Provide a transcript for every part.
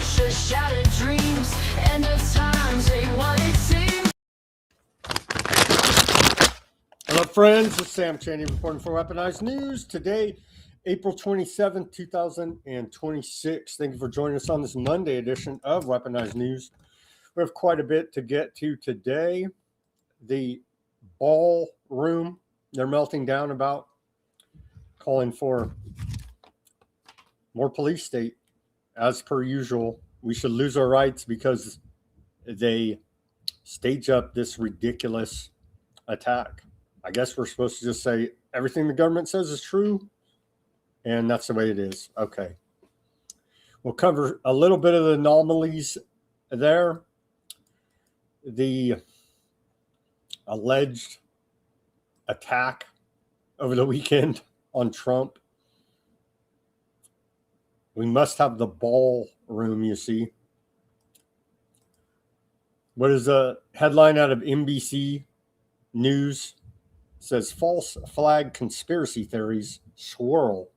future, shattered dreams, end of times ain't what it seems. Hello, friends. It's Sam Chaney reporting for Weaponized News. Today, April 27th, 2026. Thank you for joining us on this Monday edition of Weaponized News. We have quite a bit to get to today. The ballroom, they're melting down about calling for more police state. As per usual, we should lose our rights because they stage up this ridiculous attack. I guess we're supposed to just say everything the government says is true, and that's the way it is. Okay. We'll cover a little bit of the anomalies there. The alleged attack over the weekend on Trump. We must have the ballroom, you see. What is a headline out of NBC News? It says false flag conspiracy theories swirl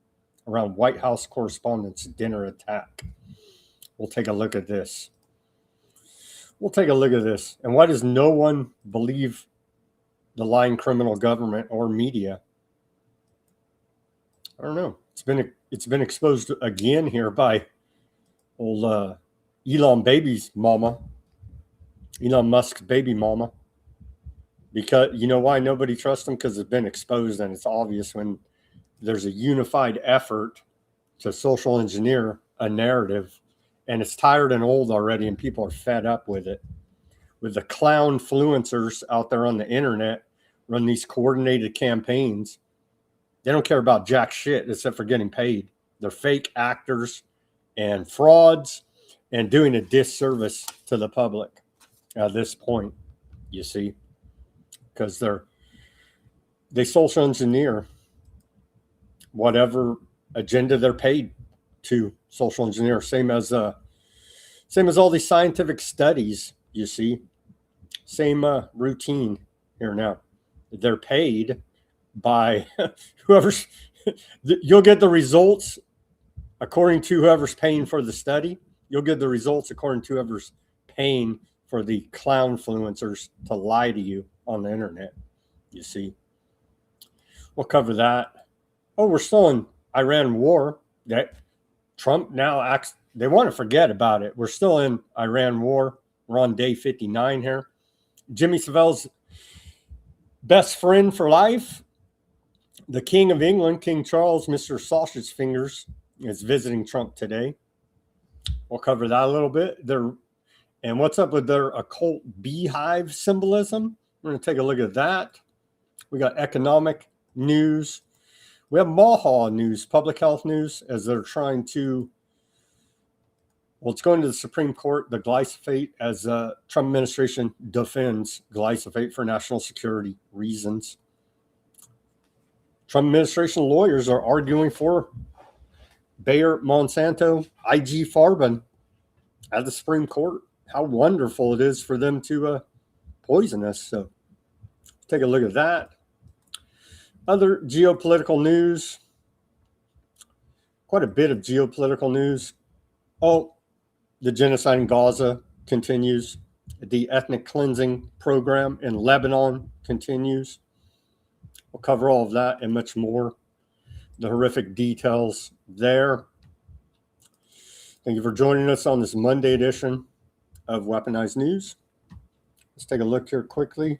around White House correspondents' dinner attack. We'll take a look at this. And why does no one believe the lying criminal government or media? I don't know. It's been exposed again here by old Elon Musk's baby mama. Because you know why nobody trusts them? Because it's been exposed, and it's obvious when there's a unified effort to social engineer a narrative, and it's tired and old already, and people are fed up with it. With the clown influencers out there on the internet run these coordinated campaigns. They don't care about jack shit except for getting paid. They're fake actors and frauds and doing a disservice to the public at this point, you see, because they social engineer whatever agenda they're paid to social engineer. Same as all these scientific studies, you see. Same routine here now. They're paid by whoever's, you'll get the results according to whoever's paying for the study. You'll get the results according to whoever's paying for the clown influencers to lie to you on the internet, you see. We'll cover that. Oh, we're still in Iran war. That Trump now acts, they want to forget about it. We're still in Iran war. We're on day 59 here. Jimmy Savile's best friend for life, the King of England, King Charles, Mr. Sausage Fingers, is visiting Trump today. We'll cover that a little bit. And what's up with their occult beehive symbolism? We're going to take a look at that. We got economic news. We have MAGA news, public health news, as they're trying to, well, it's going to the Supreme Court, the Glyphosate, as Trump administration defends Glyphosate for national security reasons. Trump administration lawyers are arguing for Bayer Monsanto, IG Farben at the Supreme Court. How wonderful it is for them to poison us. So take a look at that. Other geopolitical news. Quite a bit of geopolitical news. Oh, the genocide in Gaza continues. The ethnic cleansing program in Lebanon continues. We'll cover all of that and much more. The horrific details there. Thank you for joining us on this Monday edition of Weaponized News. Let's take a look here quickly.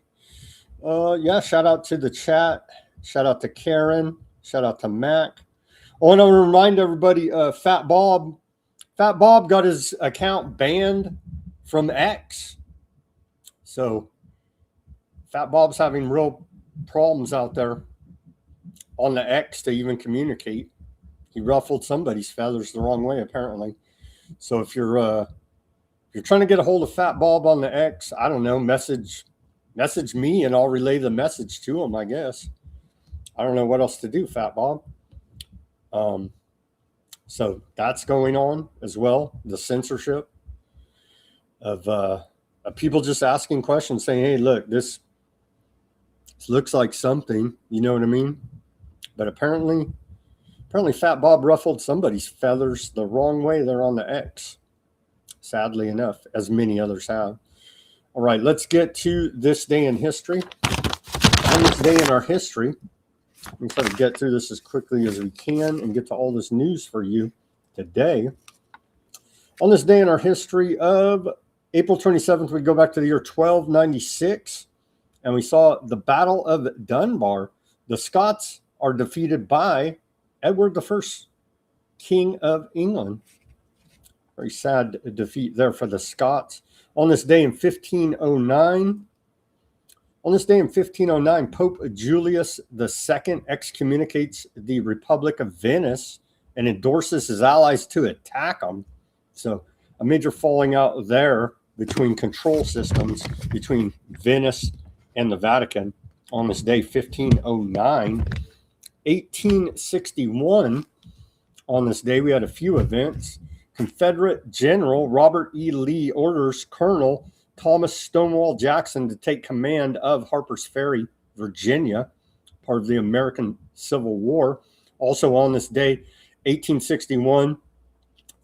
Yeah, shout out to the chat. Shout out to Karen. Shout out to Mac. I want to remind everybody, Fat Bob got his account banned from X. So Fat Bob's having real problems out there on the X to even communicate. He ruffled somebody's feathers the wrong way, apparently. So if you're trying to get a hold of Fat Bob on the X, I don't know, message me and I'll relay the message to him, I guess. I don't know what else to do, Fat Bob. So that's going on as well. The censorship of people just asking questions, saying, "Hey, look, this looks like something." You know what I mean? But apparently Fat Bob ruffled somebody's feathers the wrong way there on the X. sadly enough, as many others have. All right, let's get to this day in history. On this day in our history, let me try to get through this as quickly as we can and get to all this news for you today. On this day in our history of April 27th, we go back to the year 1296, and we saw the Battle of Dunbar. The Scots are defeated by Edward I, King of England. Very sad defeat there for the Scots. On this day in 1509, Pope Julius II excommunicates the Republic of Venice and endorses his allies to attack them. So a major falling out there between control systems between Venice and the Vatican on this day, 1509. 1861, on this day, we had a few events. Confederate General Robert E. Lee orders Colonel Thomas Stonewall Jackson to take command of Harper's Ferry, Virginia, part of the American Civil War. Also on this day, 1861,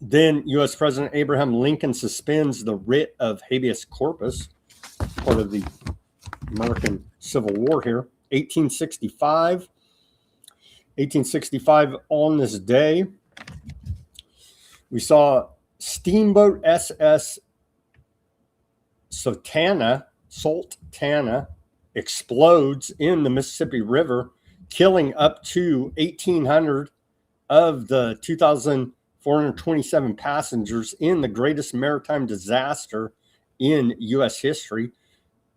then U.S. President Abraham Lincoln suspends the writ of habeas corpus, part of the American Civil War here. 1865 on this day, we saw steamboat SS Sultana explodes in the Mississippi River, killing up to 1,800 of the 2,427 passengers in the greatest maritime disaster in U.S. history.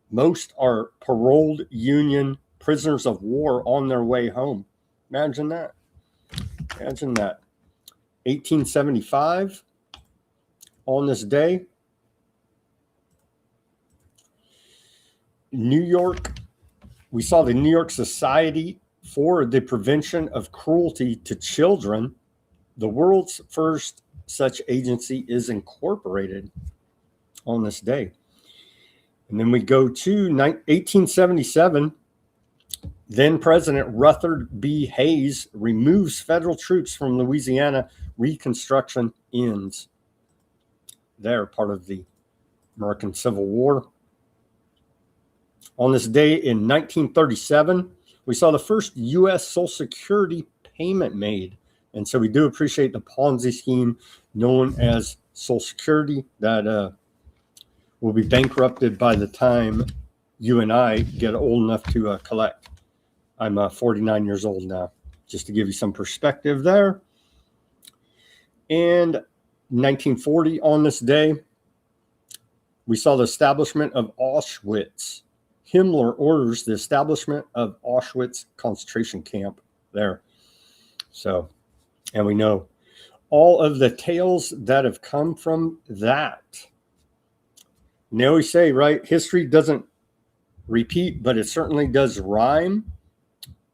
Most are paroled Union prisoners of war on their way home. Imagine that. 1875, on this day, New York, we saw the New York Society for the Prevention of Cruelty to Children. The world's first such agency is incorporated on this day. And then we go to 1877. Then President Rutherford B. Hayes removes federal troops from Louisiana. Reconstruction ends. They're part of the American Civil War. On this day in 1937, we saw the first U.S. Social Security payment made. And so we do appreciate the Ponzi scheme known as Social Security that will be bankrupted by the time you and I get old enough to collect. I'm 49 years old now, just to give you some perspective there. And 1940, on this day, we saw the establishment of Auschwitz. Himmler orders the establishment of Auschwitz concentration camp there. So, and we know all of the tales that have come from that. And they always say, right, history doesn't repeat, but it certainly does rhyme.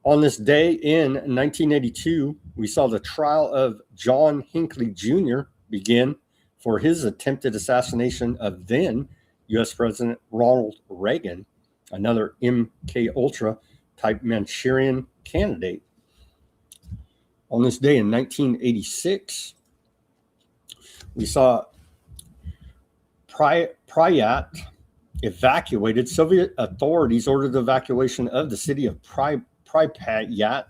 On this day in 1982, we saw the trial of John Hinckley Jr. begin for his attempted assassination of then U.S. President Ronald Reagan, another MK Ultra type Manchurian candidate. On this day in 1986, we saw Pripyat evacuated. Soviet authorities ordered the evacuation of the city of Pripyat.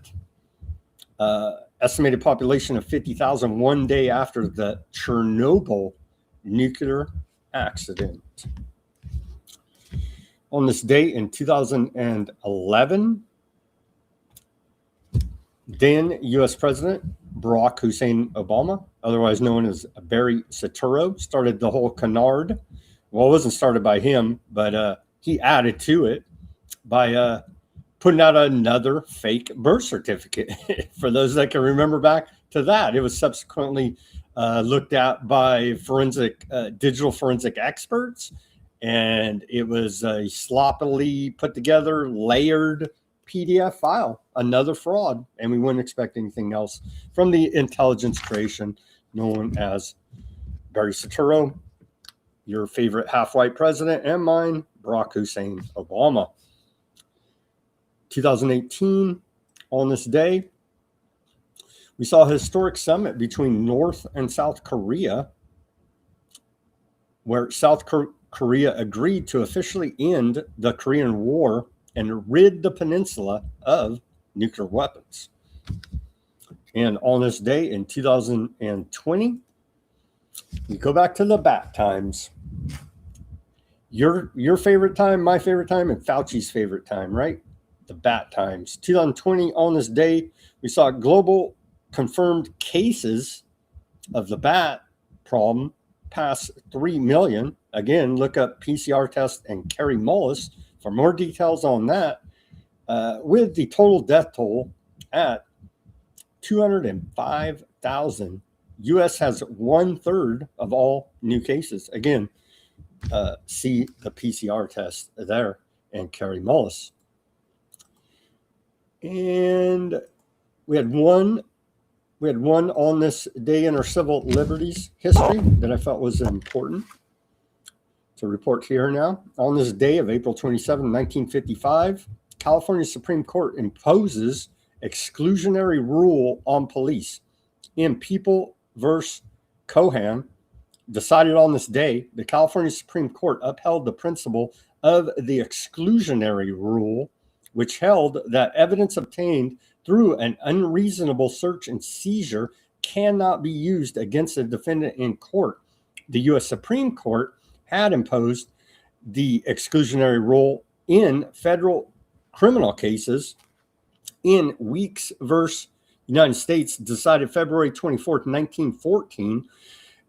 Estimated population of 50,000 one day after the Chernobyl nuclear accident. On this day in 2011, then U.S. President Barack Hussein Obama, otherwise known as Barry Soetoro, started the whole canard. Well, it wasn't started by him, but he added to it by putting out another fake birth certificate. For those that can remember back to that, it was subsequently looked at by digital forensic experts, and it was a sloppily put together, layered PDF file, another fraud, and we wouldn't expect anything else from the intelligence creation known as Barry Soetoro, your favorite half-white president, and mine, Barack Hussein Obama. 2018, on this day, we saw a historic summit between North and South Korea. where South Korea agreed to officially end the Korean War and rid the peninsula of nuclear weapons. And on this day in 2020, you go back to the bat times. Your favorite time, my favorite time, and Fauci's favorite time, right? The bat times. 2020, on this day, we saw global confirmed cases of the bat problem pass 3 million. Again, look up PCR test and Carrie Mullis for more details on that, with the total death toll at 205,000. U.S. has 1/3 of all new cases. Again, see the PCR test there and Carrie Mullis. And we had one on this day in our civil liberties history that I felt was important to report here now. On this day of April 27, 1955, California Supreme Court imposes exclusionary rule on police in People versus Cohan. Decided on this day, the California Supreme Court upheld the principle of the exclusionary rule, which held that evidence obtained through an unreasonable search and seizure cannot be used against a defendant in court. The U.S. Supreme Court had imposed the exclusionary rule in federal criminal cases in Weeks versus United States, decided February 24th, 1914.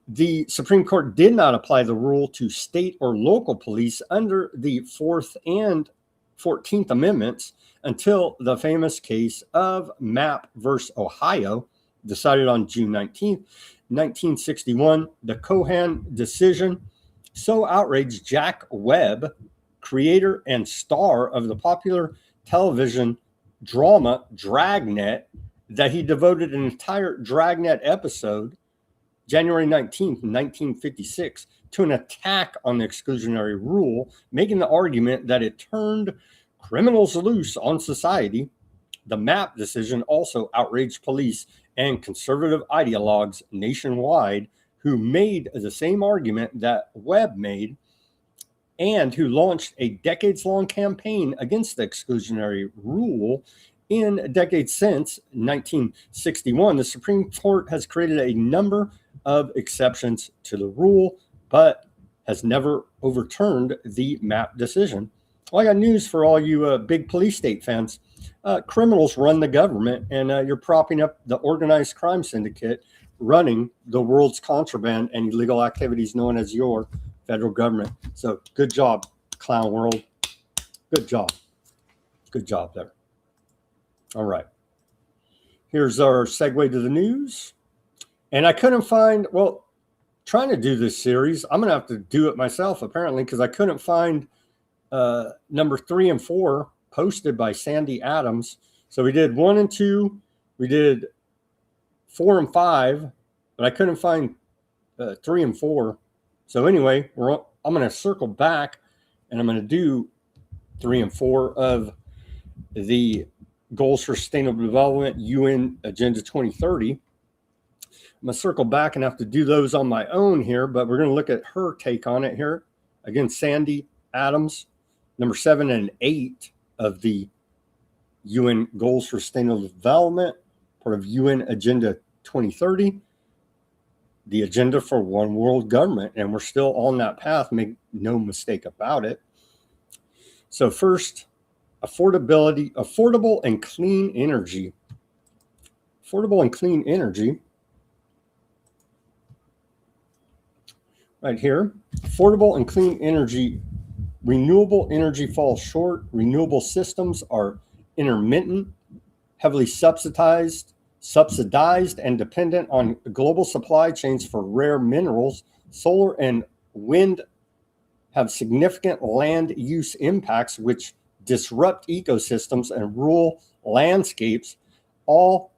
The Supreme Court did not apply the rule to state or local police under the 4th and 14th Amendments until the famous case of Mapp versus Ohio, decided on June 19th, 1961. The Cohan decision so outraged Jack Webb, creator and star of the popular television drama Dragnet, that he devoted an entire Dragnet episode, January 19th, 1956, to an attack on the exclusionary rule, making the argument that it turned criminals loose on society. The Mapp decision also outraged police and conservative ideologues nationwide who made the same argument that Webb made and who launched a decades-long campaign against the exclusionary rule. In decades since 1961, the Supreme Court has created a number of exceptions to the rule, but has never overturned the Mapp decision. Well, I got news for all you big police state fans. Criminals run the government, and you're propping up the organized crime syndicate running the world's contraband and illegal activities known as your federal government. So good job, clown world. Good job. Good job there. All right. Here's our segue to the news. And I couldn't find, well, trying to do this series, I'm going to have to do it myself, apparently, because I couldn't find number 3 and 4 posted by Sandy Adams. So we did 1 and 2. We did 4 and 5, but I couldn't find 3 and 4. So anyway, I'm going to circle back and I'm going to do 3 and 4 of the Goals for Sustainable Development, UN Agenda 2030. I'm going to circle back and have to do those on my own here, but we're going to look at her take on it here. Again, Sandy Adams, number 7 and 8 of the UN Goals for Sustainable Development, part of UN Agenda 2030, the agenda for one world government. And we're still on that path, make no mistake about it. So first, affordable and clean energy. Affordable and clean energy. Right here, affordable and clean energy. Renewable energy falls short. Renewable systems are intermittent, heavily subsidized and dependent on global supply chains for rare minerals. Solar and wind have significant land use impacts which disrupt ecosystems and rural landscapes. All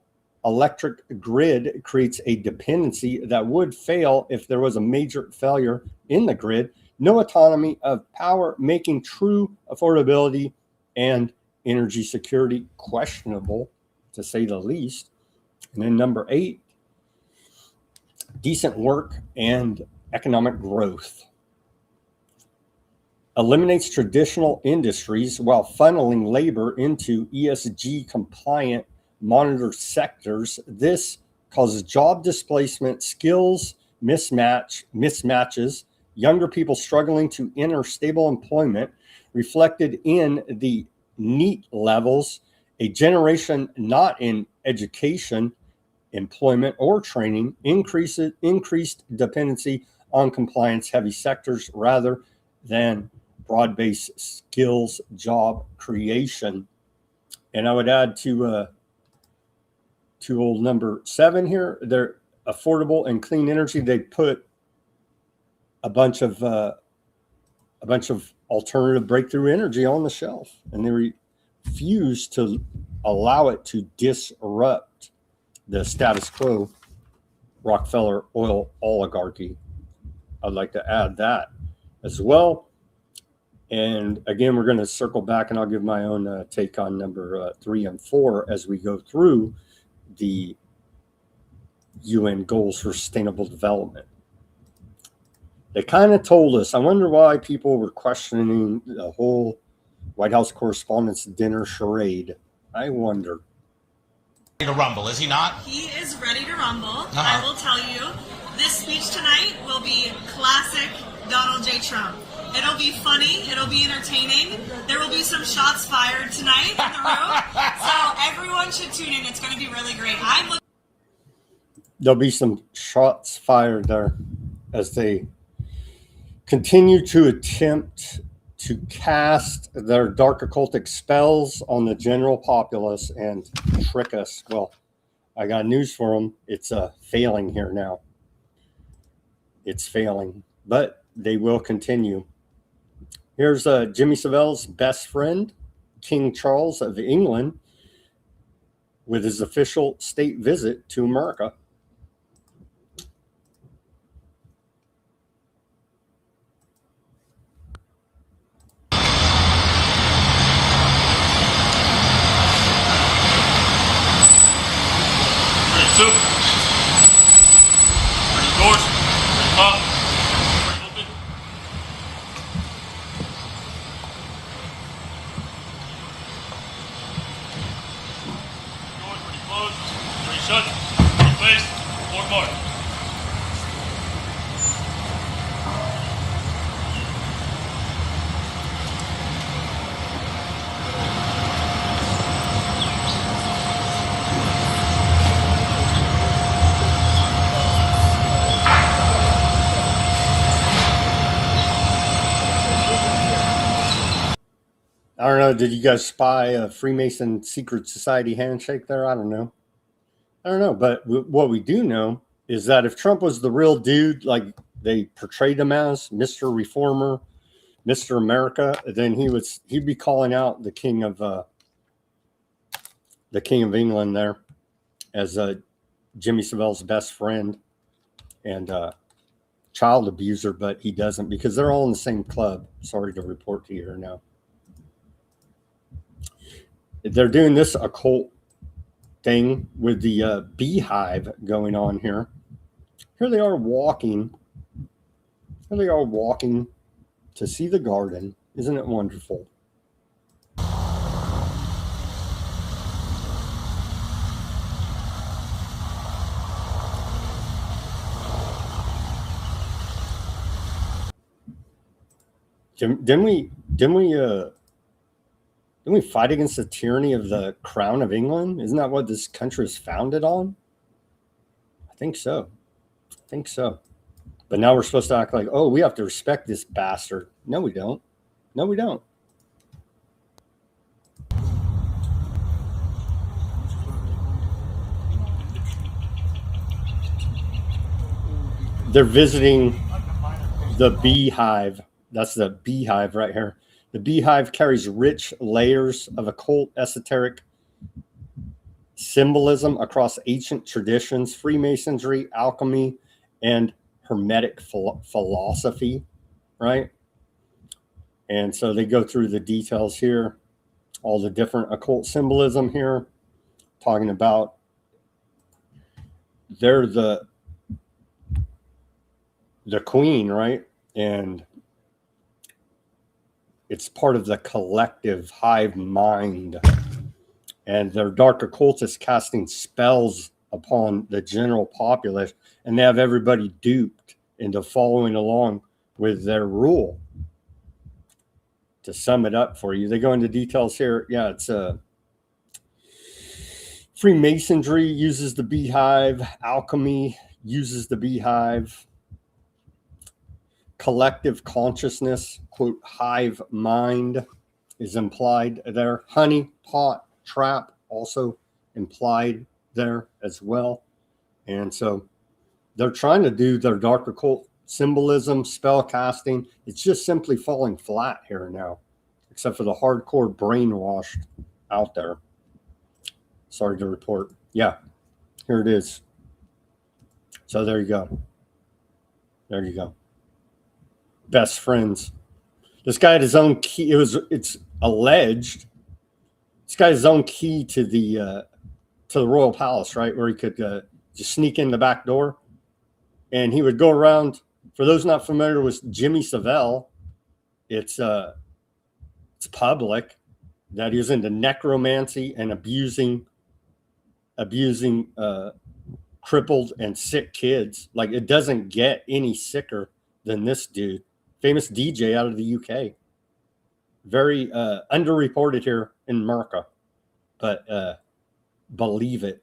electric grid creates a dependency that would fail if there was a major failure in the grid. No autonomy of power, making true affordability and energy security questionable, to say the least. And then number 8, decent work and economic growth. eliminates traditional industries while funneling labor into ESG compliant monitored sectors. This causes job displacement, skills mismatches, younger people struggling to enter stable employment, reflected in the NEET levels, a generation not in education, employment, or training, increased dependency on compliance heavy sectors rather than broad-based skills job creation. And I would add to old number 7 here, they're affordable and clean energy. They put a bunch of alternative breakthrough energy on the shelf, and they refuse to allow it to disrupt the status quo Rockefeller oil oligarchy. I'd like to add that as well. And again, we're going to circle back and I'll give my own take on number 3 and 4 as we go through the UN goals for sustainable development. They kind of told us, I wonder why people were questioning the whole White House Correspondents' Dinner charade. I wonder. To rumble, is he not? He is ready to rumble. I will tell you, this speech tonight will be classic Donald J. Trump. It'll be funny. It'll be entertaining. There will be some shots fired tonight in the room. So everyone should tune in. It's going to be really great. There'll be some shots fired there as they continue to attempt to cast their dark occultic spells on the general populace and trick us. Well, I got news for them. It's failing here now. It's failing, but they will continue. Here's Jimmy Savile's best friend, King Charles of England, with his official state visit to America. Soup. Ready doors. Ready pop. Ready open. Doors ready closed. Ready shut. Ready face. Forward march. I don't know. Did you guys spy a Freemason secret society handshake there? I don't know. But what we do know is that if Trump was the real dude, like they portrayed him as, Mr. Reformer, Mr. America, then he'd be calling out the king of England there as Jimmy Savile's best friend and child abuser, but he doesn't because they're all in the same club. Sorry to report to you here now. They're doing this occult thing with the beehive going on here. Here they are walking. Here they are walking to see the garden. Isn't it wonderful? Didn't we fight against the tyranny of the Crown of England? Isn't that what this country is founded on? I think so. But now we're supposed to act like, oh, we have to respect this bastard. No, we don't. They're visiting the beehive. That's the beehive right here. The beehive carries rich layers of occult, esoteric symbolism across ancient traditions, Freemasonry, alchemy, and Hermetic philosophy, right? And so they go through the details here, all the different occult symbolism here, talking about they're the queen, right? And It's part of the collective hive mind. And they're dark occultists casting spells upon the general populace, and they have everybody duped into following along with their rule. To sum it up for you, they go into details here. Yeah, it's Freemasonry uses the beehive. Alchemy uses the beehive. Collective consciousness, quote, hive mind, is implied there. Honey pot trap also implied there as well. And so they're trying to do their dark occult symbolism, spell casting. It's just simply falling flat here now, except for the hardcore brainwashed out there. Sorry to report. Yeah, here it is. So there you go. There you go. Best friends. This guy had his own key. It's alleged. This guy had his own key to the royal palace, right, where he could just sneak in the back door, and he would go around. For those not familiar with Jimmy Savile, it's public that he was into necromancy and abusing crippled and sick kids. Like, it doesn't get any sicker than this dude. Famous DJ out of the UK. Very underreported here in America, but believe it,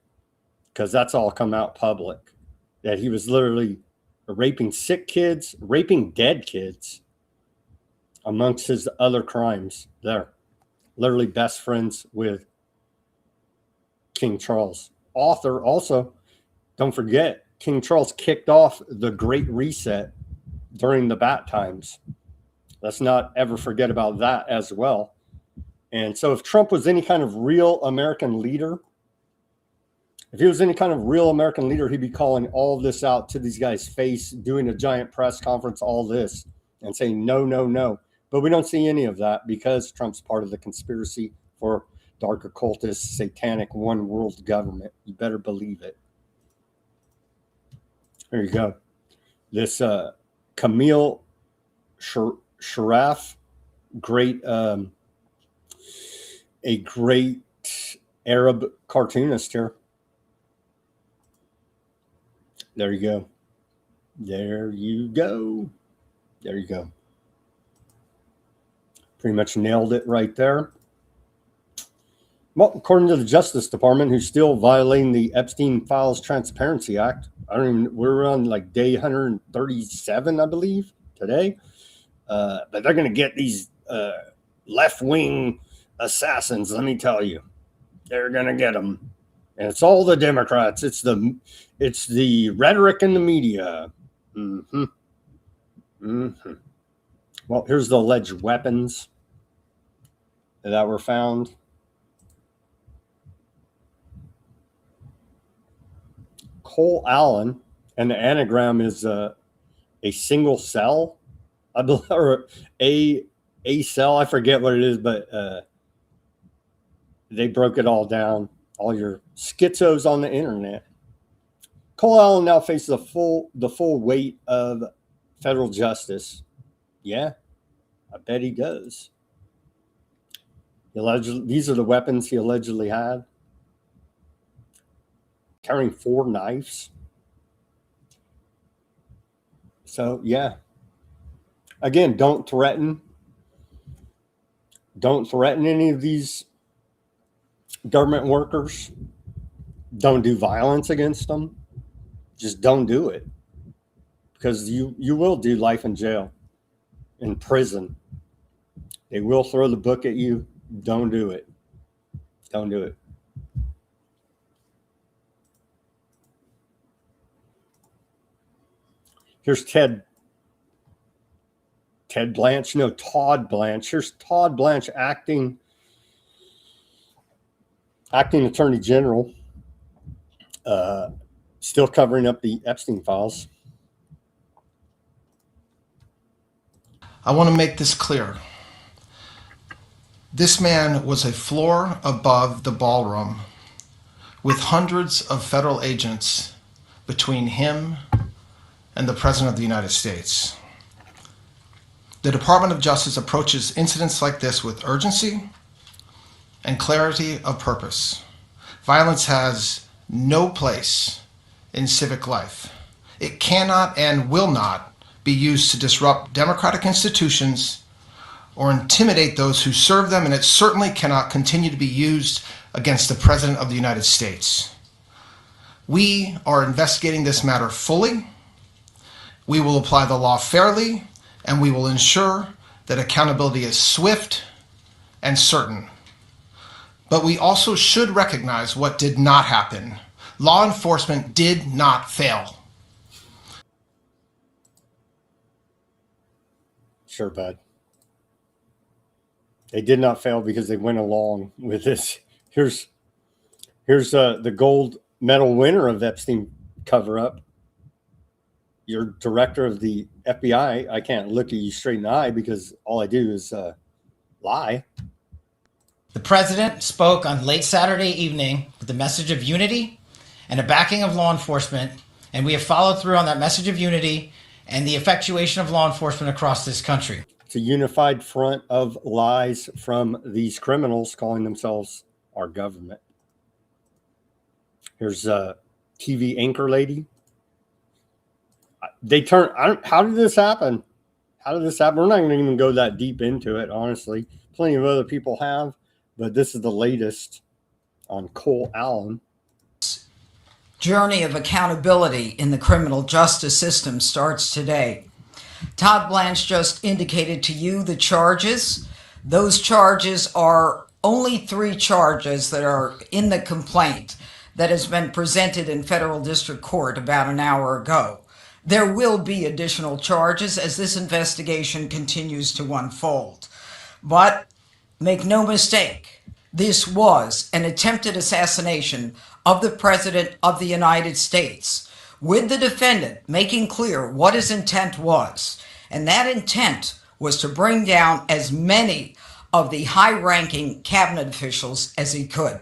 because that's all come out public, that he was literally raping sick kids, raping dead kids, amongst his other crimes there. Literally best friends with King Charles. Author also, don't forget, King Charles kicked off the Great Reset during the Bat times. Let's not ever forget about that as well. And so if Trump was any kind of real American leader, he'd be calling all this out to these guys' face, doing a giant press conference, all this, and saying, no, no, no. But we don't see any of that because Trump's part of the conspiracy for dark occultist, satanic one world government. You better believe it. There you go. This Camille Sharaf, a great Arab cartoonist here. There you go. There you go. There you go. Pretty much nailed it right there. Well, according to the Justice Department, who's still violating the Epstein Files Transparency Act, we're on like day 137, I believe, today. But they're going to get these left-wing assassins, let me tell you. They're going to get them. And it's all the Democrats. It's the rhetoric in the media. Well, here's the alleged weapons that were found. Cole Allen, and the anagram is a single cell, I believe, or a cell. I forget what it is, but they broke it all down. All your schizos on the internet. Cole Allen now faces the full weight of federal justice. Yeah, I bet he does. These are the weapons he allegedly had. Carrying 4 knives. So, yeah. Again, don't threaten. Don't threaten any of these government workers. Don't do violence against them. Just don't do it. Because you will do life in jail, in prison. They will throw the book at you. Don't do it. Don't do it. Here's Todd Blanche. Here's Todd Blanche, acting attorney general, still covering up the Epstein files. I want to make this clear. This man was a floor above the ballroom with hundreds of federal agents between him and the President of the United States. The Department of Justice approaches incidents like this with urgency and clarity of purpose. Violence has no place in civic life. It cannot and will not be used to disrupt democratic institutions or intimidate those who serve them, and it certainly cannot continue to be used against the President of the United States. We are investigating this matter fully. We will apply the law fairly, and we will ensure that accountability is swift and certain. But we also should recognize what did not happen. Law enforcement did not fail. Sure, bud. They did not fail because they went along with this. Here's the gold medal winner of Epstein cover-up. You're director of the FBI. I can't look at you straight in the eye because all I do is lie. The president spoke on late Saturday evening with a message of unity and a backing of law enforcement, and we have followed through on that message of unity and the effectuation of law enforcement across this country. It's a unified front of lies from these criminals calling themselves our government. Here's a TV anchor lady. They turn. How did this happen? How did this happen? We're not going to even go that deep into it, honestly. Plenty of other people have, but this is the latest on Cole Allen. Journey of accountability in the criminal justice system starts today. Todd Blanche just indicated to you the charges. Those charges are only 3 charges that are in the complaint that has been presented in federal district court about an hour ago. There will be additional charges as this investigation continues to unfold. But make no mistake, this was an attempted assassination of the President of the United States, with the defendant making clear what his intent was. And that intent was to bring down as many of the high-ranking cabinet officials as he could.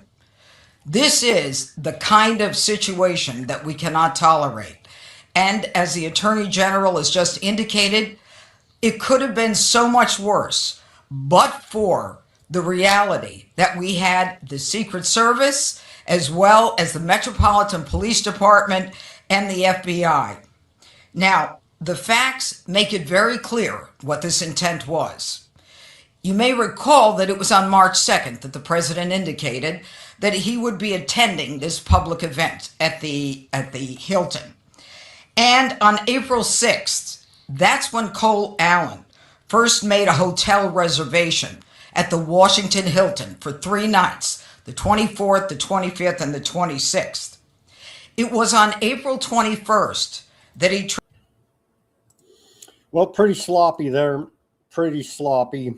This is the kind of situation that we cannot tolerate. And as the Attorney General has just indicated, it could have been so much worse, but for the reality that we had the Secret Service as well as the Metropolitan Police Department and the FBI. Now, the facts make it very clear what this intent was. You may recall that it was on March 2nd that the president indicated that he would be attending this public event at the Hilton. And on April 6th, that's when Cole Allen first made a hotel reservation at the Washington Hilton for 3 nights, the 24th, the 25th, and the 26th. It was on April 21st that he... Well, pretty sloppy there. Pretty sloppy.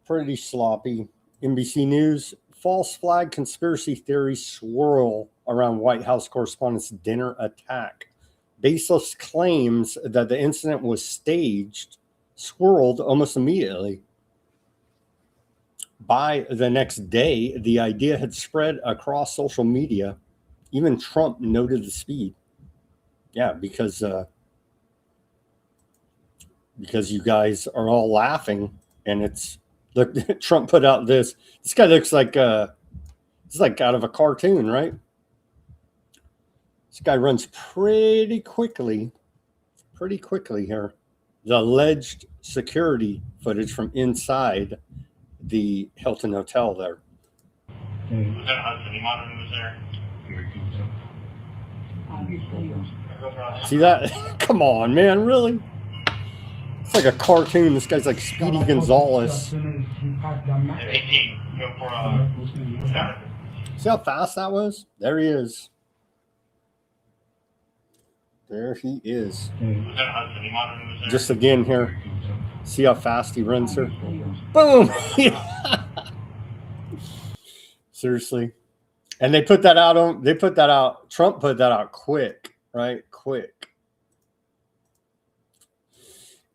Pretty sloppy. NBC News, false flag conspiracy theories swirl around White House correspondents' dinner attack. Baseless claims that the incident was staged swirled almost immediately. By the next day, the idea had spread across social media. Even Trump noted the speed. Yeah, because you guys are all laughing, and it's look. Trump put out this. This guy looks like it's like out of a cartoon, right? This guy runs pretty quickly here. The alleged security footage from inside the Hilton Hotel there. Was that Hudson? Imani was there. See that? Come on, man, really? It's like a cartoon. This guy's like Speedy Gonzalez. 18. Go for See how fast that was? There he is. There he is. Was that Hudson? Imani was there. Just again here. See how fast he runs here? Boom! Seriously. And they put that out Trump put that out quick, right? Quick.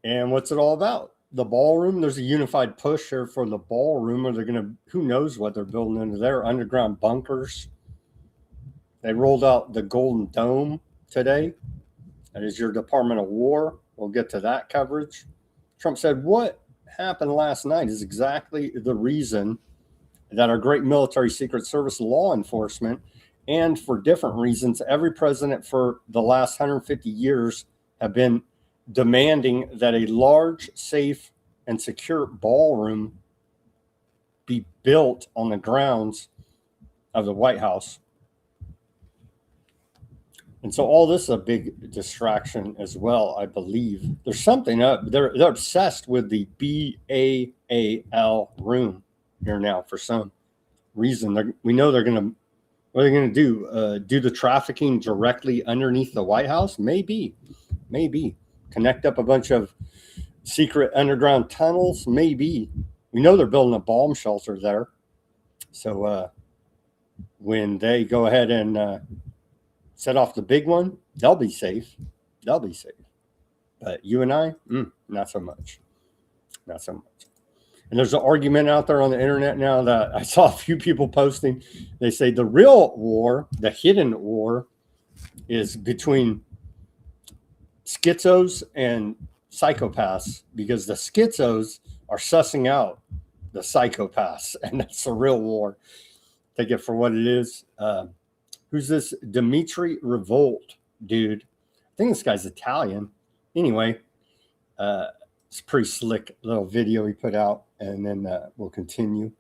And what's it all about? The ballroom. There's a unified push here for the ballroom. Are they who knows what they're building into there? Underground bunkers. They rolled out the Golden Dome today. That is your Department of War We'll get to that coverage. Trump said, what happened last night is exactly the reason that our great military, Secret Service, law enforcement, and for different reasons, every president for the last 150 years have been demanding that a large, safe, and secure ballroom be built on the grounds of the White House. And so all this is a big distraction as well, I believe. There's something up. They're obsessed with the BAAL room here now for some reason. We know they're going to, what are they going to do? Do the trafficking directly underneath the White House? Maybe. Connect up a bunch of secret underground tunnels? Maybe. We know they're building a bomb shelter there. So when they go ahead and set off the big one, they'll be safe. But you and I, not so much. And there's an argument out there on the internet now that I saw a few people posting. They say the real war, the hidden war, is between schizos and psychopaths, because the schizos are sussing out the psychopaths, and that's the real war. Take it for what it is. Who's this Dimitri Revolt dude? I think this guy's Italian. Anyway, it's a pretty slick little video he put out, and then we'll continue.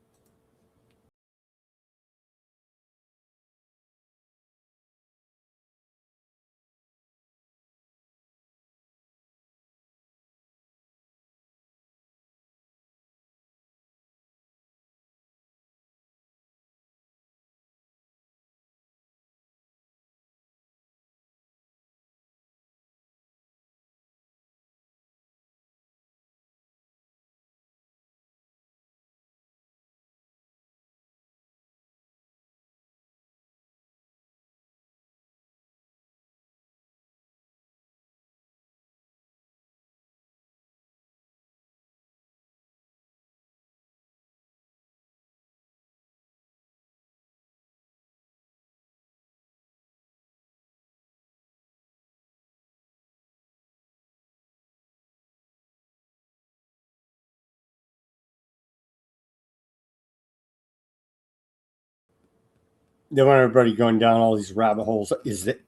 They want everybody going down all these rabbit holes.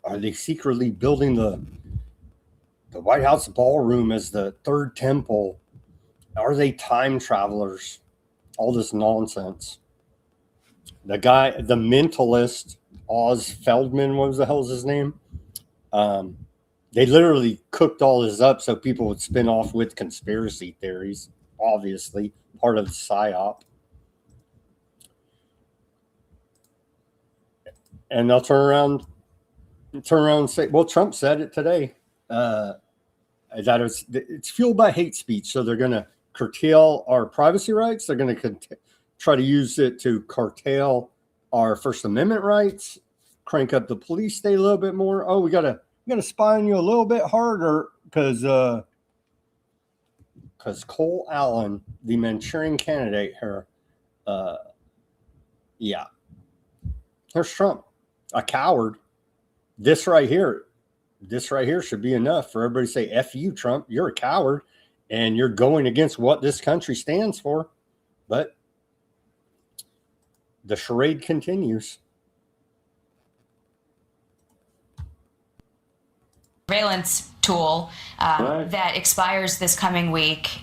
Are they secretly building the White House ballroom as the third temple? Are they time travelers? All this nonsense. The guy, the mentalist, Oz Feldman, what the hell's his name? They literally cooked all this up so people would spin off with conspiracy theories. Obviously, part of the psyop. And they'll turn around and say, well, Trump said it today, that it's fueled by hate speech. So they're going to curtail our privacy rights. They're going to try to use it to curtail our First Amendment rights, crank up the police state a little bit more. Oh, we got to spy on you a little bit harder because Cole Allen, the Manchurian candidate here, yeah, here's Trump. A coward. This right here should be enough for everybody to say, F you, Trump, you're a coward, and you're going against what this country stands for. But the charade continues. Surveillance tool that expires this coming week.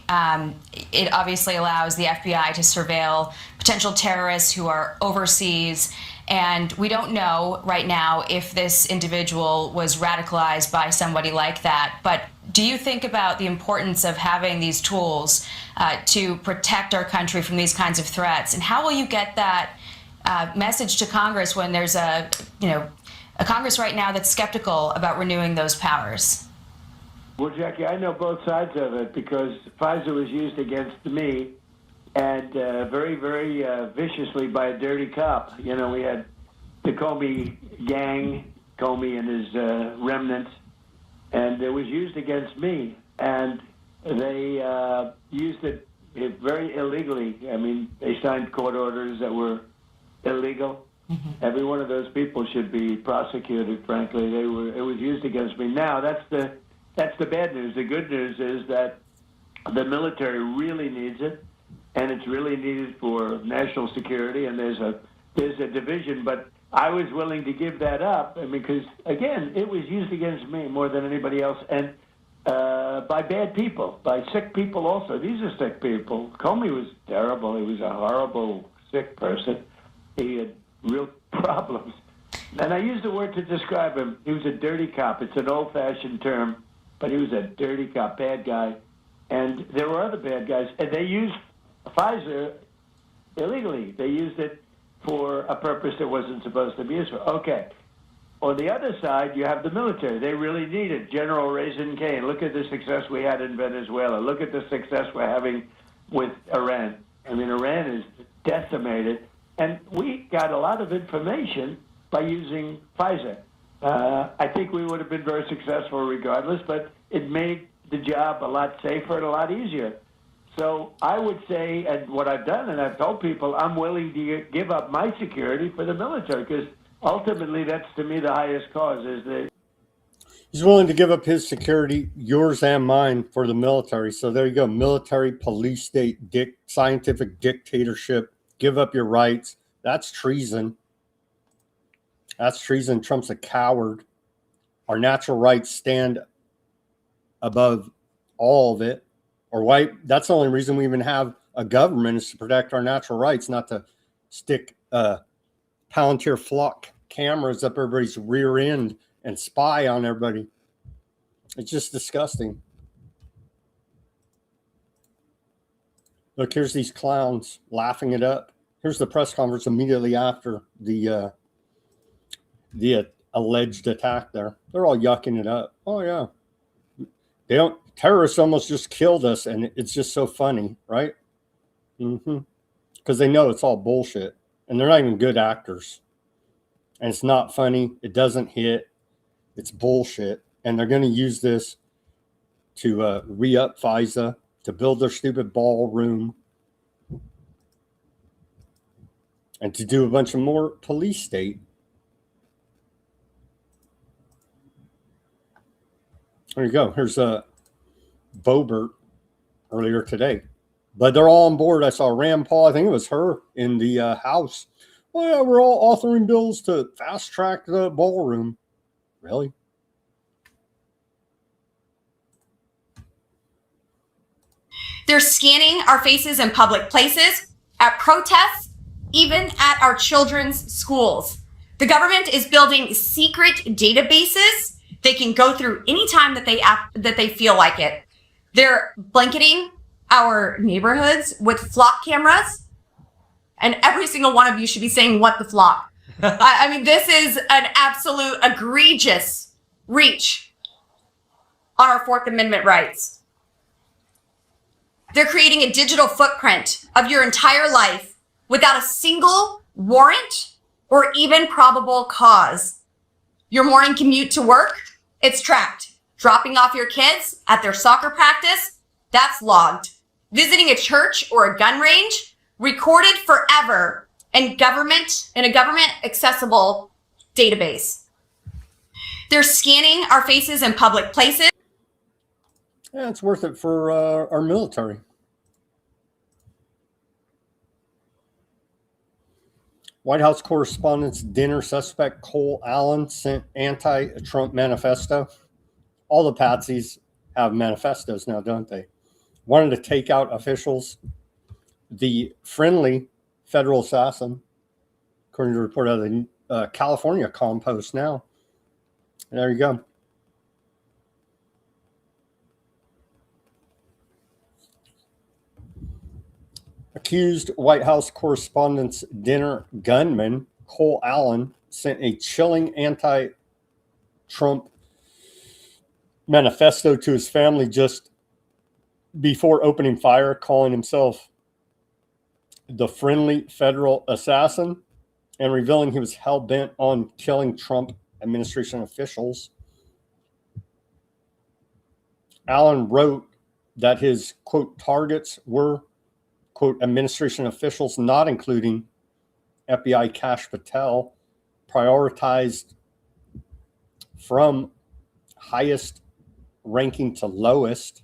It obviously allows the FBI to surveil potential terrorists who are overseas. And we don't know right now if this individual was radicalized by somebody like that. But do you think about the importance of having these tools to protect our country from these kinds of threats? And how will you get that message to Congress when there's a Congress right now that's skeptical about renewing those powers? Well, Jackie, I know both sides of it because FISA was used against me. And very, very viciously by a dirty cop. You know, we had the Comey gang, Comey and his remnants, and it was used against me. And they used it very illegally. I mean, they signed court orders that were illegal. Mm-hmm. Every one of those people should be prosecuted, frankly. It was used against me. Now, that's That's the bad news. The good news is that the military really needs it, and it's really needed for national security, and there's a division, but I was willing to give that up because, again, it was used against me more than anybody else, and by bad people, by sick people also. These are sick people. Comey was terrible. He was a horrible, sick person. He had real problems. And I use the word to describe him. He was a dirty cop. It's an old-fashioned term, but he was a dirty cop, bad guy. And there were other bad guys. And they used FISA illegally. They used it for a purpose that wasn't supposed to be used for. Okay. On the other side, you have the military. They really need it. General Raisin Cain. Look at the success we had in Venezuela. Look at the success we're having with Iran. I mean, Iran is decimated. And we got a lot of information by using FISA. I think we would have been very successful regardless, but it made the job a lot safer and a lot easier. So I would say, and what I've done, and I've told people, I'm willing to give up my security for the military, because ultimately that's, to me, the highest cause. He's willing to give up his security, yours and mine, for the military. So there you go. Military, police state, scientific dictatorship. Give up your rights. That's treason. That's treason. Trump's a coward. Our natural rights stand above all of it. Or why? That's the only reason we even have a government, is to protect our natural rights, not to stick Palantir flock cameras up everybody's rear end and spy on everybody. It's just disgusting. Look, here's these clowns laughing it up. Here's the press conference immediately after the alleged attack there. They're all yucking it up. Oh, yeah. Terrorists almost just killed us, and it's just so funny, right? Because they know it's all bullshit, and they're not even good actors. And it's not funny. It doesn't hit. It's bullshit. And they're going to use this to re-up FISA, to build their stupid ballroom, and to do a bunch of more police state. There you go. Here's Boebert earlier today. But they're all on board. I saw Rand Paul, I think it was her, in the House. Oh, yeah, we're all authoring bills to fast track the ballroom. Really? They're scanning our faces in public places, at protests, even at our children's schools. The government is building secret databases they can go through anytime that they feel like it. They're blanketing our neighborhoods with flock cameras, and every single one of you should be saying, "What the flock?" I mean, this is an absolute egregious reach on our Fourth Amendment rights. They're creating a digital footprint of your entire life without a single warrant or even probable cause. Your morning commute to work, it's tracked. Dropping off your kids at their soccer practice, that's logged. Visiting a church or a gun range, recorded forever in a government accessible database. They're scanning our faces in public places. Yeah, it's worth it for our military. White House Correspondents' Dinner suspect Cole Allen sent anti-Trump manifesto. All the patsies have manifestos now, don't they? Wanted to take out officials. The friendly federal assassin, according to a report out of the California Compost now. And there you go. Accused White House Correspondents' Dinner gunman Cole Allen sent a chilling anti-Trump manifesto to his family just before opening fire, calling himself the friendly federal assassin and revealing he was hell-bent on killing Trump administration officials. Allen wrote that his, quote, targets were, quote, administration officials, not including FBI Kash Patel, prioritized from highest ranking to lowest.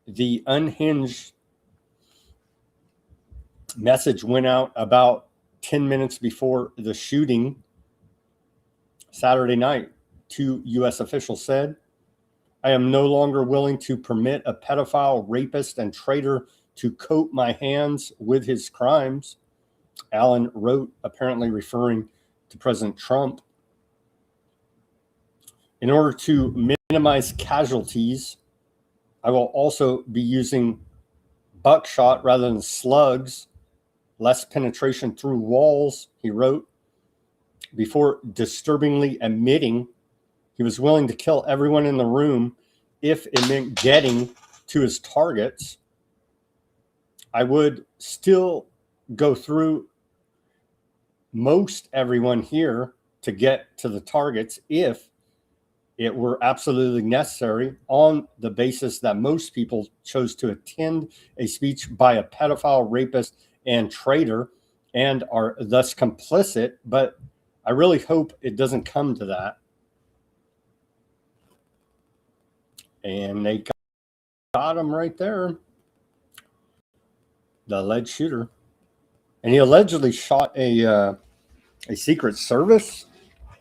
The unhinged message went out about 10 minutes before the shooting Saturday night. 2 U.S. officials said, "I am no longer willing to permit a pedophile, rapist, and traitor to coat my hands with his crimes," Allen wrote, apparently referring to President Trump. "In order to minimize casualties, I will also be using buckshot rather than slugs, less penetration through walls," he wrote, before disturbingly admitting he was willing to kill everyone in the room if it meant getting to his targets. "I would still go through most everyone here to get to the targets if it were absolutely necessary, on the basis that most people chose to attend a speech by a pedophile, rapist, and traitor and are thus complicit, but I really hope it doesn't come to that." And they got him right there, the alleged shooter. And he allegedly shot a Secret Service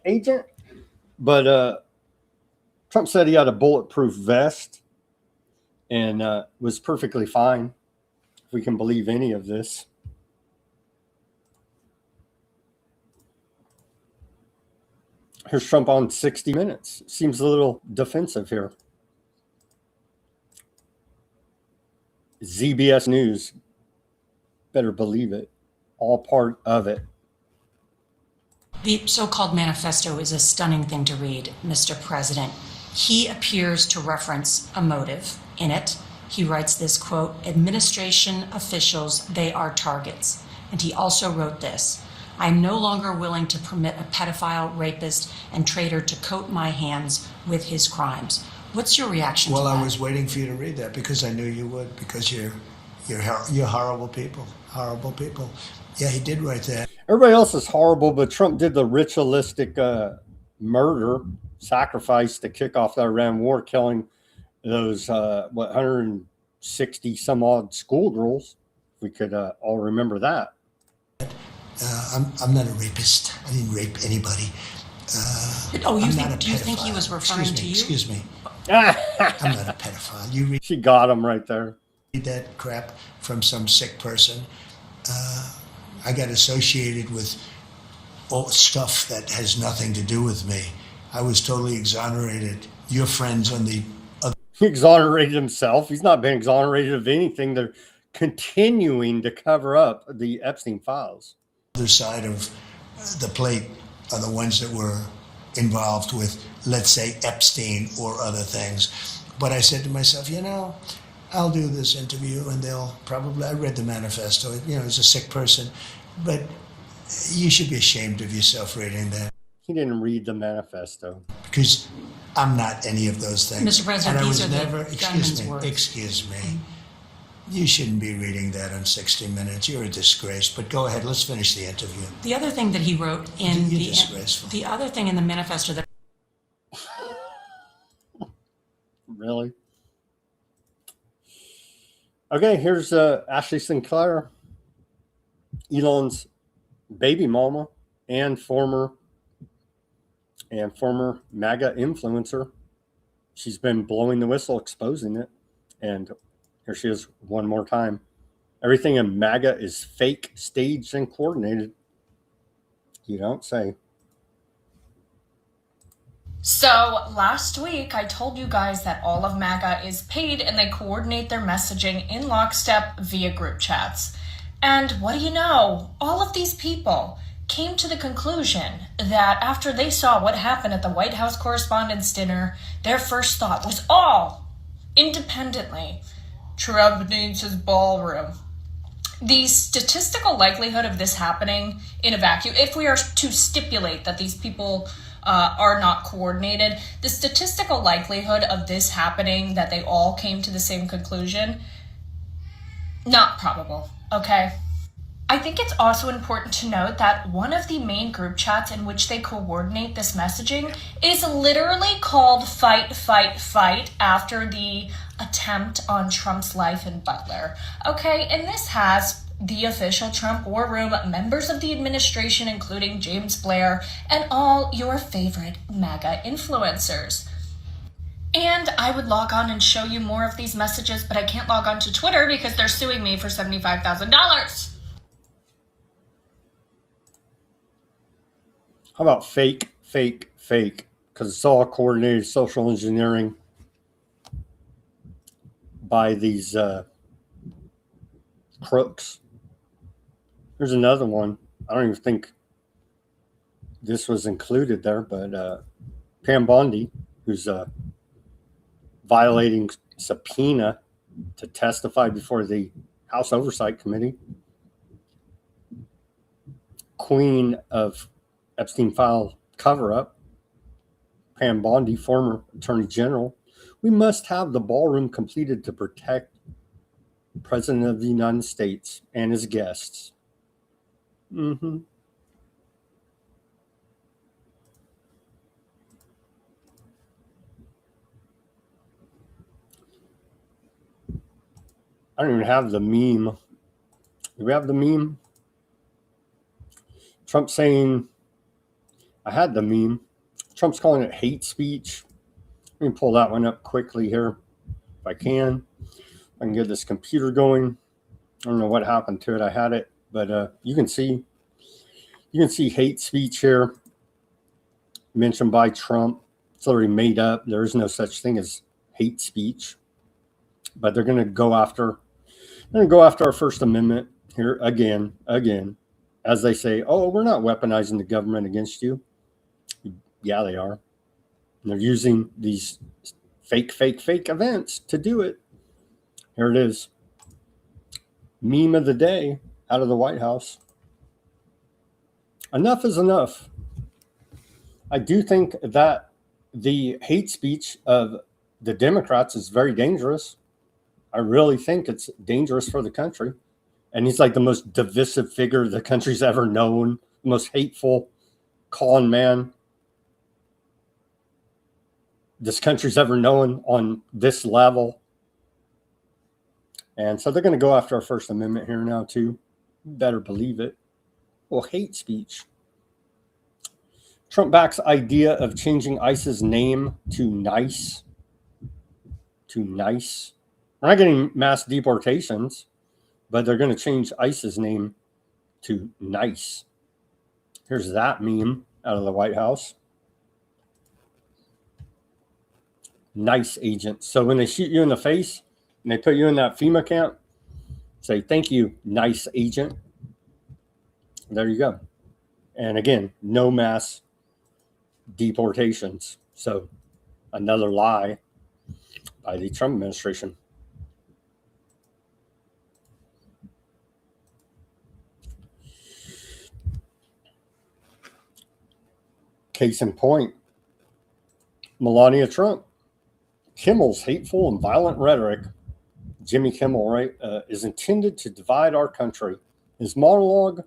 agent, but Trump said he had a bulletproof vest and was perfectly fine, if we can believe any of this. Here's Trump on 60 Minutes. Seems a little defensive here. ZBS News, better believe it, all part of it. The so-called manifesto is a stunning thing to read, Mr. President. He appears to reference a motive in it. He writes this, quote, "Administration officials, they are targets." And he also wrote this: "I am no longer willing to permit a pedophile, rapist, and traitor to coat my hands with his crimes." What's your reaction to that? Well, I was waiting for you to read that because I knew you would, because you're horrible people. Horrible people. Yeah, he did write that. Everybody else is horrible, but Trump did the ritualistic murder, sacrifice to kick off the Iran war, killing those 160 some odd schoolgirls. We could all remember that. I'm not a rapist. I didn't rape anybody. Do you think he was referring to you? Excuse me. I'm not a pedophile. You read. She got him right there. Read that crap from some sick person. I got associated with all stuff that has nothing to do with me. I was totally exonerated. Your friends on the other. He exonerated himself. He's not been exonerated of anything. They're continuing to cover up the Epstein files. Other side of the plate are the ones that were involved with, let's say, Epstein or other things. But I said to myself, I'll do this interview and they'll probably, I read the manifesto, he's a sick person, but you should be ashamed of yourself reading that. He didn't read the manifesto. Because I'm not any of those things. Mr. President, and these are never, the gunman's words. Excuse me. You shouldn't be reading that on 60 Minutes. You're a disgrace. But go ahead. Let's finish the interview. The other thing that he wrote in the other thing in the manifesto that. Really? Okay, here's Ashley Sinclair, Elon's baby mama and former MAGA influencer. She's been blowing the whistle, exposing it, and here she is one more time. Everything in MAGA is fake, staged, and coordinated. You don't say. So last week, I told you guys that all of MAGA is paid and they coordinate their messaging in lockstep via group chats. And what do you know? All of these people came to the conclusion that after they saw what happened at the White House Correspondents' Dinner, their first thought was all independently, Trump needs his ballroom. The statistical likelihood of this happening in a vacuum, if we are to stipulate that these people are not coordinated, the statistical likelihood of this happening, that they all came to the same conclusion, not probable, okay? I think it's also important to note that one of the main group chats in which they coordinate this messaging is literally called Fight, Fight, Fight after the attempt on Trump's life in Butler. Okay, and this has the official Trump war room, members of the administration, including James Blair, and all your favorite MAGA influencers. And I would log on and show you more of these messages, but I can't log on to Twitter because they're suing me for $75,000. How about fake, fake, fake? Because it's all coordinated social engineering by these crooks. Here's another one. I don't even think this was included there, but Pam Bondi, who's violating subpoena to testify before the House Oversight Committee. Queen of Epstein file cover-up, Pam Bondi, former Attorney General. We must have the ballroom completed to protect the President of the United States and his guests. I don't even have the meme. Do we have the meme? Trump saying, I had the meme. Trump's calling it hate speech. Let me pull that one up quickly here if I can. I can get this computer going. I don't know what happened to it. I had it, but you can see hate speech here mentioned by Trump. It's already made up. There is no such thing as hate speech, but they're going to go after our First Amendment here again, as they say, oh, we're not weaponizing the government against you. Yeah, they are. And they're using these fake events to do it. Here it is. Meme of the day out of the White House. Enough is enough. I do think that the hate speech of the Democrats is very dangerous. I really think it's dangerous for the country. And he's like the most divisive figure the country's ever known, the most hateful con man this country's ever known on this level. And so they're going to go after our First Amendment here now, too. Better believe it. Well, hate speech. Trump backs idea of changing ICE's name to NICE. To NICE. We're not getting mass deportations, but they're going to change ICE's name to NICE. Here's that meme out of the White House. NICE agent. So when they shoot you in the face and they put you in that FEMA camp, say, thank you, NICE agent. There you go. And again, no mass deportations. So another lie by the Trump administration. Case in point, Melania Trump. Kimmel's hateful and violent rhetoric, Jimmy Kimmel, right, is intended to divide our country. His monologue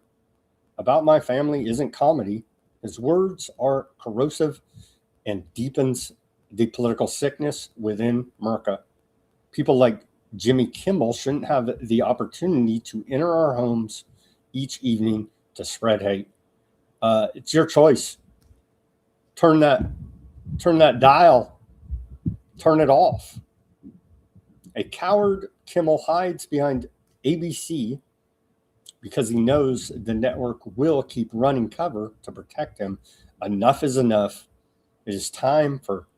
about my family isn't comedy. His words are corrosive and deepens the political sickness within America. People like Jimmy Kimmel shouldn't have the opportunity to enter our homes each evening to spread hate. It's your choice. Turn that dial. Turn it off. A coward Kimmel hides behind ABC because he knows the network will keep running cover to protect him. Enough is enough. It is time for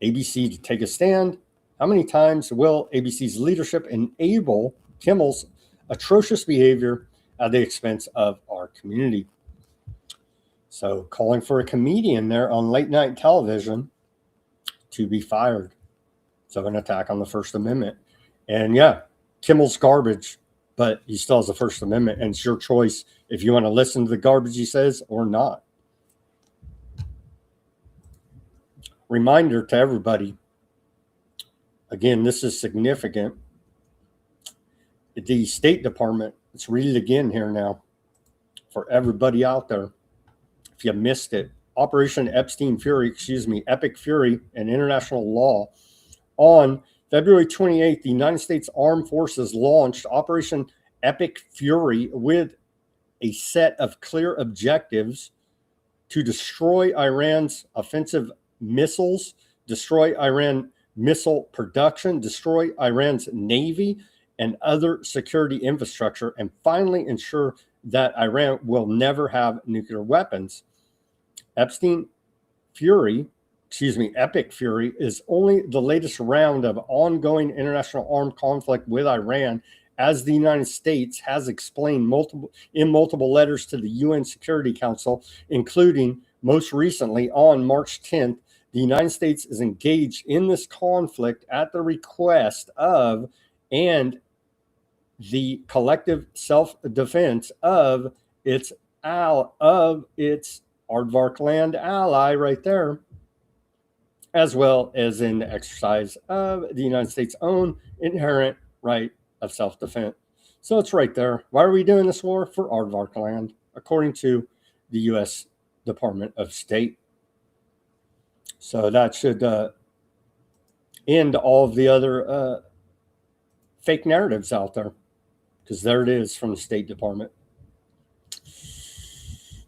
ABC to take a stand. How many times will ABC's leadership enable Kimmel's atrocious behavior at the expense of our community? So calling for a comedian there on late night television to be fired. So an attack on the First Amendment. And yeah, Kimmel's garbage, but he still has the First Amendment, and it's your choice if you want to listen to the garbage he says or not. Reminder to everybody, again, this is significant. The State Department Let's read it again here now for everybody out there. If you missed it, Operation Epstein Fury, Epic Fury and international law. On February 28th, the United States Armed Forces launched Operation Epic Fury with a set of clear objectives to destroy Iran's offensive missiles, destroy Iran missile production, destroy Iran's navy and other security infrastructure, and finally ensure that Iran will never have nuclear weapons. Epic Fury is only the latest round of ongoing international armed conflict with Iran, as the United States has explained in multiple letters to the UN Security Council, including most recently on March 10th. The United States is engaged in this conflict at the request of and the collective self-defense of its aardvark land ally right there, as well as in the exercise of the United States' own inherent right of self-defense. So it's right there. Why are we doing this war? For aardvark land, according to the U.S. Department of State. So that should end all of the other fake narratives out there, because there it is from the State Department.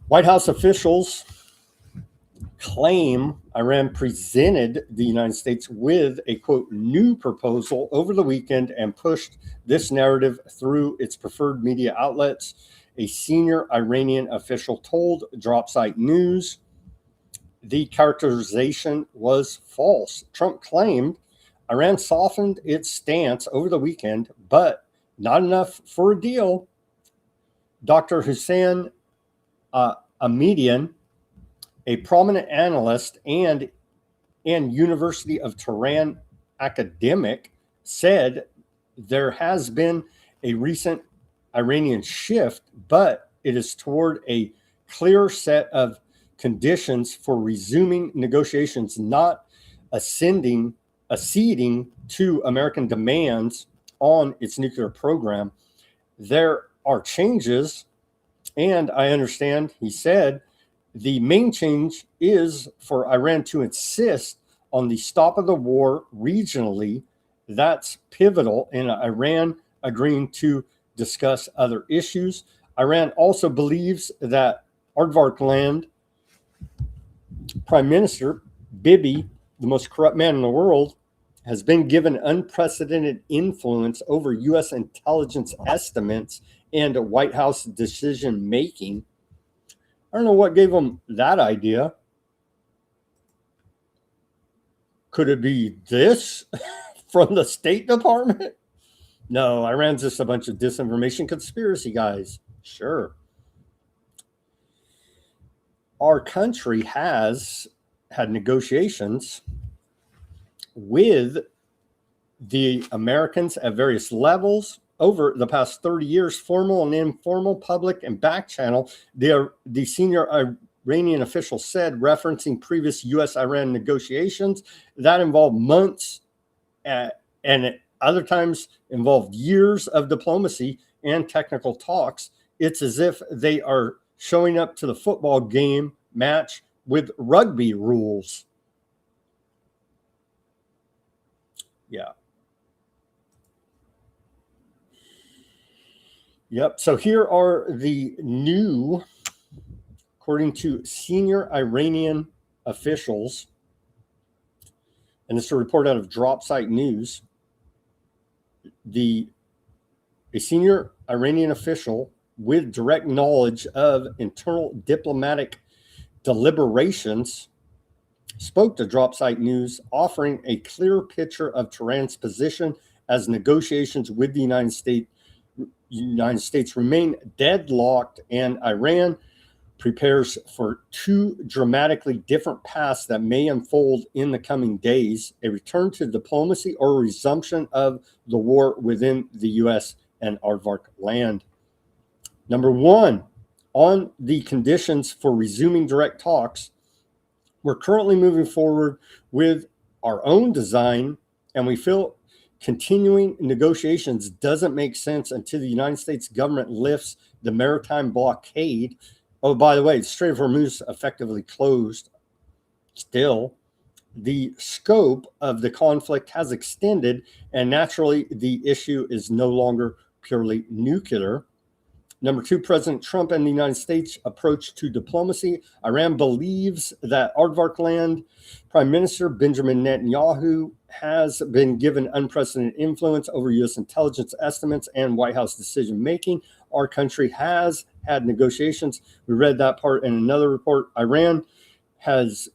White House officials claim Iran presented the United States with a, quote, new proposal over the weekend and pushed this narrative through its preferred media outlets. A senior Iranian official told Dropsite News the characterization was false. Trump claimed Iran softened its stance over the weekend, but not enough for a deal. Dr. Hussein Ahmedian, a prominent analyst and University of Tehran academic, said there has been a recent Iranian shift, but it is toward a clear set of conditions for resuming negotiations, not acceding to American demands on its nuclear program. There are changes, and I understand, he said, the main change is for Iran to insist on the stop of the war regionally. That's pivotal in Iran agreeing to discuss other issues. Iran also believes that aardvark land Prime Minister Bibi, the most corrupt man in the world, has been given unprecedented influence over U.S. intelligence estimates and White House decision making. I don't know what gave them that idea. Could it be this from the State Department? No, Iran's just a bunch of disinformation conspiracy guys. Sure. Our country has had negotiations with the Americans at various levels over the past 30 years, formal and informal, public and back channel. The senior Iranian official said, referencing previous U.S.-Iran negotiations that involved months and other times involved years of diplomacy and technical talks. It's as if they are showing up to the football game match with rugby rules. Yeah. Yep. So here are the new, according to senior Iranian officials, and this is a report out of Dropsite News. A senior Iranian official with direct knowledge of internal diplomatic deliberations spoke to Dropsite News, offering a clear picture of Tehran's position as negotiations with the United States remain deadlocked and Iran prepares for two dramatically different paths that may unfold in the coming days: a return to diplomacy or a resumption of the war within the U.S. and aardvark land. Number one, on the conditions for resuming direct talks, we're currently moving forward with our own design, and we feel Continuing negotiations doesn't make sense until the United States government lifts the maritime blockade. Oh, by the way, the Strait of Hormuz effectively closed. Still, the scope of the conflict has extended, and naturally, the issue is no longer purely nuclear. Number two, President Trump and the United States approach to diplomacy. Iran believes that Aardvark land Prime Minister Benjamin Netanyahu has been given unprecedented influence over U.S. intelligence estimates and White House decision making. Our country has had negotiations. We read that part in another report. Iran has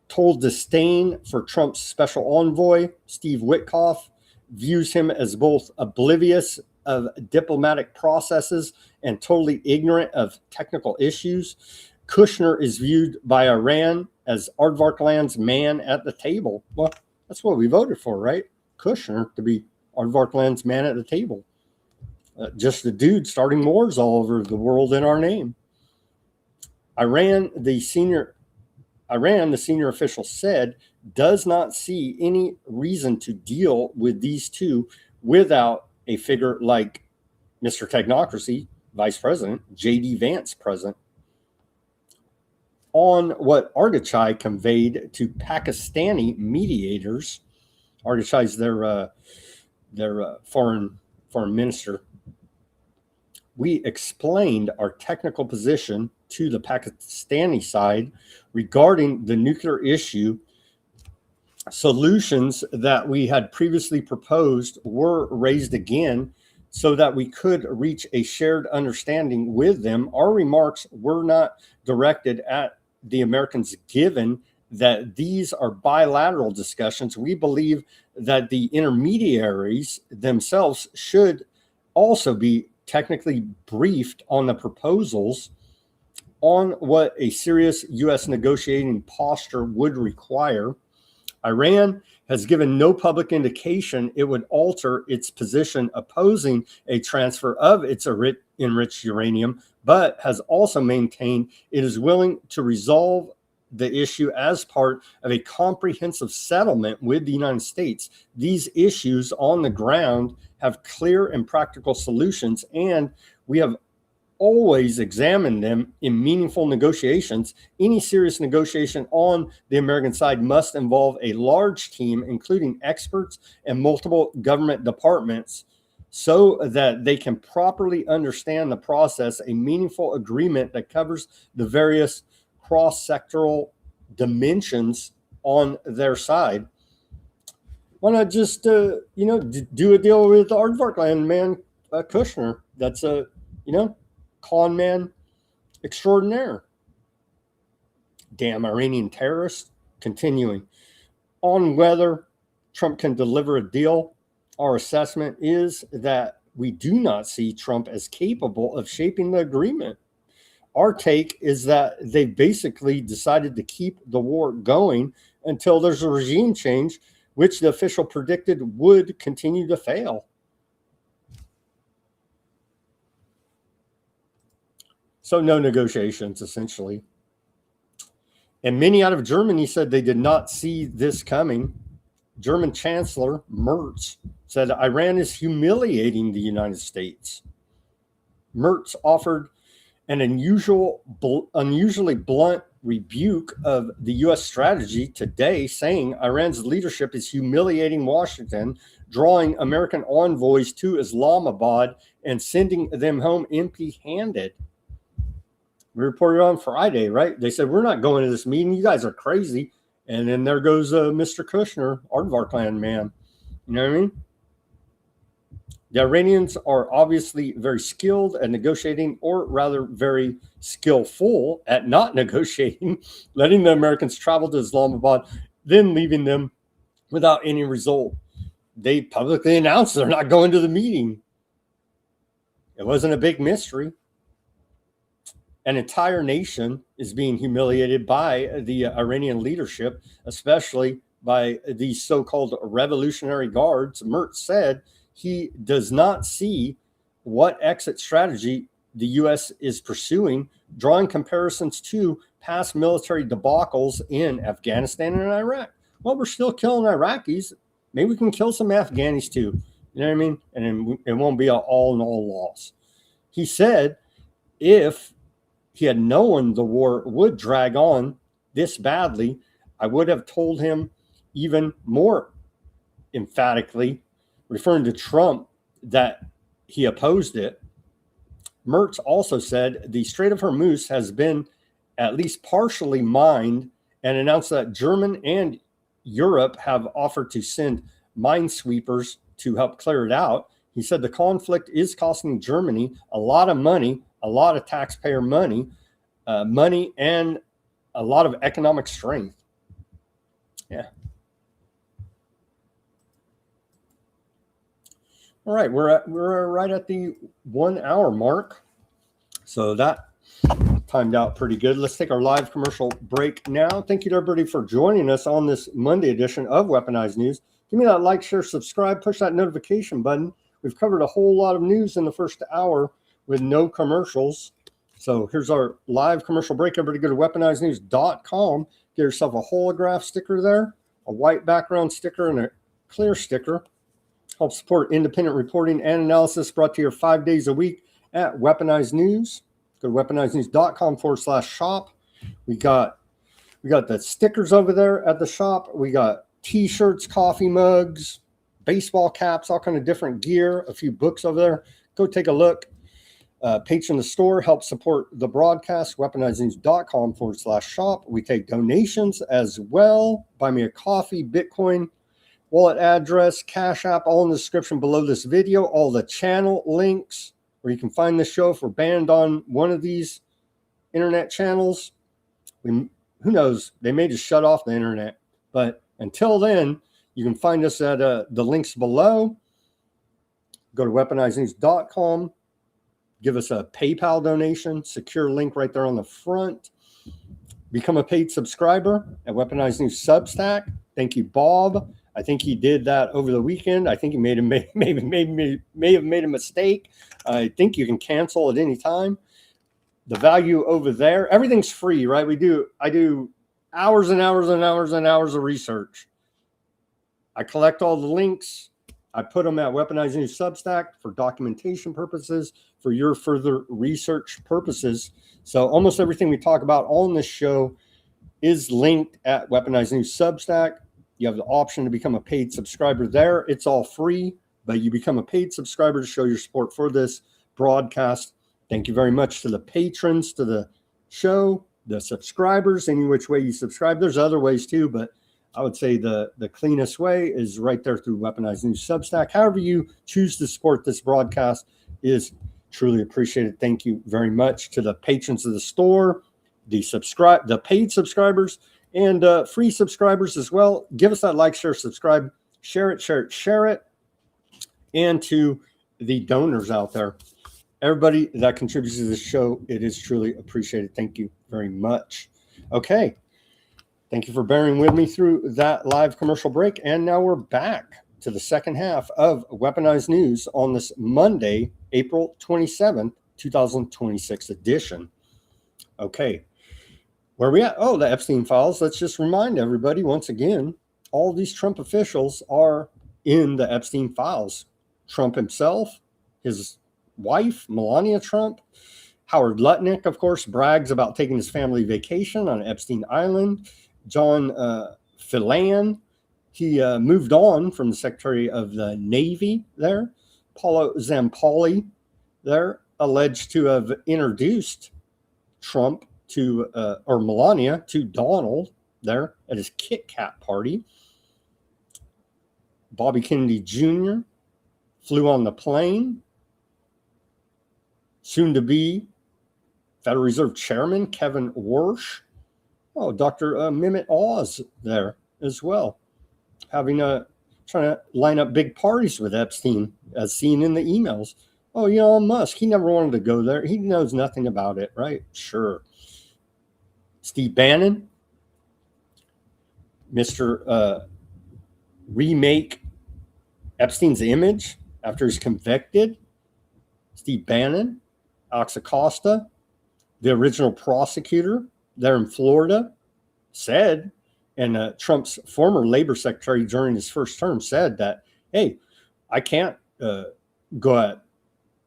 told disdain for Trump's special envoy, Steve Witkoff, views him as both oblivious of diplomatic processes and totally ignorant of technical issues. Kushner is viewed by Iran as Aardvark land's man at the table. Well, that's what we voted for, right? Kushner to be Aardvark land's man at the table. Just a dude starting wars all over the world in our name. Iran, the senior official said, does not see any reason to deal with these two without a figure like Mr. Technocracy, Vice President, J.D. Vance, President. On what Argachai conveyed to Pakistani mediators, Argachai is their foreign minister, we explained our technical position to the Pakistani side regarding the nuclear issue. Solutions that we had previously proposed were raised again so that we could reach a shared understanding with them. Our remarks were not directed at the Americans, given that these are bilateral discussions. We believe that the intermediaries themselves should also be technically briefed on the proposals on what a serious U.S. negotiating posture would require. Iran has given no public indication it would alter its position opposing a transfer of its enriched uranium, but has also maintained it is willing to resolve the issue as part of a comprehensive settlement with the United States. These issues on the ground have clear and practical solutions, and we have always examine them in meaningful negotiations. Any serious negotiation on the American side must involve a large team, including experts and multiple government departments, so that they can properly understand the process. A meaningful agreement that covers the various cross-sectoral dimensions on their side. Why not just, do a deal with the Aardvark land man, Kushner? That's a, con man extraordinaire. Damn Iranian terrorists. Continuing on whether Trump can deliver a deal, our assessment is that we do not see Trump as capable of shaping the agreement. Our take is that they basically decided to keep the war going until there's a regime change, which the official predicted would continue to fail. So no negotiations, essentially. And many out of Germany said they did not see this coming. German Chancellor Merz said Iran is humiliating the United States. Merz offered an unusually blunt rebuke of the U.S. strategy today, saying Iran's leadership is humiliating Washington, drawing American envoys to Islamabad and sending them home empty-handed. We reported on Friday, right? They said, we're not going to this meeting. You guys are crazy. And then there goes Mr. Kushner, Aardvark land man. You know what I mean? The Iranians are obviously very skilled at negotiating, or rather very skillful at not negotiating, letting the Americans travel to Islamabad, then leaving them without any result. They publicly announced they're not going to the meeting. It wasn't a big mystery. An entire nation is being humiliated by the Iranian leadership, especially by these so-called revolutionary guards. Merz said he does not see what exit strategy the U.S. is pursuing, drawing comparisons to past military debacles in Afghanistan and Iraq. Well, we're still killing Iraqis. maybe we can kill some Afghanis too. You know what I mean? And then it won't be an all-in-all loss. He said if he had known the war would drag on this badly, I would have told him even more emphatically, referring to Trump, that he opposed it. Mertz also said the Strait of Hormuz has been at least partially mined and announced that Germany and Europe have offered to send minesweepers to help clear it out. He said the conflict is costing Germany a lot of money, a lot of taxpayer money, and a lot of economic strength. Yeah. All right, we're right at the 1 hour mark, so that timed out pretty good. Let's take our live commercial break now. Thank you to everybody for joining us on this Monday edition of Weaponized News. Give me that like, share, subscribe, push that notification button. We've covered a whole lot of news in the first hour with no commercials. So here's our live commercial break. Everybody go to weaponizednews.com. Get yourself a holograph sticker there, a white background sticker, and a clear sticker. Help support independent reporting and analysis brought to you 5 days a week at Weaponized News. Go to weaponizednews.com/shop. We got the stickers over there at the shop. We got t-shirts, coffee mugs, baseball caps, all kind of different gear, a few books over there. Go take a look. Patron the store, help support the broadcast, weaponizednews.com/shop. We take donations as well. Buy me a coffee, Bitcoin, wallet address, Cash App, all in the description below this video. All the channel links where you can find the show if we're banned on one of these internet channels. Who knows? They may just shut off the internet. But until then, you can find us at the links below. Go to weaponizednews.com. Give us a PayPal donation, secure link right there on the front. Become a paid subscriber at Weaponized News Substack. Thank you, Bob. I think he did that over the weekend. I think he may have made a mistake. I think you can cancel at any time. The value over there, everything's free, right? I do hours and hours and hours and hours of research. I collect all the links. I put them at Weaponized News Substack for documentation purposes, for your further research purposes. So almost everything we talk about on this show is linked at Weaponized News Substack. You have the option to become a paid subscriber there. It's all free, but you become a paid subscriber to show your support for this broadcast. Thank you very much to the patrons, to the show, the subscribers, any which way you subscribe. There's other ways too, but I would say the cleanest way is right there through Weaponized News Substack. However you choose to support this broadcast is truly appreciated. Thank you very much to the patrons of the store, the paid subscribers, and free subscribers as well. Give us that like, share, subscribe, share it. And to the donors out there, everybody that contributes to this show, it is truly appreciated. Thank you very much. Okay. Thank you for bearing with me through that live commercial break. And now we're back to the second half of Weaponized News on this Monday, April 27th, 2026 edition. Okay. Where are we at? Oh, the Epstein files. Let's just remind everybody once again, all these Trump officials are in the Epstein files. Trump himself, his wife, Melania Trump, Howard Lutnick, of course, brags about taking his family vacation on Epstein Island. John Filan, he moved on from the Secretary of the Navy there. Paolo Zampoli there, alleged to have introduced Trump to, or Melania to Donald there at his Kit Kat party. Bobby Kennedy Jr. flew on the plane. Soon to be Federal Reserve Chairman Kevin Warsh. Oh, Dr. Mehmet Oz there as well, having trying to line up big parties with Epstein, as seen in the emails. Oh, Elon Musk, he never wanted to go there. He knows nothing about it, right? Sure. Steve Bannon, Mr. Remake Epstein's image after he's convicted. Steve Bannon, Alex Acosta, the original prosecutor there in Florida, said And Trump's former labor secretary during his first term said that, hey, I can't go at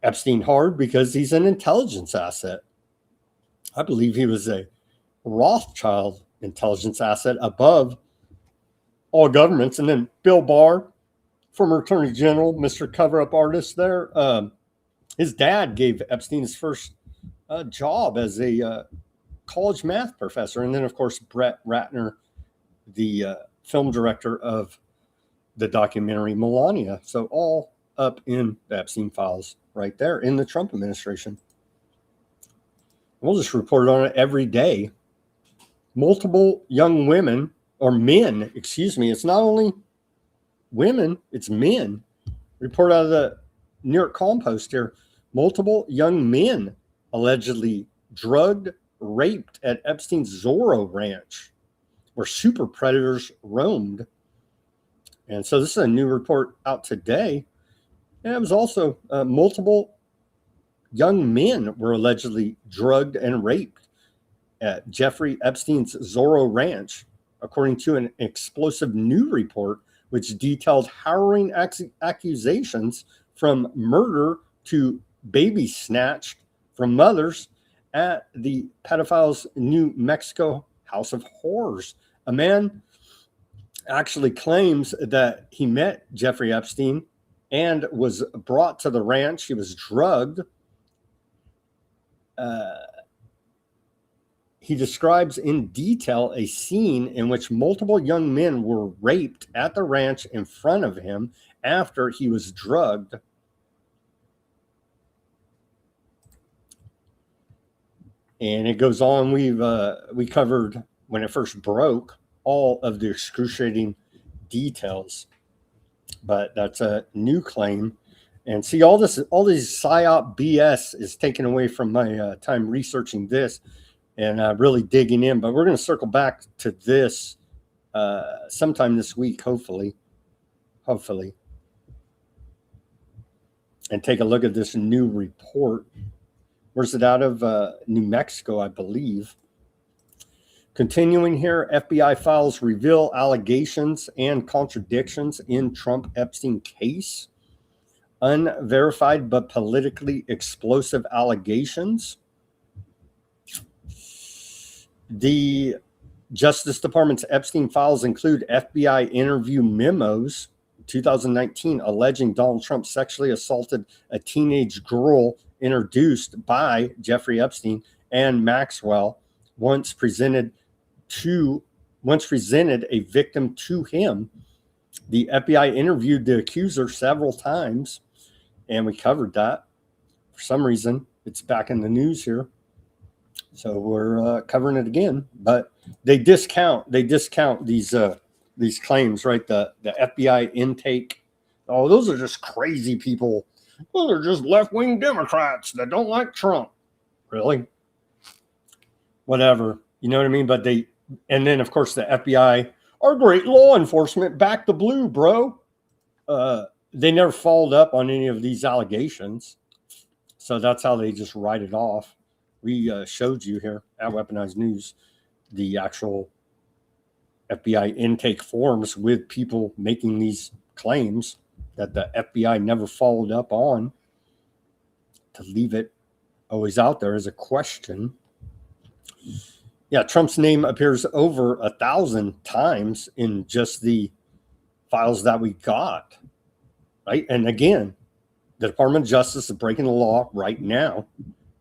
Epstein hard because he's an intelligence asset. I believe he was a Rothschild intelligence asset above all governments. And then Bill Barr, former attorney general, Mr. Cover-Up artist there, his dad gave Epstein his first job as a college math professor. And then, of course, Brett Ratner, the film director of the documentary Melania. So all up in the Epstein files right there in the Trump administration. We'll just report on it every day. Multiple young women, or men, excuse me. It's not only women, it's men. Report out of the New York Column Post here. Multiple young men allegedly drugged, raped at Epstein's Zorro Ranch, where super predators roamed. And so this is a new report out today. And it was also multiple young men were allegedly drugged and raped at Jeffrey Epstein's Zorro Ranch, according to an explosive new report, which detailed harrowing accusations from murder to baby snatched from mothers at the pedophile's New Mexico House of Horrors. A man actually claims that he met Jeffrey Epstein and was brought to the ranch. He was drugged. He describes in detail a scene in which multiple young men were raped at the ranch in front of him after he was drugged. And it goes on. We covered when it first broke all of the excruciating details, but that's a new claim. And see, all these PSYOP BS is taken away from my time researching this and really digging in. But we're going to circle back to this sometime this week, hopefully, and take a look at this new report. Where's it out of? New Mexico, I believe. Continuing here, FBI files reveal allegations and contradictions in Trump Epstein case. Unverified but politically explosive allegations. The Justice Department's Epstein files include FBI interview memos 2019 alleging Donald Trump sexually assaulted a teenage girl introduced by Jeffrey Epstein and Maxwell once presented a victim to him. The FBI interviewed the accuser several times, and we covered that. For some reason, it's back in the news here, so we're covering it again. But they discount these claims, right? The FBI intake. Oh, those are just crazy people. Well, they're just left-wing Democrats that don't like Trump. Really? Whatever. You know what I mean? But and then, of course, the FBI, our great law enforcement, back the blue, bro. They never followed up on any of these allegations. So that's how they just write it off. We showed you here at Weaponized News the actual FBI intake forms with people making these claims that the FBI never followed up on, to leave it always out there as a question. Yeah, Trump's name appears over 1,000 times in just the files that we got, right? And again, the Department of Justice is breaking the law right now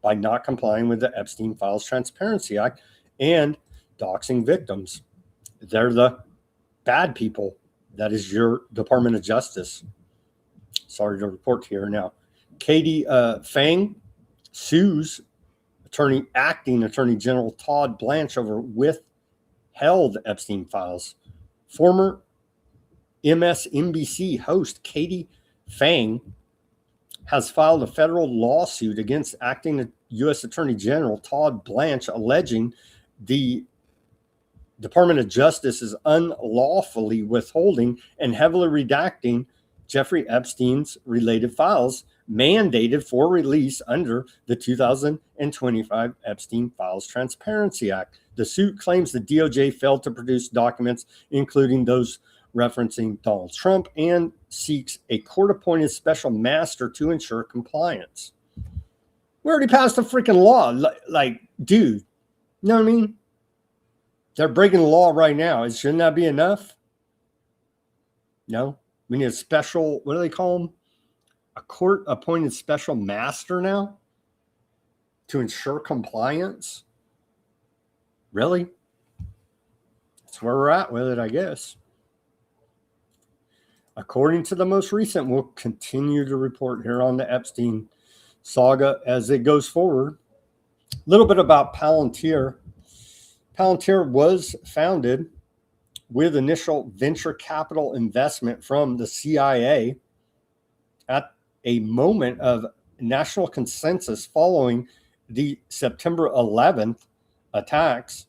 by not complying with the Epstein Files Transparency Act and doxing victims. They're the bad people. That is your Department of Justice. Sorry to report here now. Katie Fang sues acting Attorney General Todd Blanche over withheld Epstein files. Former MSNBC host Katie Fang has filed a federal lawsuit against acting U.S. Attorney General Todd Blanche, alleging the Department of Justice is unlawfully withholding and heavily redacting Jeffrey Epstein's related files mandated for release under the 2025 Epstein Files Transparency Act. The suit claims the DOJ failed to produce documents, including those referencing Donald Trump, and seeks a court-appointed special master to ensure compliance. We already passed a freaking law. Like, dude, you know what I mean? They're breaking the law right now. Shouldn't that be enough? No. We need a special, what do they call them? A court-appointed special master now to ensure compliance? Really? That's where we're at with it, I guess. According to the most recent, we'll continue to report here on the Epstein saga as it goes forward. A little bit about Palantir. Palantir was founded with initial venture capital investment from the CIA at a moment of national consensus following the September 11th attacks.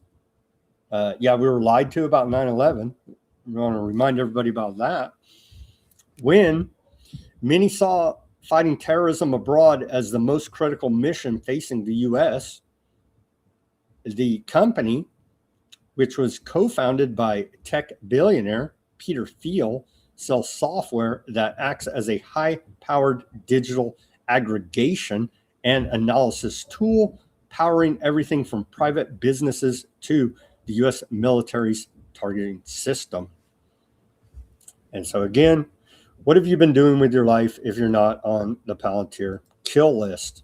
We were lied to about 9/11. We want to remind everybody about that. When many saw fighting terrorism abroad as the most critical mission facing the U.S., the company, which was co-founded by tech billionaire Peter Thiel, sells software that acts as a high-powered digital aggregation and analysis tool, powering everything from private businesses to the U.S. military's targeting system. And so again, what have you been doing with your life if you're not on the Palantir kill list?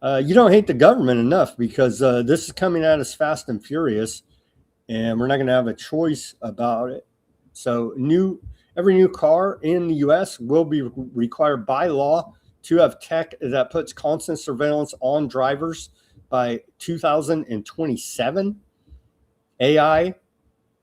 You don't hate the government enough, because this is coming at us fast and furious, and we're not going to have a choice about it. So every new car in the U.S. will be required by law to have tech that puts constant surveillance on drivers by 2027. AI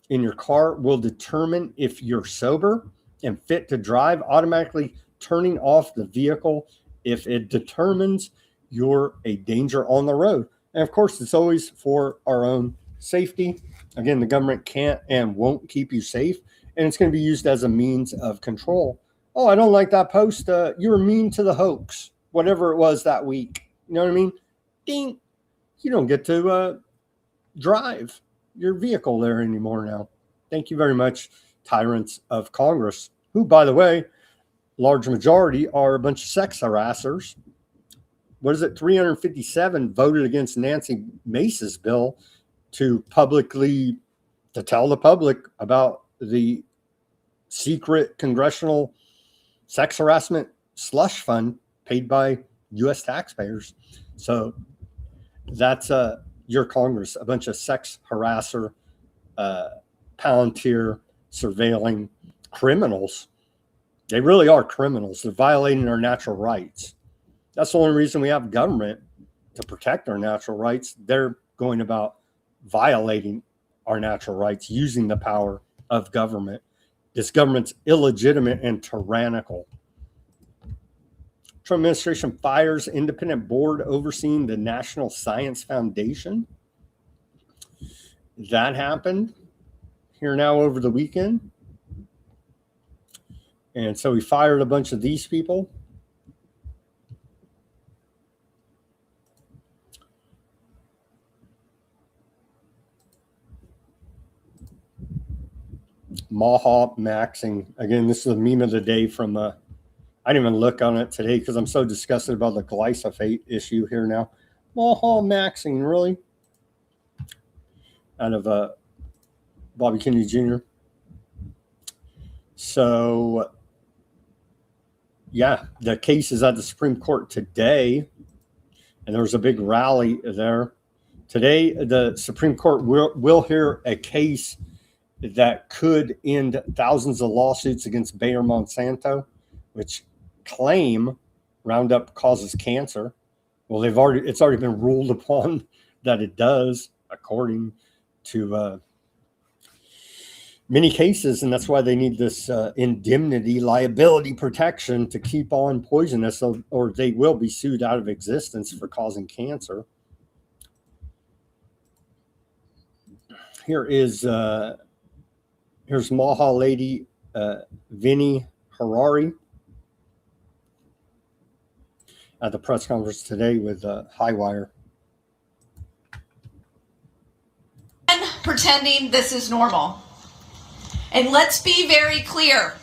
in your car will determine if you're sober and fit to drive, automatically turning off the vehicle if it determines you're a danger on the road. And of course, it's always for our own safety. Again, the government can't and won't keep you safe, and it's going to be used as a means of control. Oh, I don't like that post. You were mean to the hoax, whatever it was that week. You know what I mean? Ding. You don't get to drive your vehicle there anymore now. Thank you very much, tyrants of Congress, who, by the way, large majority are a bunch of sex harassers. What is it? 357 voted against Nancy Mace's bill to tell the public about the secret congressional sex harassment slush fund paid by U.S. taxpayers. So that's your Congress, a bunch of sex harasser, Palantir surveilling criminals. They really are criminals. They're violating our natural rights. That's the only reason we have government, to protect our natural rights. They're going about violating our natural rights, using the power of government. This government's illegitimate and tyrannical. Trump administration fires independent board overseeing the National Science Foundation. That happened here now over the weekend. And so he fired a bunch of these people. Maha maxing. Again, this is a meme of the day from, I didn't even look on it today because I'm so disgusted about the Glyphosate issue here now. Maha maxing, really? Out of Bobby Kennedy Jr. So, yeah, the case is at the Supreme Court today, and there was a big rally there. Today, the Supreme Court will hear a case that could end thousands of lawsuits against Bayer Monsanto, which claim Roundup causes cancer. Well, it's already been ruled upon that it does, according to many cases, and that's why they need this indemnity liability protection to keep on poisonous, or they will be sued out of existence for causing cancer. Here's Maha lady Vinnie Harari. at the press conference today with Highwire. Pretending this is normal. And let's be very clear.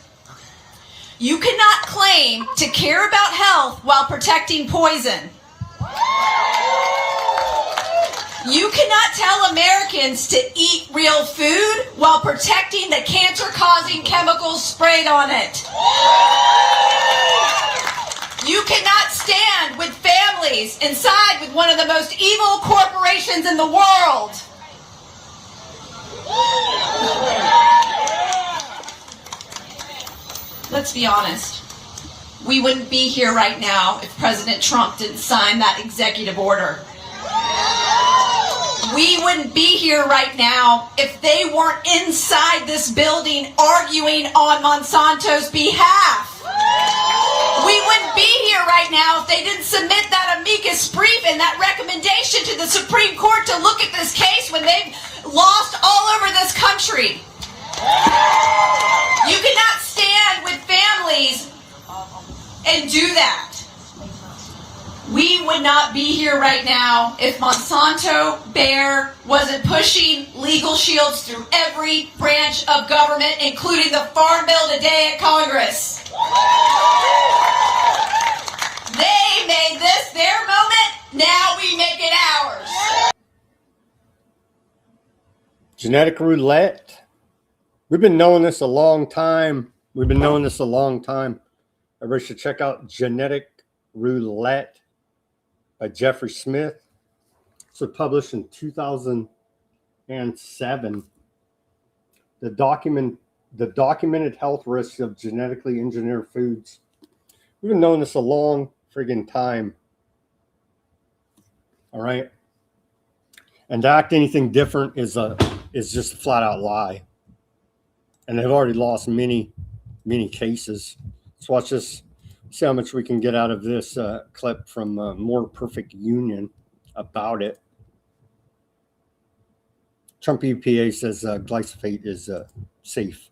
You cannot claim to care about health while protecting poison. You cannot tell Americans to eat real food while protecting the cancer-causing chemicals sprayed on it. You cannot stand with families and side with one of the most evil corporations in the world. Let's be honest. We wouldn't be here right now if President Trump didn't sign that executive order. We wouldn't be here right now if they weren't inside this building arguing on Monsanto's behalf. We wouldn't be here right now if they didn't submit that amicus brief and that recommendation to the Supreme Court to look at this case when they've lost all over this country. You cannot stand with families and do that. We would not be here right now if Monsanto Bayer wasn't pushing legal shields through every branch of government, including the Farm Bill today at Congress. They made this their moment, now we make it ours. Genetic roulette. We've been knowing this a long time. Everybody should check out Genetic Roulette by Jeffrey Smith. This was published in 2007. The documented health risks of genetically engineered foods. We've been knowing this a long friggin' time. All right. And to act anything different is just a flat out lie. And they've already lost many cases. Let's watch this. See how much we can get out of this clip from More Perfect Union about it. Trump EPA says glyphosate is safe.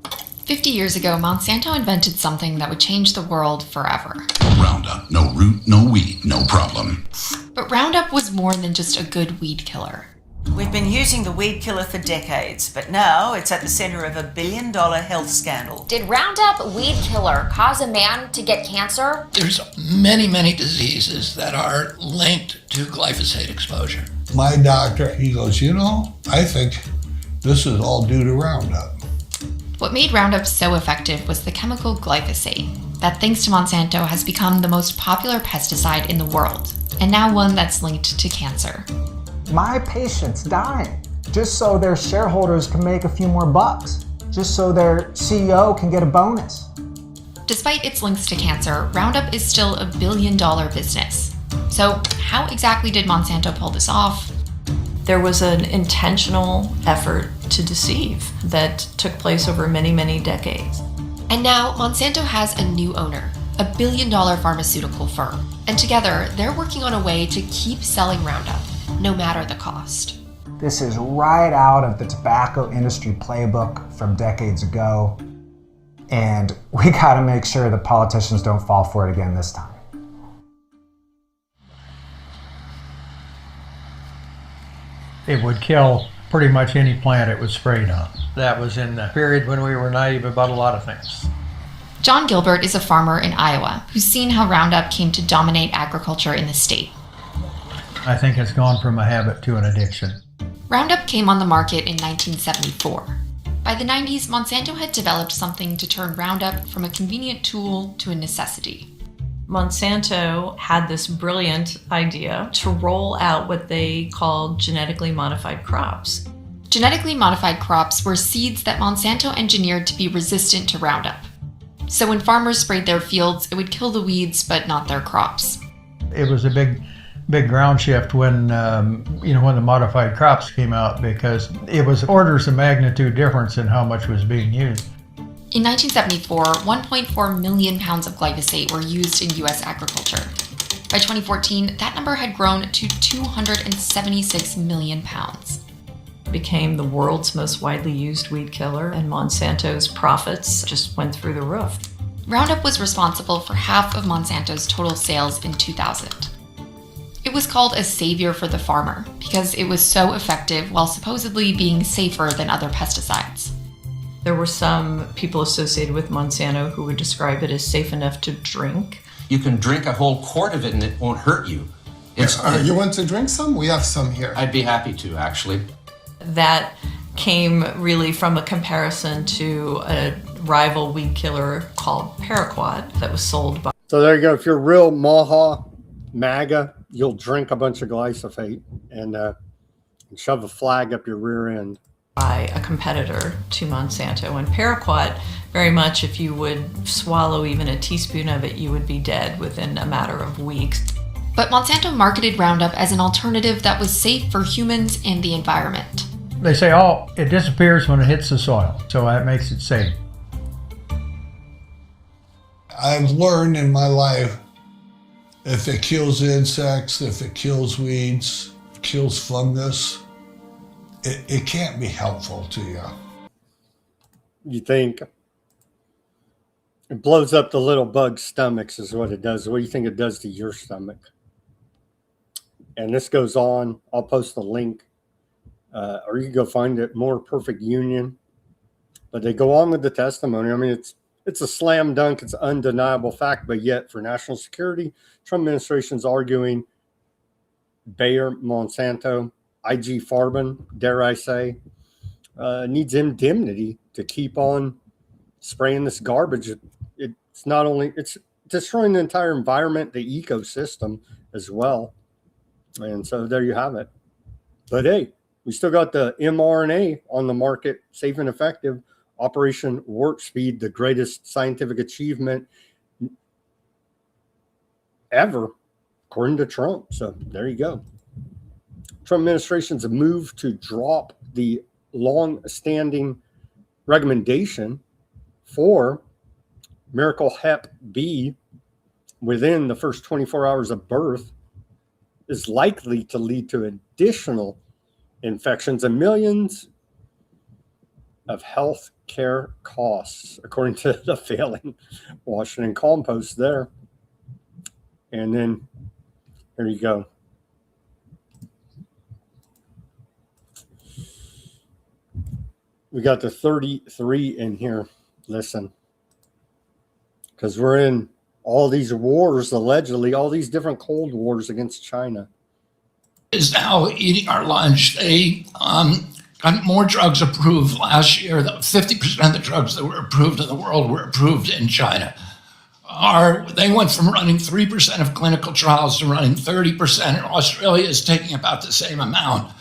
50 years ago, Monsanto invented something that would change the world forever. Roundup, no root, no weed, no problem. But Roundup was more than just a good weed killer. We've been using the weed killer for decades, but now it's at the center of a $1 billion health scandal. Did Roundup weed killer cause a man to get cancer? There's many diseases that are linked to glyphosate exposure. My doctor, he goes, I think this is all due to Roundup. What made Roundup so effective was the chemical glyphosate, that thanks to Monsanto has become the most popular pesticide in the world, and now one that's linked to cancer. My patients dying just so their shareholders can make a few more bucks, just so their CEO can get a bonus. Despite its links to cancer, Roundup is still a $1 billion business. So how exactly did Monsanto pull this off? There was an intentional effort to deceive that took place over many decades. And now Monsanto has a new owner, a $1 billion pharmaceutical firm. And together, they're working on a way to keep selling Roundup, no matter the cost. This is right out of the tobacco industry playbook from decades ago. And we gotta make sure that politicians don't fall for it again this time. It would kill pretty much any plant it was sprayed on. That was in the period when we were naive about a lot of things. John Gilbert is a farmer in Iowa who's seen how Roundup came to dominate agriculture in the state. I think it's gone from a habit to an addiction. Roundup came on the market in 1974. By the 90s, Monsanto had developed something to turn Roundup from a convenient tool to a necessity. Monsanto had this brilliant idea to roll out what they called genetically modified crops. Genetically modified crops were seeds that Monsanto engineered to be resistant to Roundup. So when farmers sprayed their fields, it would kill the weeds, but not their crops. It was a big ground shift when when the modified crops came out, because it was orders of magnitude difference in how much was being used. In 1974, 1.4 million pounds of glyphosate were used in U.S. agriculture. By 2014, that number had grown to 276 million pounds. It became the world's most widely used weed killer, and Monsanto's profits just went through the roof. Roundup was responsible for half of Monsanto's total sales in 2000. It was called a savior for the farmer because it was so effective while supposedly being safer than other pesticides. There were some people associated with Monsanto who would describe it as safe enough to drink. You can drink a whole quart of it and it won't hurt you. You want to drink some? We have some here. I'd be happy to, actually. That came really from a comparison to a rival weed killer called Paraquat that was sold by. So there you go. If you're real MAGA, you'll drink a bunch of glyphosate and shove a flag up your rear end. By a competitor to Monsanto. And Paraquat, very much, if you would swallow even a teaspoon of it, you would be dead within a matter of weeks. But Monsanto marketed Roundup as an alternative that was safe for humans and the environment. They say, oh, it disappears when it hits the soil, so that makes it safe. I've learned in my life, if it kills insects, if it kills weeds, if it kills fungus, it can't be helpful to you. You think it blows up the little bug stomachs is what it does. What do you think it does to your stomach? And this goes on. I'll post a link, or you can go find it, More Perfect Union. But they go on with the testimony. I mean, it's a slam dunk. It's an undeniable fact. But yet, for national security, Trump administration's arguing Bayer, Monsanto, IG Farben, dare I say, needs indemnity to keep on spraying this garbage. It's not only, it's destroying the entire environment, the ecosystem as well. And so there you have it. But hey, we still got the mRNA on the market, safe and effective. Operation Warp Speed, the greatest scientific achievement ever, according to Trump. So there you go. Trump administration's move to drop the long-standing recommendation for Miracle Hep B within the first 24 hours of birth is likely to lead to additional infections and millions of health care costs, according to the failing Washington Compost there. And then here you go. We got the 33 in here. Listen, because we're in all these wars, allegedly, all these different Cold Wars against China. Is now eating our lunch. They got more drugs approved last year. 50% of the drugs that were approved in the world were approved in China. They went from running 3% of clinical trials to running 30%, and Australia is taking about the same amount.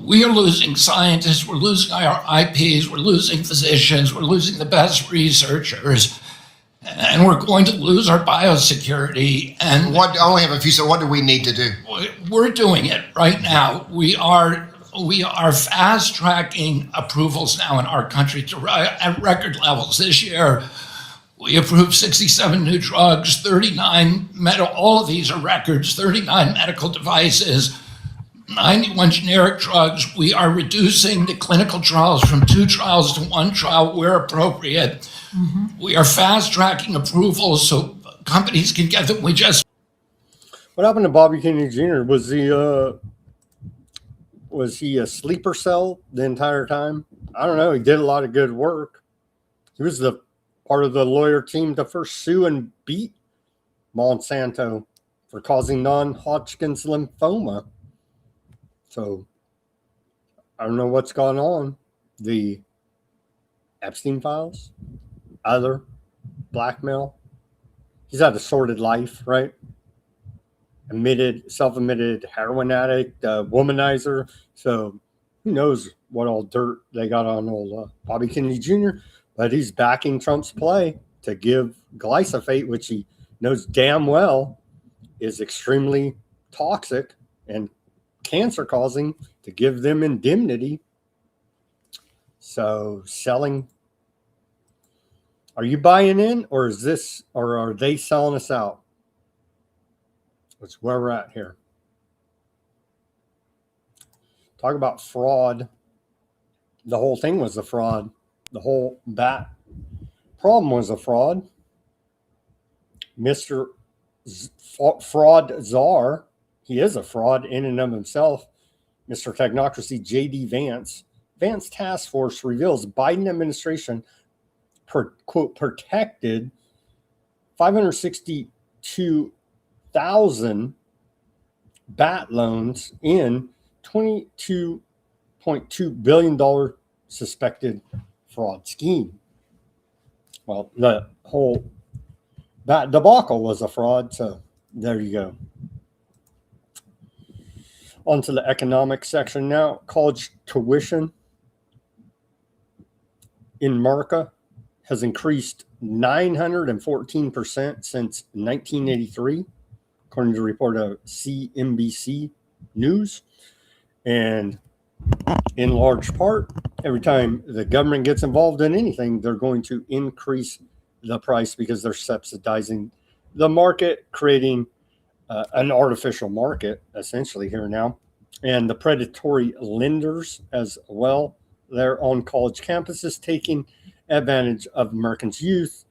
We are losing scientists, we're losing our IPs, we're losing physicians, we're losing the best researchers, and we're going to lose our biosecurity. And I only have a few, so what do we need to do? We're doing it right now. We are fast tracking approvals now in our country at record levels. This year, we approved 67 new drugs, 39 all of these are records, 39 medical devices, 91 generic drugs. We are reducing the clinical trials from 2 trials to 1 trial where appropriate. Mm-hmm. We are fast tracking approvals so companies can get them. What happened to Bobby Kennedy Jr.? Was he a sleeper cell the entire time? I don't know. He did a lot of good work. He was the part of the lawyer team to first sue and beat Monsanto for causing non-Hodgkin's lymphoma. So I don't know what's going on. The Epstein files, other blackmail. He's had a sordid life, right? Self-admitted heroin addict, womanizer. So who knows what all dirt they got on old Bobby Kennedy Jr., but he's backing Trump's play to give glyphosate, which he knows damn well is extremely toxic and cancer-causing, to give them indemnity. So selling. Are you buying in, or are they selling us out? That's where we're at here. Talk about fraud. The whole thing was a fraud. The whole bat problem was a fraud. Mr. Fraud Czar, he is a fraud in and of himself. Mr. Technocracy J.D. Vance. Vance Task Force reveals Biden administration quote protected 562,000 BAT loans in $22.2 billion suspected fraud scheme. Well, the whole BAT debacle was a fraud, so there you go. On to the economic section now. College tuition in America has increased 914% since 1983, according to a report of CNBC News. And in large part, every time the government gets involved in anything, they're going to increase the price because they're subsidizing the market, creating an artificial market, essentially, here now. And the predatory lenders as well, they're on college campuses taking advantage of America's youth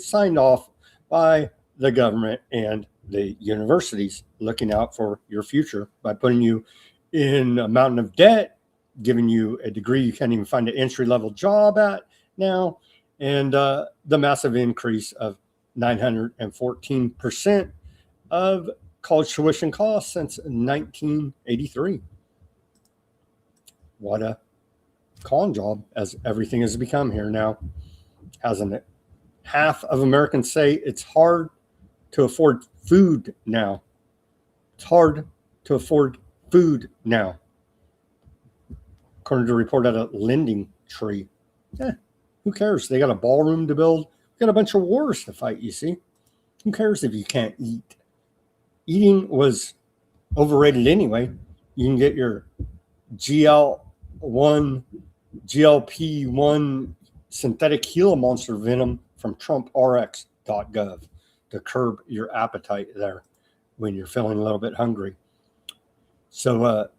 signed off by the government and the universities, looking out for your future by putting you in a mountain of debt, giving you a degree you can't even find an entry-level job at now, and the massive increase of 914% of college tuition costs since 1983. What a con job, as everything has become here now, hasn't it? Half of Americans say it's hard to afford food now. It's hard to afford food now, according to a report out of Lending Tree. Who cares? They got a ballroom to build. They got a bunch of wars to fight, you see. Who cares if you can't eat? Eating was overrated anyway. You can get your GLP-1 synthetic Gila monster venom from TrumpRx.gov to curb your appetite there when you're feeling a little bit hungry. So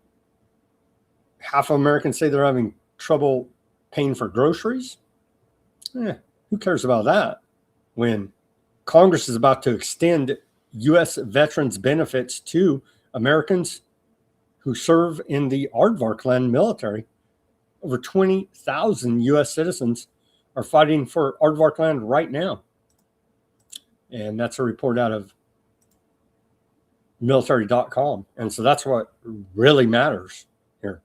half of Americans say they're having trouble paying for groceries. Who cares about that when Congress is about to extend U.S. veterans benefits to Americans who serve in the Aardvarkland military? Over 20,000 U.S. citizens are fighting for Aardvarkland right now. And that's a report out of military.com. And so that's what really matters here.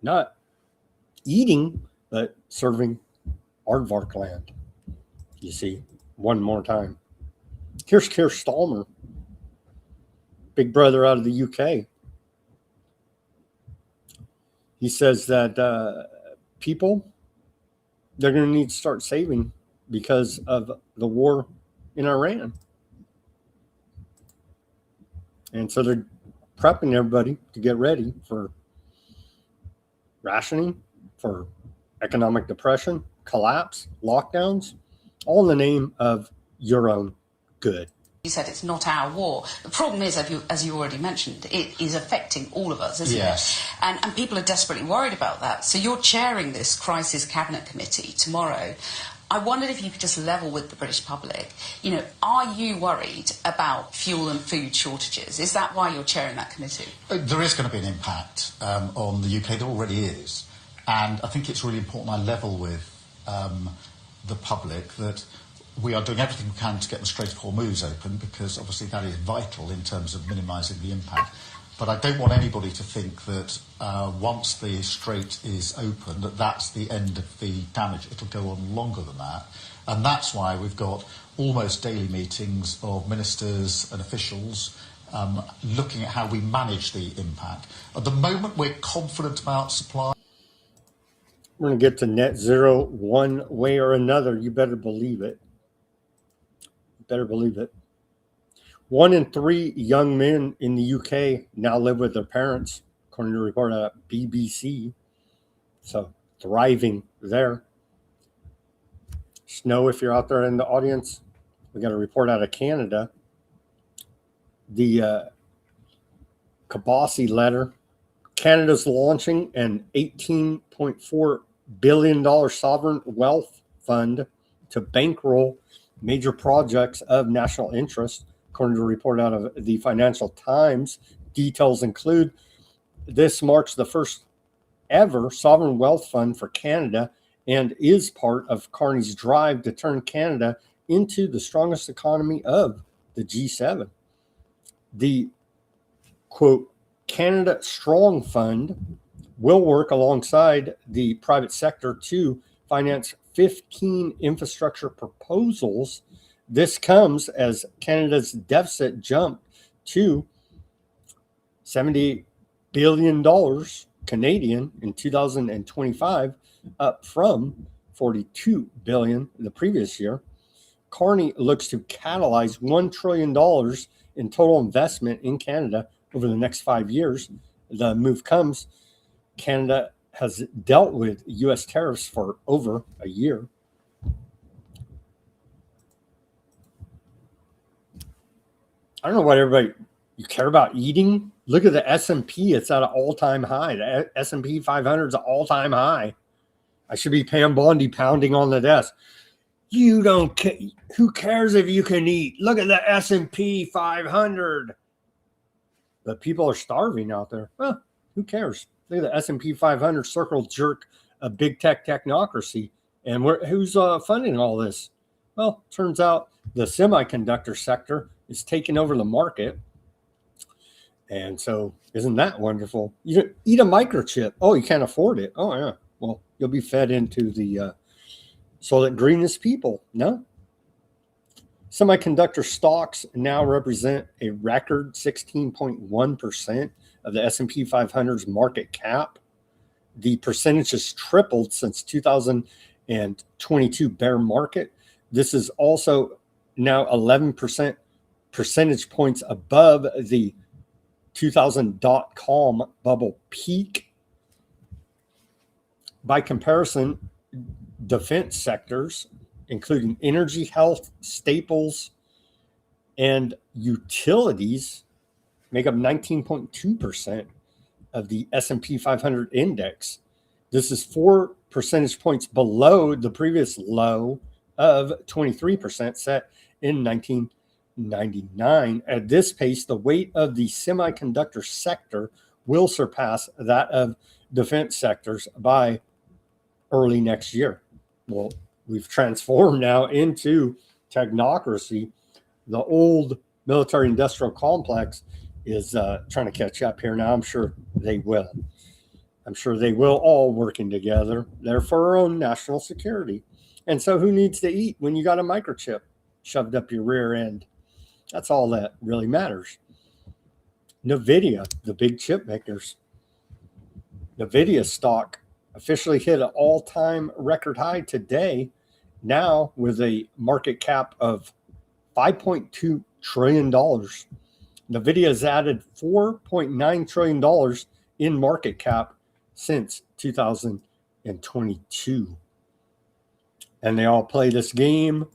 Not eating, but serving Aardvarkland. You see, one more time. Here's Keir Starmer, big brother out of the UK. He says that people, they're going to need to start saving because of the war in Iran. And so they're prepping everybody to get ready for rationing, for economic depression, collapse, lockdowns, all in the name of your own good. You said it's not our war. The problem is, as you already mentioned, it is affecting all of us, isn't it? And people are desperately worried about that. So you're chairing this crisis cabinet committee tomorrow. I wondered if you could just level with the British public. You know, are you worried about fuel and food shortages? Is that why you're chairing that committee? There is going to be an impact on the UK. There already is. And I think it's really important I level with the public that we are doing everything we can to get the Strait of Hormuz open, because obviously that is vital in terms of minimising the impact. But I don't want anybody to think that once the strait is open, that that's the end of the damage. It'll go on longer than that. And that's why we've got almost daily meetings of ministers and officials looking at how we manage the impact. At the moment, we're confident about supply. We're going to get to net zero one way or another. You better believe it. Better believe it. 1 in 3 young men in the UK now live with their parents, according to a report at BBC. So thriving there. Snow, if you're out there in the audience, we got a report out of Canada. The Kabasi letter. Canada's launching an $18.4 billion sovereign wealth fund to bankroll major projects of national interest, according to a report out of the Financial Times. Details include this marks the first ever sovereign wealth fund for Canada and is part of Carney's drive to turn Canada into the strongest economy of the G7. The, quote, Canada Strong Fund will work alongside the private sector to finance 15 infrastructure proposals. This comes as Canada's deficit jumped to $78 billion Canadian in 2025, up from $42 billion the previous year. Carney looks to catalyze $1 trillion in total investment in Canada over the next 5 years. The move comes, Canada has dealt with U.S. tariffs for over a year. I don't know what everybody, you care about eating? Look at the S&P. It's at an all-time high. The S&P 500 is an all-time high. I should be Pam Bondi pounding on the desk. You don't care. Who cares if you can eat? Look at the S&P 500. But people are starving out there. Well, who cares? Look at the S&P 500 circle jerk a big tech technocracy. And who's funding all this? Well, turns out the semiconductor sector is taking over the market. And so isn't that wonderful? You eat a microchip. Oh, you can't afford it. Oh, yeah. Well, you'll be fed into the Soylent Greenest people. No. Semiconductor stocks now represent a record 16.1% of the S&P 500's market cap. The percentage has tripled since 2022 bear market. This is also now 11% percentage points above the 2000 dot-com bubble peak. By comparison, defense sectors, including energy, health, staples, and utilities, make up 19.2% of the S&P 500 index. This is 4 percentage points below the previous low of 23% set in 1999. At this pace, the weight of the semiconductor sector will surpass that of defense sectors by early next year. Well, we've transformed now into technocracy. The old military industrial complex is trying to catch up here now. I'm sure they will. I'm sure they will, all working together. They're for our own national security. And so who needs to eat when you got a microchip shoved up your rear end? That's all that really matters. NVIDIA, the big chip makers. NVIDIA stock officially hit an all-time record high today, now with a market cap of $5.2 trillion. NVIDIA has added $4.9 trillion in market cap since 2022. And they all play this game,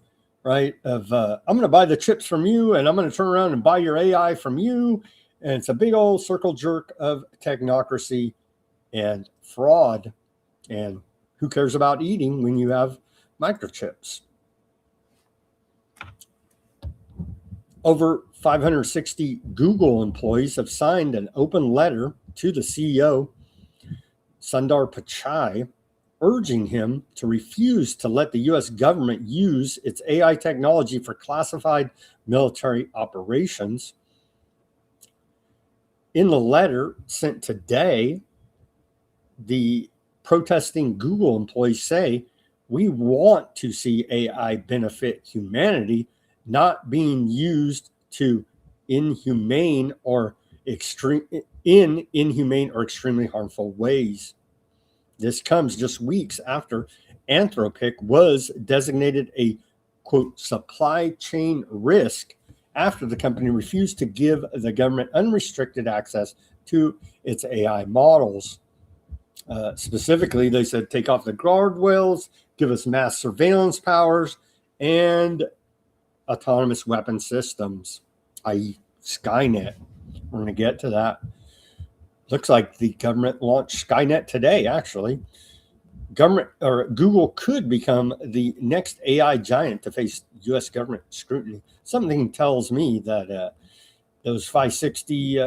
right, of I'm going to buy the chips from you, and I'm going to turn around and buy your AI from you. And it's a big old circle jerk of technocracy and fraud. And who cares about eating when you have microchips? Over 560 Google employees have signed an open letter to the CEO, Sundar Pichai, urging him to refuse to let the U.S. government use its AI technology for classified military operations. In the letter sent today, the protesting Google employees say, we want to see AI benefit humanity, not being used to inhumane or extremely harmful ways. This comes just weeks after Anthropic was designated a, quote, supply chain risk after the company refused to give the government unrestricted access to its AI models. Specifically, they said, take off the guardrails, give us mass surveillance powers, and autonomous weapon systems, i.e. Skynet. We're going to get to that. Looks like the government launched Skynet today, actually. Google could become the next AI giant to face U.S. government scrutiny. Something tells me that those 560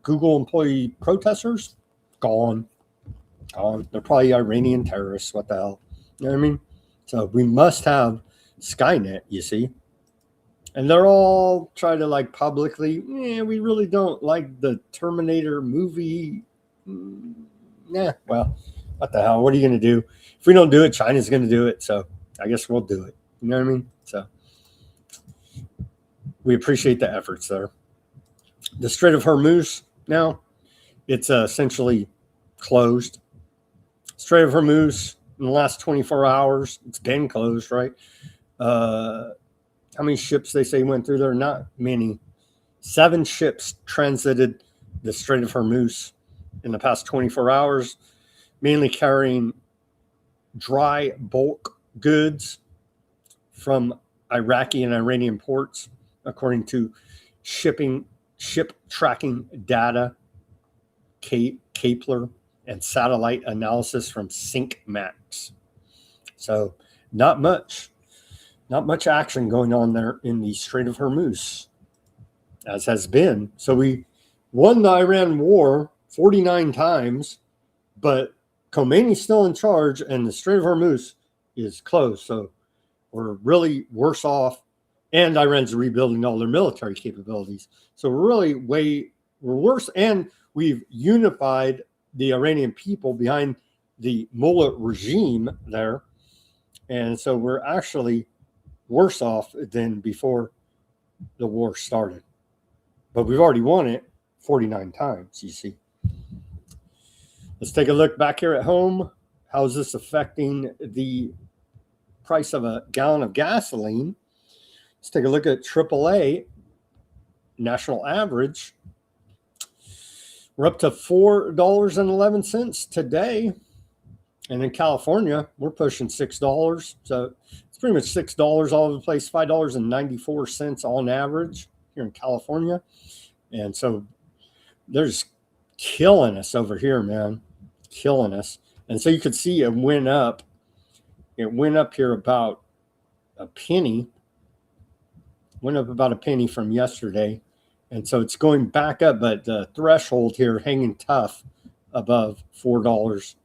Google employee protesters, gone. They're probably Iranian terrorists. What the hell? You know what I mean? So we must have Skynet, you see. And they're all trying to like publicly, we really don't like the Terminator movie. Well, what the hell? What are you going to do? If we don't do it, China's going to do it. So I guess we'll do it. You know what I mean? So we appreciate the efforts there. The Strait of Hormuz now, it's essentially closed. Strait of Hormuz in the last 24 hours, it's been closed, right? How many ships they say went through there? Not many. 7 ships transited the Strait of Hormuz in the past 24 hours, mainly carrying dry bulk goods from Iraqi and Iranian ports, according to ship tracking data, Kepler, and satellite analysis from SyncMax. So not much action going on there in the Strait of Hormuz, as has been. So we won the Iran war 49 times, but Khomeini's still in charge and the Strait of Hormuz is closed. So we're really worse off, and Iran's rebuilding all their military capabilities. So we're worse, and we've unified the Iranian people behind the mullah regime there. And so we're actually worse off than before the war started. But we've already won it 49 times, you see. Let's take a look back here at home. How is this affecting the price of a gallon of gasoline? Let's take a look at AAA national average. We're up to $4.11 today. And in California, we're pushing $6. So it's pretty much $6 all over the place, $5.94 on average here in California. And so they're just killing us over here, man. Killing us. And so you could see it went up. It went up here about a penny. Went up about a penny from yesterday. And so it's going back up, but the threshold here hanging tough above $4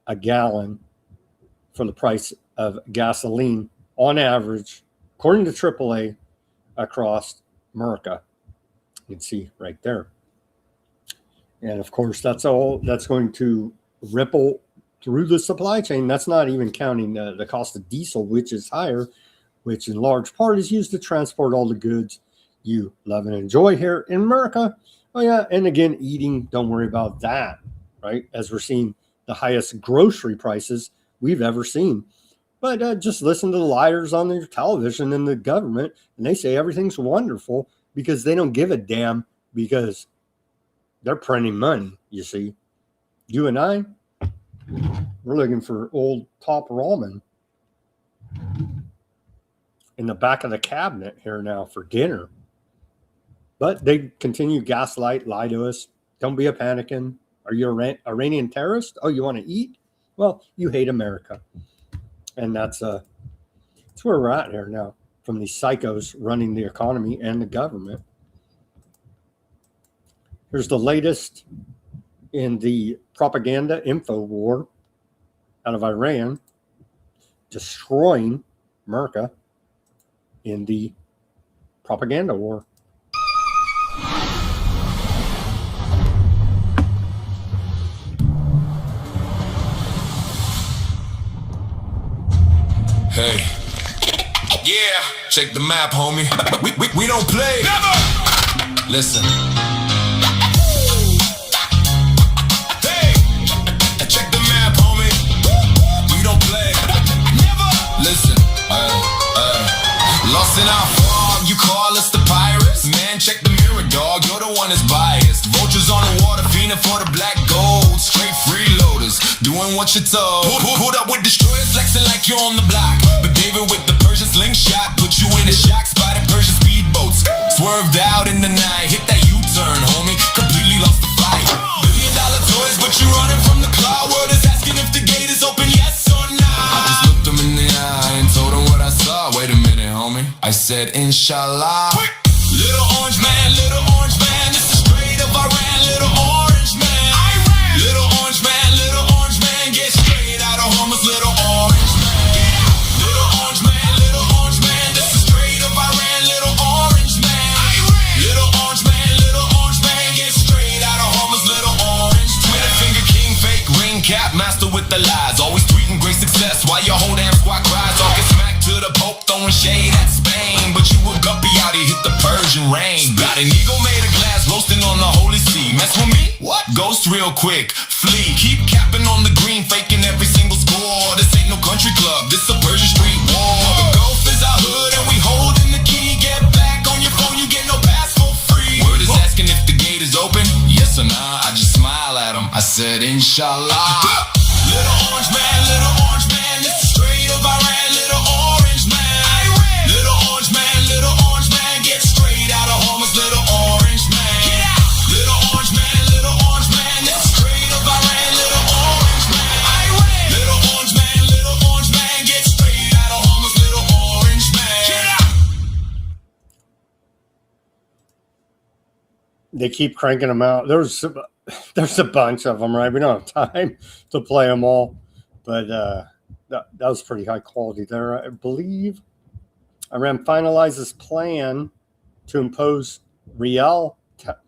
a gallon for the price of gasoline on average, according to AAA, across America. You can see right there. And of course, that's going to ripple through the supply chain. That's not even counting the cost of diesel, which is higher, which in large part is used to transport all the goods you love and enjoy here in America. Oh yeah, and again, eating, don't worry about that, right? As we're seeing the highest grocery prices we've ever seen. But just listen to the liars on their television and the government, and they say everything's wonderful because they don't give a damn, because they're printing money, you see. You and I, we're looking for old top ramen in the back of the cabinet here now for dinner. But they continue gaslight, lie to us. Don't be a panicking. Are you an Iranian terrorist? Oh, you want to eat? Well, you hate America. And that's where we're at here now, from these psychos running the economy and the government. Here's the latest in the propaganda info war out of Iran, destroying America in the propaganda war. Hey, yeah, check the map, homie. We don't play. Never. Listen. Hey, check the map, homie. We don't play. Never. Listen. Lost in our fog, you call us the pirates. Man, check the mirror, dog. You're the one that's biased. Vultures on the water, fiending for the black gold. Straight freeloaders, doing what you're told. Pulled up with destroyers, flexing like you're on the block. But David with the Persian slingshot put you in a shock spot in Persian speedboats. Swerved out in the night, hit that U-turn, homie. Completely lost the fight. $1 billion toys, but you're running from the cloud. World is asking if the gate is open. said, Inshallah. Little orange man, this is straight up Iran, little orange man. Little orange man, get straight out of Homer's little orange man. Little orange man, this is straight up Iran, little orange man. Little orange man, get straight out of Homer's little orange man. Twitter finger king, fake ring cap, master with the lies. Always tweeting great success while your whole damn squad cries. Talking smack to the Pope, throwing shade at Spain. But you a guppy out here, hit the Persian rain. Got an eagle made of glass, roasting on the holy sea. Mess with me? What? Ghost real quick, flee. Keep capping on the green, faking every single score. This ain't no country club, this a Persian street war. The Gulf is our hood and we holding the key. Get back on your phone, you get no pass for free. Word is asking if the gate is open. Yes or nah, I just smile at him. I said, Inshallah. Little orange man, this is straight up Iran, little orange man. Little orange man, get straight out of Homer's little orange man. Little orange man, this is straight up Iran, little orange man. Little orange man, get straight out of Homer's little orange man. They keep cranking them out. There's a bunch of them, right? We don't have time to play them all, but that was pretty high quality there. I believe Iran finalizes plan to impose rial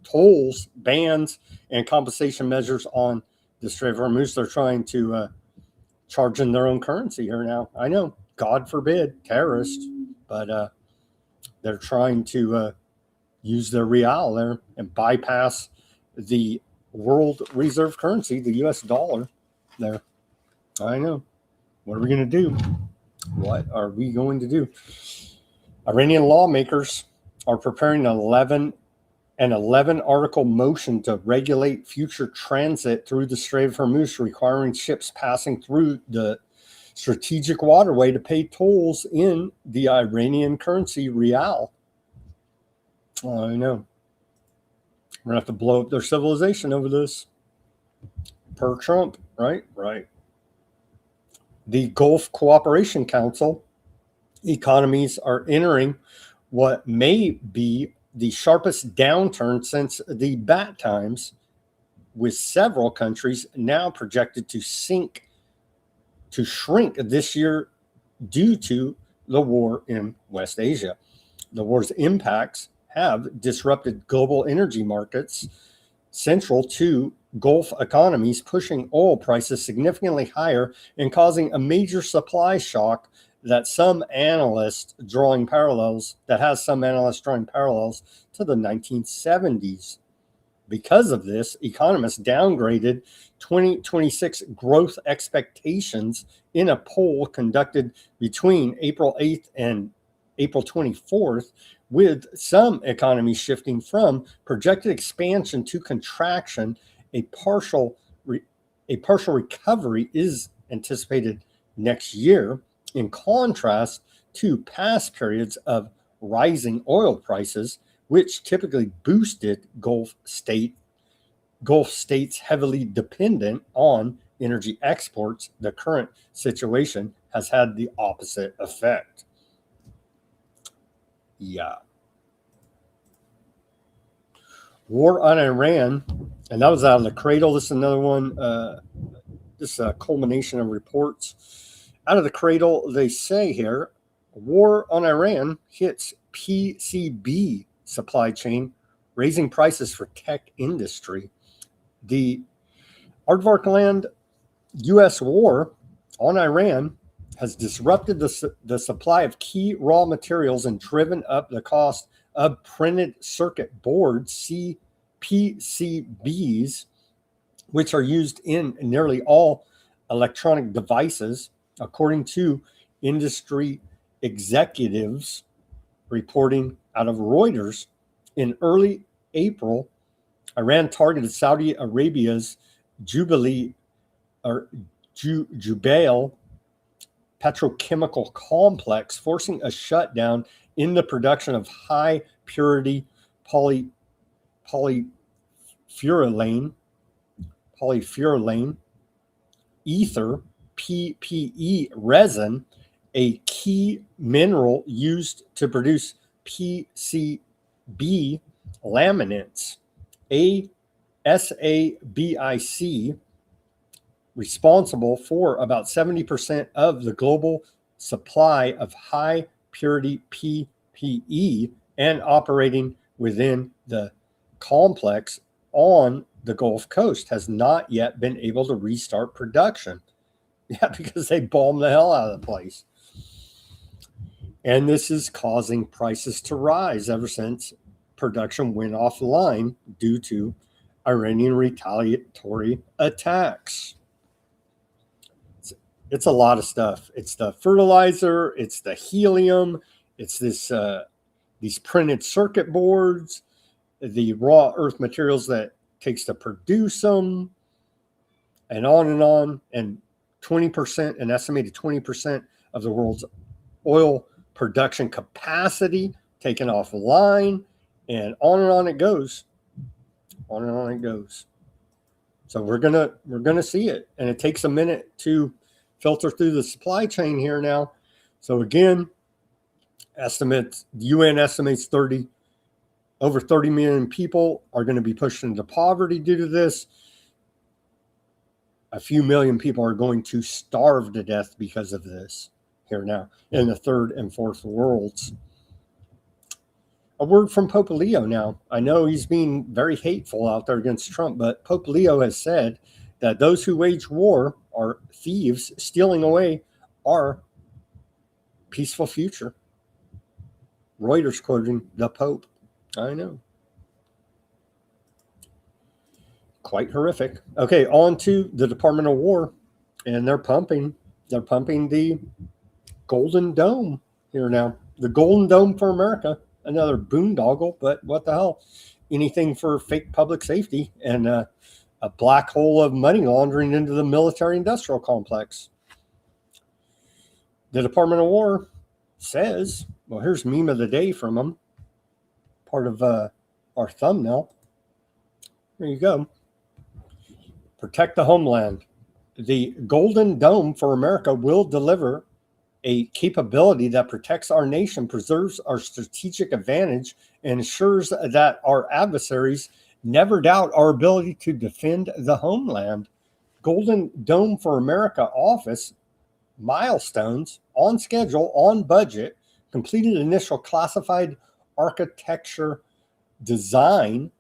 tolls, bans, and compensation measures on the Strait of Hormuz. They're trying to charge in their own currency here now. I know, God forbid, terrorists, but they're trying to use their rial there and bypass the world reserve currency, the US dollar there. I know. What are we going to do? What are we going to do? Iranian lawmakers are preparing an 11 article motion to regulate future transit through the Strait of Hormuz, requiring ships passing through the strategic waterway to pay tolls in the Iranian currency, rial. I know. We're going to have to blow up their civilization over this. Per Trump, right? Right. The Gulf Cooperation Council economies are entering what may be the sharpest downturn since the bad times, with several countries now projected to shrink this year due to the war in West Asia. The war's impacts have disrupted global energy markets central to Gulf economies, pushing oil prices significantly higher and causing a major supply shock that some analysts drawing parallels to the 1970s. Because of this, economists downgraded 2026 growth expectations in a poll conducted between April 8th and April 24th, with some economies shifting from projected expansion to contraction. A partial recovery is anticipated next year, in contrast to past periods of rising oil prices, which typically boosted Gulf states heavily dependent on energy exports. The current situation has had the opposite effect. Yeah. War on Iran, and that was out of the cradle. This is another one. This is a culmination of reports out of the cradle. They say here, war on Iran hits PCB supply chain, raising prices for tech industry. The Aardvarkland U.S. war on Iran has disrupted the supply of key raw materials and driven up the cost of printed circuit boards, PCBs, which are used in nearly all electronic devices, according to industry executives reporting out of Reuters. In early April, Iran targeted Saudi Arabia's Jubail petrochemical complex, forcing a shutdown in the production of high purity polyfurylane ether, PPE resin, a key mineral used to produce PCB laminates. SABIC, responsible for about 70% of the global supply of high purity PPE and operating within the complex on the Gulf Coast, has not yet been able to restart production. Yeah, because they bombed the hell out of the place. And this is causing prices to rise ever since production went offline due to Iranian retaliatory attacks. It's a lot of stuff. It's the fertilizer, it's the helium, it's this these printed circuit boards, the raw earth materials that takes to produce them, and on, and 20%, an estimated 20% of the world's oil production capacity taken offline, and on it goes. On and on it goes. So we're gonna see it, and it takes a minute to filter through the supply chain here now. So again, the UN estimates over 30 million people are going to be pushed into poverty due to this. A few million people are going to starve to death because of this here now in the third and fourth worlds. A word from Pope Leo now. I know he's being very hateful out there against Trump, but Pope Leo has said that those who wage war are thieves stealing away our peaceful future. Reuters quoting the Pope. I know. Quite horrific. Okay, on to the Department of War, and they're pumping the Golden Dome here now. The Golden Dome for America. Another boondoggle, but what the hell? Anything for fake public safety and a black hole of money laundering into the military-industrial complex. The Department of War says, well, here's meme of the day from them, part of our thumbnail. There you go. Protect the homeland. The Golden Dome for America will deliver a capability that protects our nation, preserves our strategic advantage, and ensures that our adversaries never doubt our ability to defend the homeland. Golden Dome for America office milestones on schedule, on budget, completed initial classified architecture design,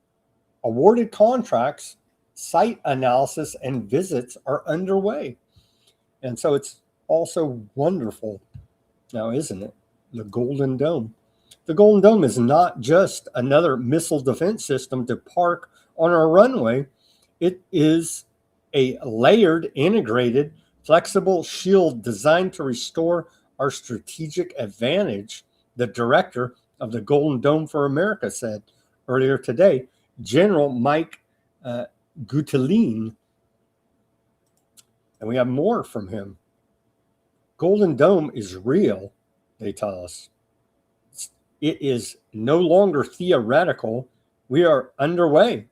awarded contracts, site analysis, and visits are underway. And so it's also wonderful now, isn't it? The Golden Dome. The Golden Dome is not just another missile defense system to park on our runway. It is a layered, integrated, flexible shield designed to restore our strategic advantage, the director of the Golden Dome for America said earlier today, General Mike Gutelin. And we have more from him. Golden Dome is real, they tell us. It is no longer theoretical. We are underway.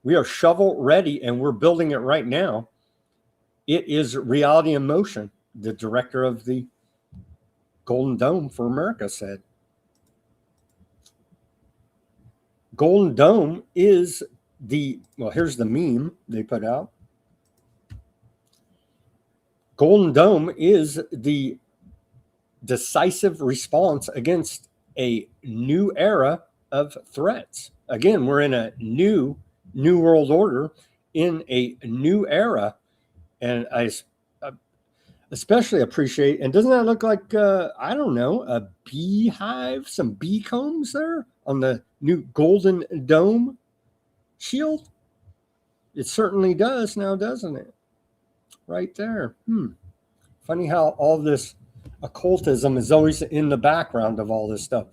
We are shovel ready, and we're building it right now. It is reality in motion, the director of the Golden Dome for America said. Golden Dome is here's the meme they put out. Golden Dome is the decisive response against a new era of threats. Again, we're in a new world order, in a new era. And I especially appreciate, and doesn't that look like, I don't know, a beehive, some bee combs there on the new Golden Dome shield? It certainly does now, doesn't it? Right there. Funny how all this occultism is always in the background of all this stuff,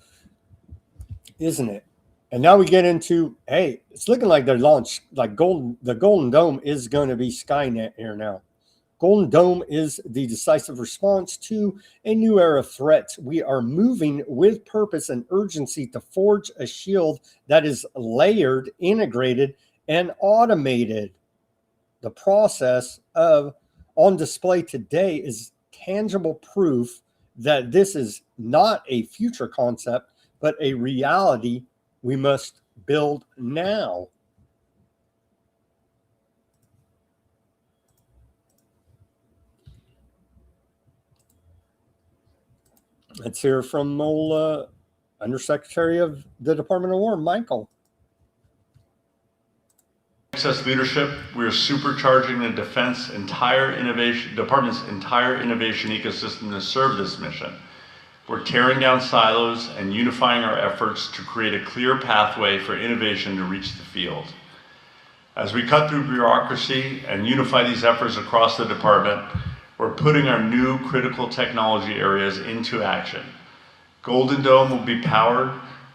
isn't it? And now we get into, hey, it's looking like they're launched, like the Golden Dome is going to be Skynet here now. Golden Dome is the decisive response to a new era of threats. We are moving with purpose and urgency to forge a shield that is layered, integrated, and automated. The process on display today is tangible proof that this is not a future concept, but a reality we must build now. Let's hear from old Undersecretary of the Department of War, Michael. Access leadership, we are supercharging the department's entire innovation ecosystem to serve this mission. We're tearing down silos and unifying our efforts to create a clear pathway for innovation to reach the field. As we cut through bureaucracy and unify these efforts across the department, we're putting our new critical technology areas into action. Golden Dome will be powered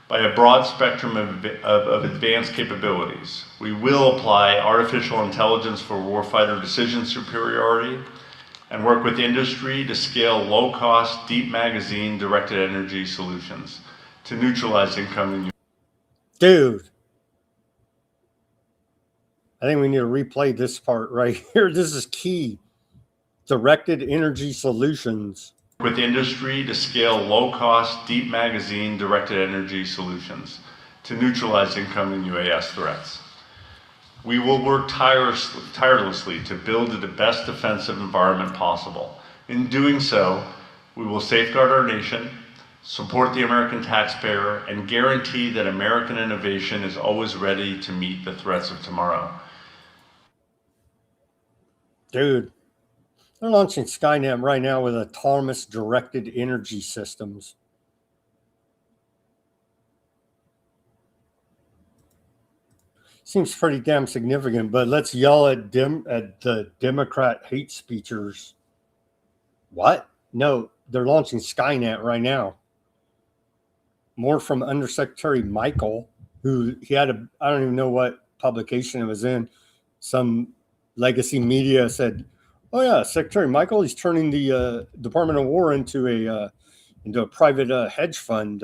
by a broad spectrum of advanced capabilities. We will apply artificial intelligence for warfighter decision superiority and work with industry to scale low-cost, deep magazine directed energy solutions to neutralize incoming. Dude, I think we need to replay this part right here. This is key. Directed energy solutions. With industry to scale low-cost, deep magazine directed energy solutions to neutralize incoming UAS threats. We will work tirelessly to build the best defensive environment possible. In doing so, we will safeguard our nation, support the American taxpayer, and guarantee that American innovation is always ready to meet the threats of tomorrow. Dude, they're launching Skynet right now with autonomous directed energy systems. Seems pretty damn significant, but let's yell at the Democrat hate speechers. What? No, they're launching Skynet right now. More from Undersecretary Michael, who he had I don't even know what publication it was in. Some legacy media said, "Oh yeah, Secretary Michael, he's turning the Department of War into a private hedge fund."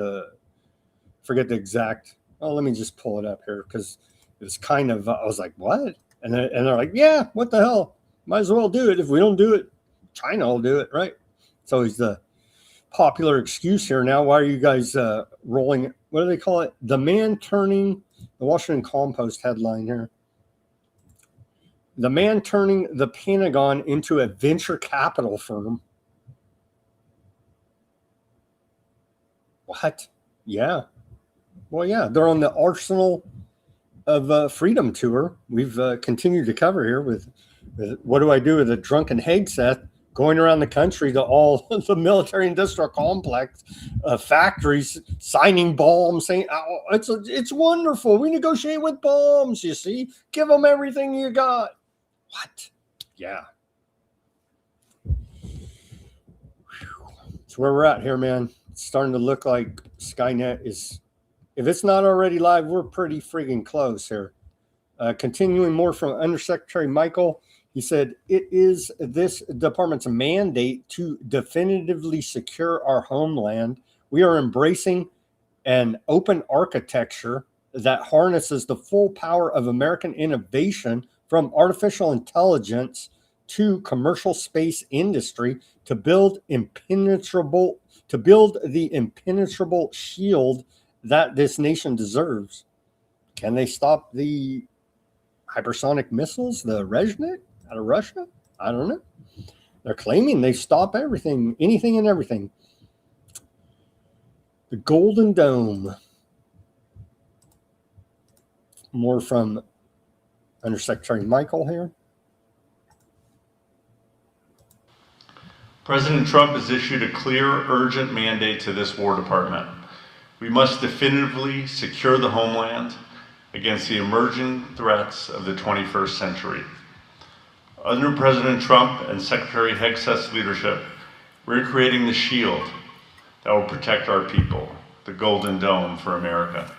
Forget the exact. Oh, let me just pull it up here because it was kind of. I was like, "What?" And they're like, "Yeah, what the hell? Might as well do it. If we don't do it, China will do it, right?" It's always the popular excuse here now. Why are you guys rolling? What do they call it? The man turning the Washington Compost headline here. The man turning the Pentagon into a venture capital firm. What? Yeah. Well, yeah, they're on the Arsenal of Freedom tour. We've continued to cover here with what do I do with a drunken Hegseth going around the country to all the military industrial complex factories, signing bombs, saying, "Oh, it's wonderful. We negotiate with bombs, you see. Give them everything you got." What? Yeah. That's where we're at here, man. It's starting to look like Skynet is, if it's not already live, we're pretty freaking close here. Continuing more from Undersecretary Michael, he said, "It is this department's mandate to definitively secure our homeland. We are embracing an open architecture that harnesses the full power of American innovation from artificial intelligence to commercial space industry to build the impenetrable shield that this nation deserves." Can they stop the hypersonic missiles, the Reznik out of Russia? I don't know. They're claiming they stop everything, anything and everything. The Golden Dome. More from Undersecretary Michael here. President Trump has issued a clear, urgent mandate to this War Department. We must definitively secure the homeland against the emerging threats of the 21st century. Under President Trump and Secretary Hegseth's leadership, we're creating the shield that will protect our people, the Golden Dome for America.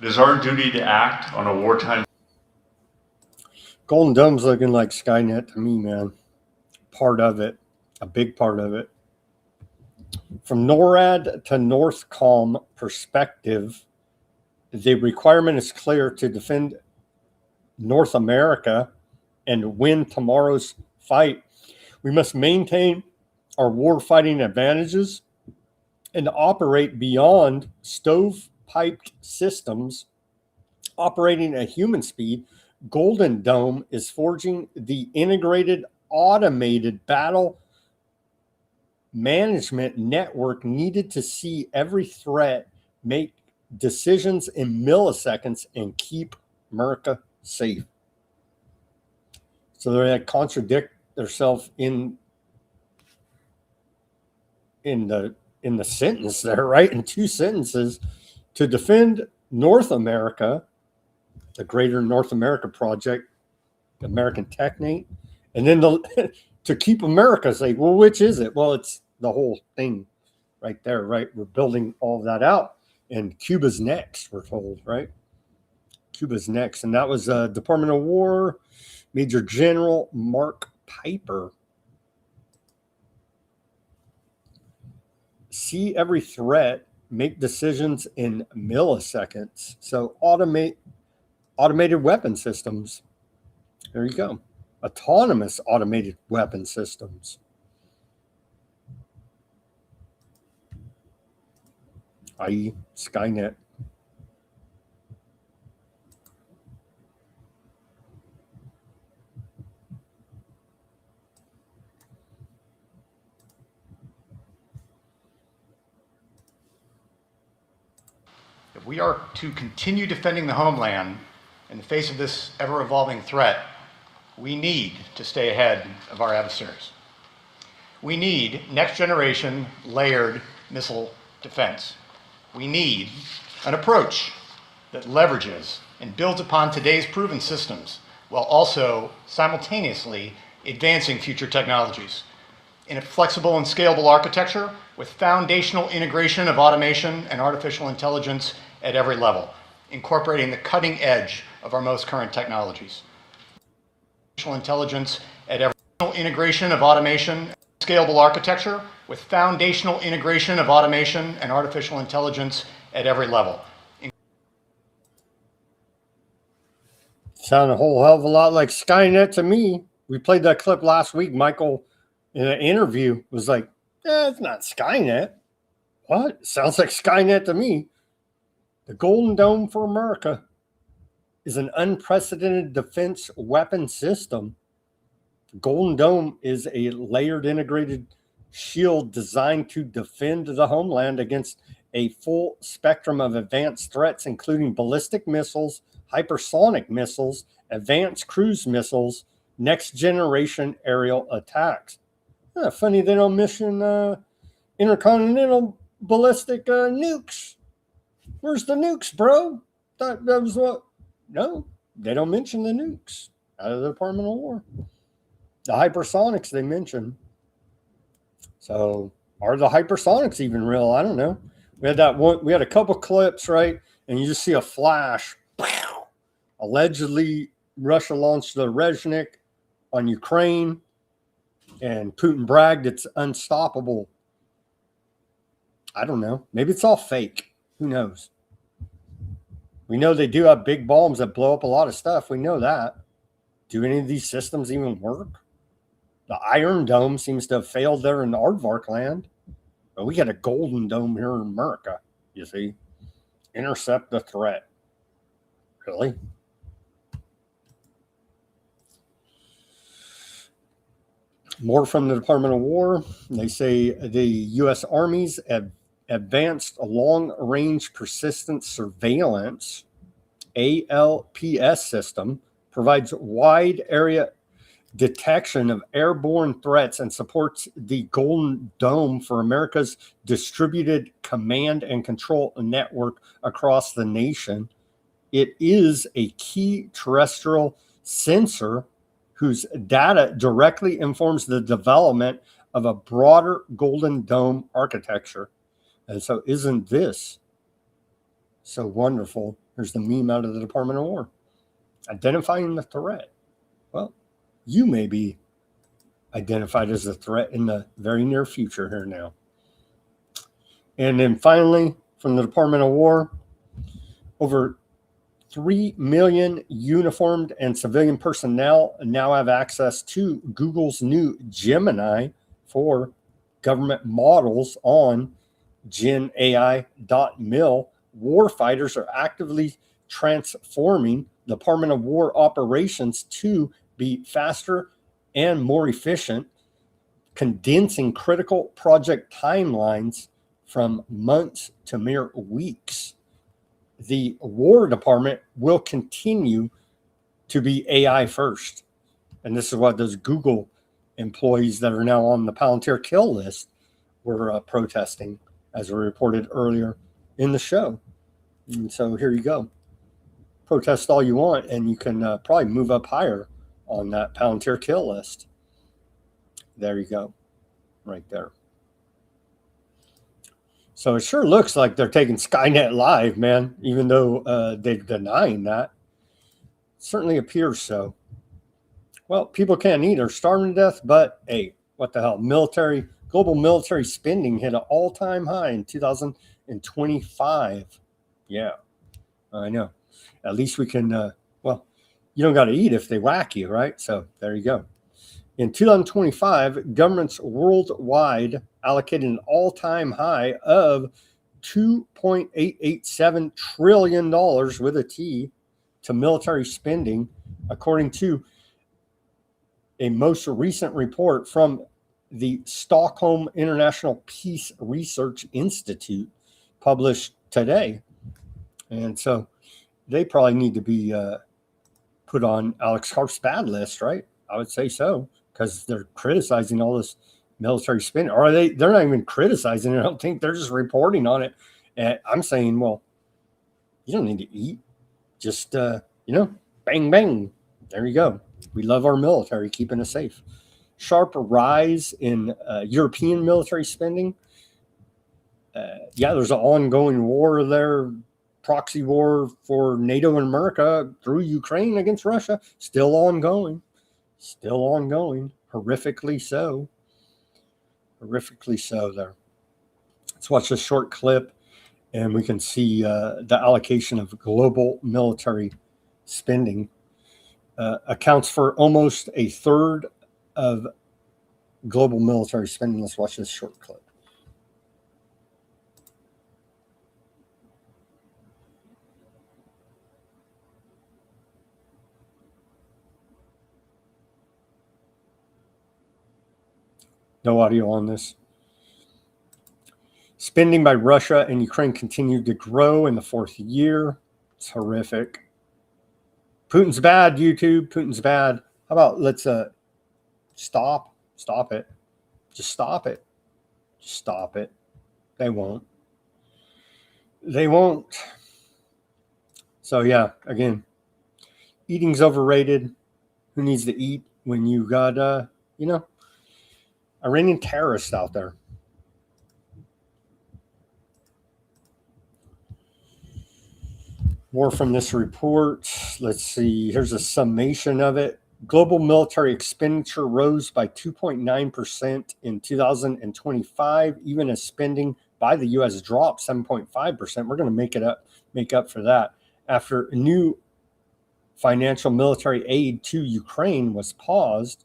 It is our duty to act on a wartime. Golden Dome's looking like Skynet to me, man. Part of it, a big part of it. From NORAD to NORTHCOM perspective, the requirement is clear to defend North America and win tomorrow's fight. We must maintain our warfighting advantages and operate beyond stovepiped systems operating at human speed, Golden Dome is forging the integrated automated battle management network needed to see every threat, make decisions in milliseconds, and keep America safe. So they contradict themselves in the sentence there, right? In two sentences. To defend North America, the Greater North America Project, American Technate, and then to keep America safe. Well, which is it? Well, it's the whole thing right there, right? We're building all of that out, and Cuba's next, we're told, right? Cuba's next, and that was Department of War Major General Mark Piper. See every threat, make decisions in milliseconds. So automated weapon systems. There you go. Autonomous automated weapon systems. i.e. Skynet. If we are to continue defending the homeland in the face of this ever-evolving threat, we need to stay ahead of our adversaries. We need next-generation layered missile defense. We need an approach that leverages and builds upon today's proven systems while also simultaneously advancing future technologies. In a flexible and scalable architecture with foundational integration of automation and artificial intelligence at every level, incorporating the cutting edge of our most current technologies. Artificial intelligence at every integration of automation, scalable architecture with foundational integration of automation and artificial intelligence at every level. Sound a whole hell of a lot like Skynet to me. We played that clip last week. Michael, in an interview, was like, it's not Skynet. What? Sounds like Skynet to me. The Golden Dome for America is an unprecedented defense weapon system. The Golden Dome is a layered integrated shield designed to defend the homeland against a full spectrum of advanced threats, including ballistic missiles, hypersonic missiles, advanced cruise missiles, next generation aerial attacks. Funny they don't mention intercontinental ballistic nukes. Where's the nukes, bro? That was what? No, they don't mention the nukes out of the Department of War. The hypersonics they mention. So are the hypersonics even real? I don't know. We had that one. We had a couple clips, right? And you just see a flash. Pow! Allegedly, Russia launched the Reznik on Ukraine, and Putin bragged it's unstoppable. I don't know. Maybe it's all fake. Who knows? We know they do have big bombs that blow up a lot of stuff. We know that. Do any of these systems even work? The Iron Dome seems to have failed there in the Aardvark land. But we got a Golden Dome here in America, you see. Intercept the threat. Really? More from the Department of War. They say the U.S. Army's advanced long-range persistent surveillance, ALPS system, provides wide area detection of airborne threats and supports the Golden Dome for America's distributed command and control network across the nation. It is a key terrestrial sensor whose data directly informs the development of a broader Golden Dome architecture. And so isn't this so wonderful? Here's the meme out of the Department of War. Identifying the threat. Well, you may be identified as a threat in the very near future here now. And then finally, from the Department of War, over 3 million uniformed and civilian personnel now have access to Google's new Gemini for government models on GenAI.mil, warfighters are actively transforming the Department of War operations to be faster and more efficient, condensing critical project timelines from months to mere weeks. The War Department will continue to be AI first. And this is what those Google employees that are now on the Palantir kill list were protesting, as we reported earlier in the show. And so here you go. Protest all you want, and you can probably move up higher on that Palantir kill list. There you go, right there. So it sure looks like they're taking Skynet live, man, even though they're denying that. It certainly appears so. Well, people can't eat or starving to death, but hey, what the hell? Global military spending hit an all-time high in 2025. Yeah, I know. At least we can, well, you don't got to eat if they whack you, right? So there you go. In 2025, governments worldwide allocated an all-time high of $2.887 trillion with a T to military spending, according to a most recent report from the Stockholm International Peace Research Institute published today. And so they probably need to be put on Alex Karp's bad list, right? I would say so, because they're criticizing all this military spending. Or they're not even criticizing it. I don't think they're just reporting on it. And I'm saying, well, you don't need to eat. Just, bang, bang. There you go. We love our military, keeping us safe. Sharp rise in European military spending. There's an ongoing war there, proxy war for NATO and America through Ukraine against Russia. Still ongoing. Horrifically so. There. Let's watch this short clip, and we can see the allocation of global military spending. Accounts for almost a third of global military spending. Let's watch this short clip. No audio on this. Spending by Russia and Ukraine continued to grow in the fourth year. It's horrific. Putin's bad, YouTube. Putin's bad. How about let's stop it. Just stop it. They won't. So yeah, again, eating's overrated. Who needs to eat when you got Iranian terrorists out there? More from this report. Let's see. Here's a summation of it. Global military expenditure rose by 2.9% in 2025, even as spending by the U.S. dropped 7.5%. We're going to make up for that after new financial military aid to Ukraine was paused.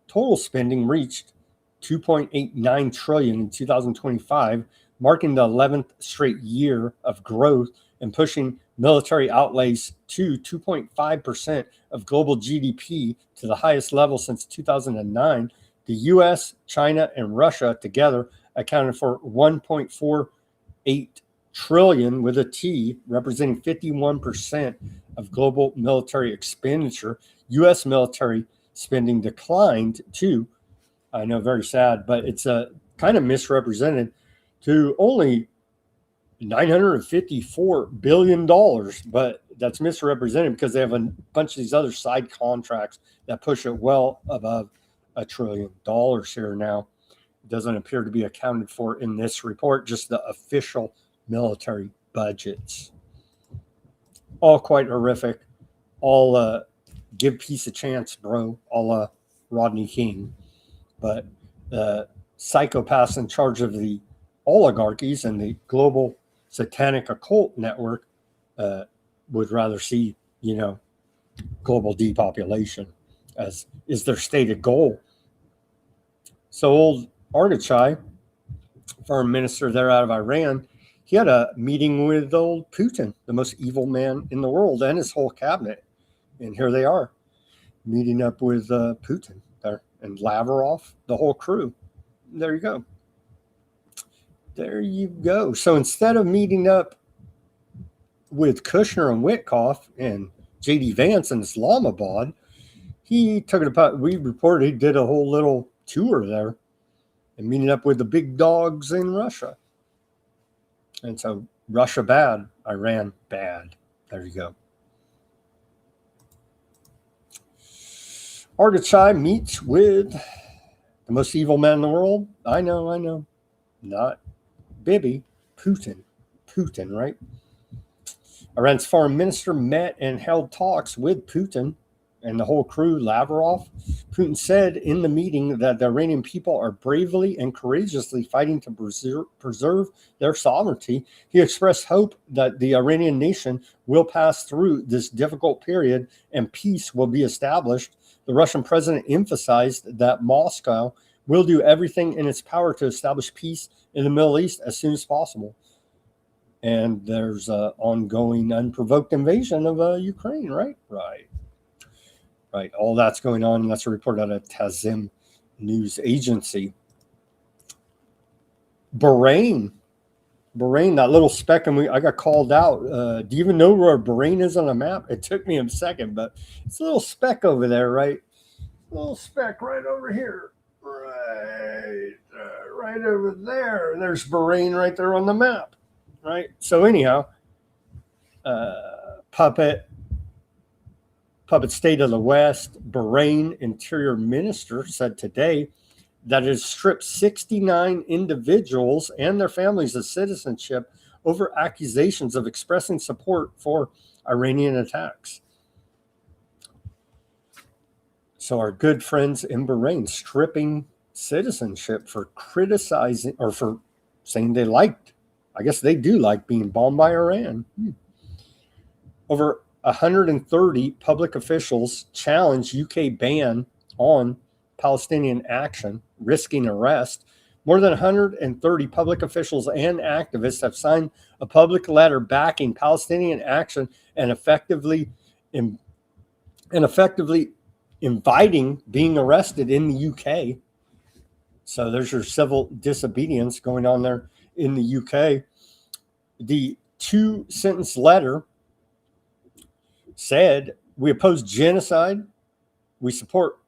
Total spending reached $2.89 trillion in 2025, marking the 11th straight year of growth and pushing military outlays to 2.5% of global GDP, to the highest level since 2009. The US, China, and Russia together accounted for $1.48 trillion with a T, representing 51% of global military expenditure. US military spending declined to, I know, very sad, but it's kind of misrepresented, to only $954 billion, but that's misrepresented because they have a bunch of these other side contracts that push it well above $1 trillion here now. It doesn't appear to be accounted for in this report, just the official military budgets. All quite horrific. All give peace a chance, bro, a la Rodney King. But the psychopaths in charge of the oligarchies and the global satanic occult network would rather see, global depopulation, as is their stated goal. So old Odysee, foreign minister there out of Iran, he had a meeting with old Putin, the most evil man in the world, and his whole cabinet. And here they are, meeting up with Putin there, and Lavrov, the whole crew. There you go. There you go. So instead of meeting up with Kushner and Witkoff and J.D. Vance in Islamabad, he took it apart. We reported he did a whole little tour there and meeting up with the big dogs in Russia. And so Russia bad, Iran bad. There you go. Odysee meets with the most evil man in the world. I know. Not Bibi, Putin, right? Iran's foreign minister met and held talks with Putin and the whole crew, Lavrov. Putin said in the meeting that the Iranian people are bravely and courageously fighting to preserve their sovereignty. He expressed hope that the Iranian nation will pass through this difficult period and peace will be established. The Russian president emphasized that Moscow will do everything in its power to establish peace in the Middle East as soon as possible. And there's an ongoing unprovoked invasion of Ukraine, right? Right. All that's going on, and that's a report out of Tazim News Agency. Bahrain, that little speck, and I got called out. Do you even know where Bahrain is on a map? It took me a second, but it's a little speck over there, right? A little speck right over here. Right over there. There's Bahrain right there on the map, right? So anyhow, Puppet State of the West, Bahrain Interior Minister said today that it has stripped 69 individuals and their families of citizenship over accusations of expressing support for Iranian attacks. So our good friends in Bahrain stripping citizenship for criticizing or for saying they liked, I guess they do like being bombed by Iran. Over 130 public officials challenged UK ban on Palestinian action, risking arrest. More than 130 public officials and activists have signed a public letter backing Palestinian action and effectively inviting being arrested in the UK. So there's your civil disobedience going on there in the UK. The 2-sentence letter said, we oppose genocide, we support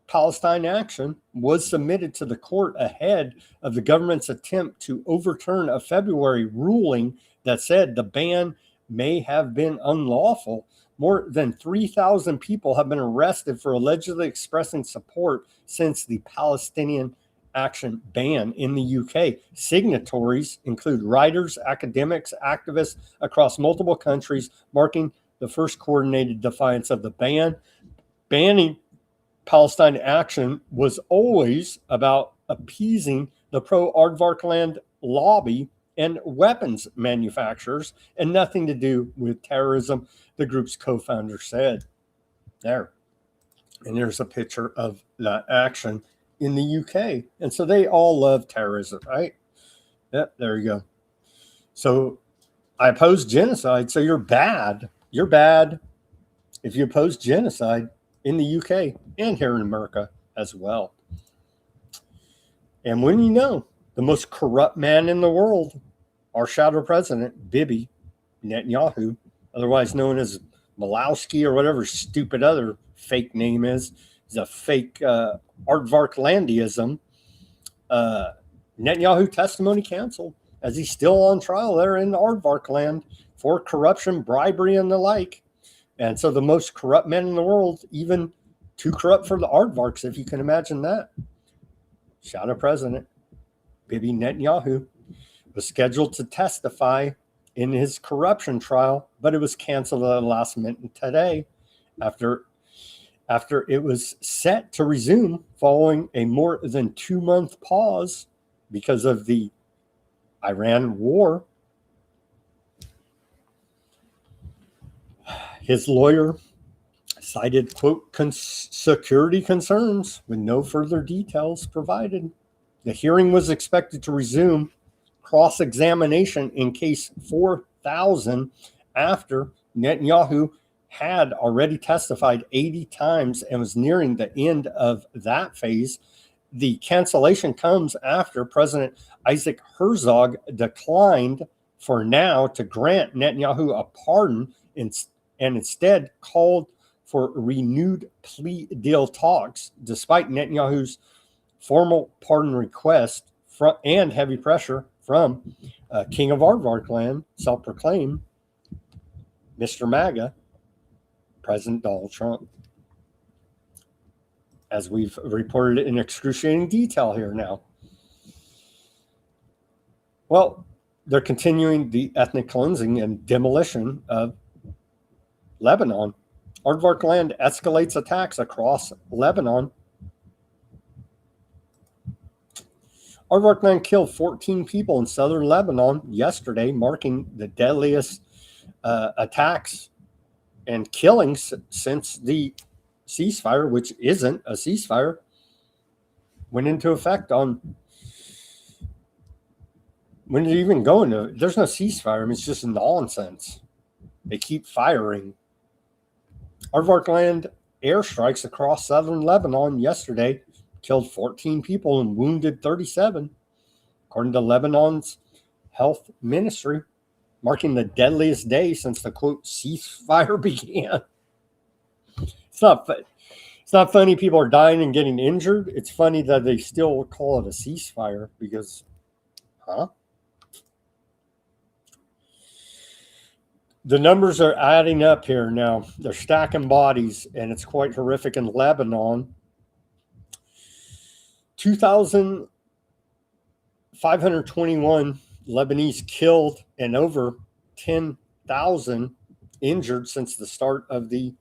Palestine action, was submitted to the court ahead of the government's attempt to overturn a February ruling that said the ban may have been unlawful. More than 3,000 people have been arrested for allegedly expressing support since the Palestinian action ban in the UK. Signatories include writers, academics, activists across multiple countries, marking the first coordinated defiance of the ban. Banning Palestine action was always about appeasing the pro-Aardvark land lobby and weapons manufacturers and nothing to do with terrorism, the group's co-founder said. There. And there's a picture of that action in the UK. And so they all love terrorism, right? Yep, there you go. So I oppose genocide, so you're bad. You're bad if you oppose genocide in the UK and here in America as well. And when you know, the most corrupt man in the world, our shadow president, Bibi Netanyahu, otherwise known as Malowski or whatever stupid other fake name is a fake Aardvarklandiism. Netanyahu testimony canceled as he's still on trial there in Aardvark land for corruption, bribery, and the like. And so the most corrupt men in the world, even too corrupt for the Aardvarks, if you can imagine that. Shadow President Bibi Netanyahu was scheduled to testify in his corruption trial, but it was canceled at the last minute today after it was set to resume following a more than 2-month pause because of the Iran war. His lawyer cited, quote, security concerns with no further details provided. The hearing was expected to resume cross-examination in case 4000 after Netanyahu had already testified 80 times and was nearing the end of that phase. The cancellation comes after President Isaac Herzog declined for now to grant Netanyahu a pardon and instead called for renewed plea deal talks, despite Netanyahu's formal pardon request and heavy pressure from King of Aardvark land, self-proclaimed Mr. MAGA, President Donald Trump. As we've reported in excruciating detail here now. Well, they're continuing the ethnic cleansing and demolition of Lebanon. Aardvark land escalates attacks across Lebanon. Aardvark land killed 14 people in southern Lebanon yesterday, marking the deadliest attacks and killings since the ceasefire, which isn't a ceasefire, went into effect on. When did it even go into? There's no ceasefire. I mean, it's just nonsense. They keep firing. Aardvark land airstrikes across southern Lebanon yesterday killed 14 people and wounded 37, according to Lebanon's health ministry, marking the deadliest day since the quote ceasefire began. It's not funny people are dying and getting injured. It's funny that they still call it a ceasefire because, The numbers are adding up here now. They're stacking bodies, and it's quite horrific in Lebanon. 2,521 Lebanese killed and over 10,000 injured since the start of the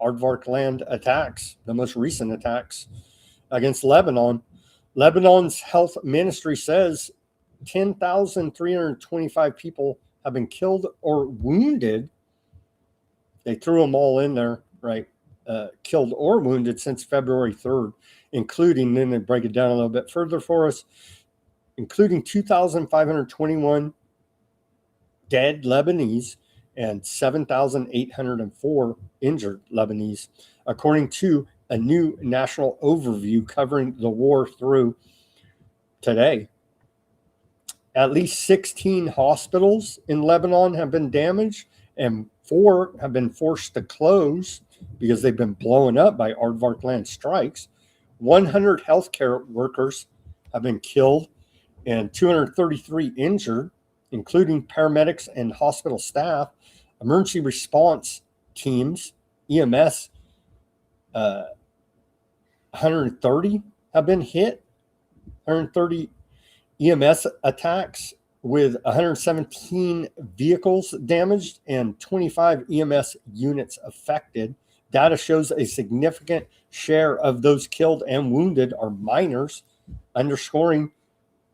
Aardvark land attacks, the most recent attacks against Lebanon. Lebanon's health ministry says 10,325 people have been killed or wounded. They threw them all in there, right? Killed or wounded since February 3rd, including, then they break it down a little bit further for us, including 2,521 dead Lebanese and 7,804 injured Lebanese, according to a new national overview covering the war through today. At least 16 hospitals in Lebanon have been damaged, and 4 have been forced to close because they've been blown up by Aardvark land strikes. 100 healthcare workers have been killed and 233 injured, including paramedics and hospital staff. Emergency response teams, EMS, 130 have been hit. 130 EMS attacks with 117 vehicles damaged and 25 EMS units affected. Data shows a significant share of those killed and wounded are minors, underscoring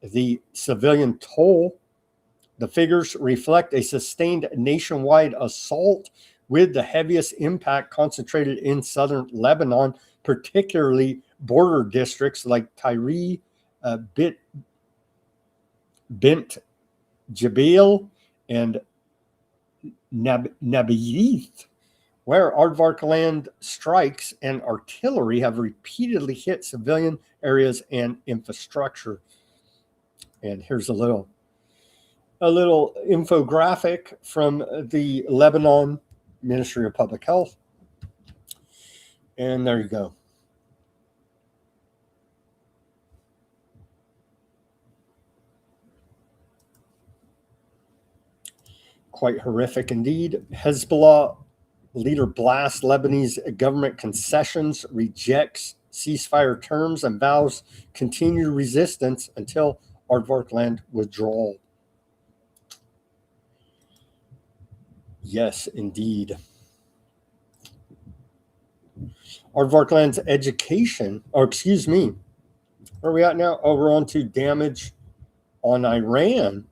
the civilian toll. The figures reflect a sustained nationwide assault with the heaviest impact concentrated in southern Lebanon, particularly border districts like Tyre, Bint Jbeil, and Nablus, where Aardvark land strikes and artillery have repeatedly hit civilian areas and infrastructure. And here's a little infographic from the Lebanon Ministry of Public Health. And there you go. Quite horrific indeed. Hezbollah leader blasts Lebanese government concessions, rejects ceasefire terms, and vows continued resistance until Aardvark land withdrawal. Yes, indeed. Aardvark land's education, where are we at now? Oh, we're on to damage on Iran.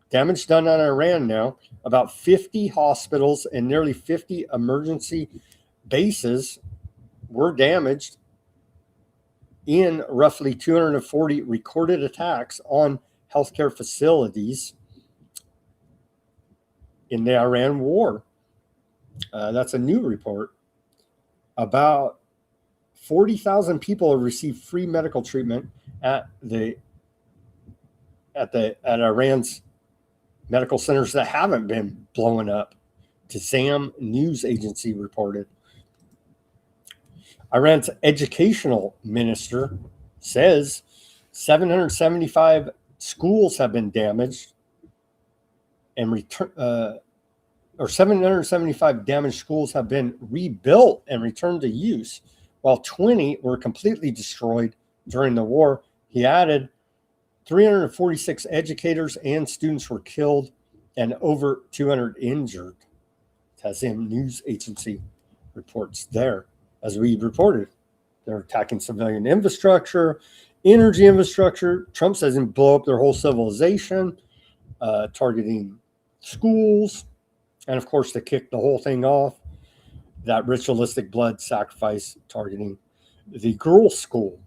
Damage done on Iran now. About 50 hospitals and nearly 50 emergency bases were damaged in roughly 240 recorded attacks on healthcare facilities in the Iran war. That's a new report. About 40,000 people have received free medical treatment at Iran's medical centers that haven't been blown up, Tizam news agency reported. Iran's educational minister says 775 schools have been damaged and 775 damaged schools have been rebuilt and returned to use, while 20 were completely destroyed during the war. He added 346 educators and students were killed and over 200 injured. Tazim news agency reports there. As we reported, they're attacking civilian infrastructure, energy infrastructure. Trump says they blow up their whole civilization, targeting schools. And of course, to kick the whole thing off, that ritualistic blood sacrifice targeting the girls' school.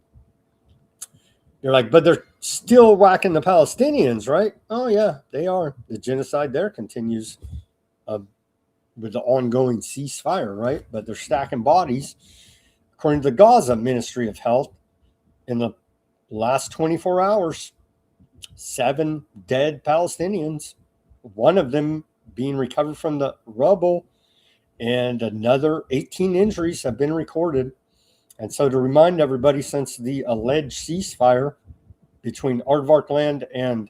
You're like, but they're still whacking the Palestinians, right? Oh, yeah, they are. The genocide there continues with the ongoing ceasefire, right? But they're stacking bodies. According to the Gaza Ministry of Health, in the last 24 hours, 7 dead Palestinians, one of them being recovered from the rubble, and another 18 injuries have been recorded. And so to remind everybody, since the alleged ceasefire between Aardvark land and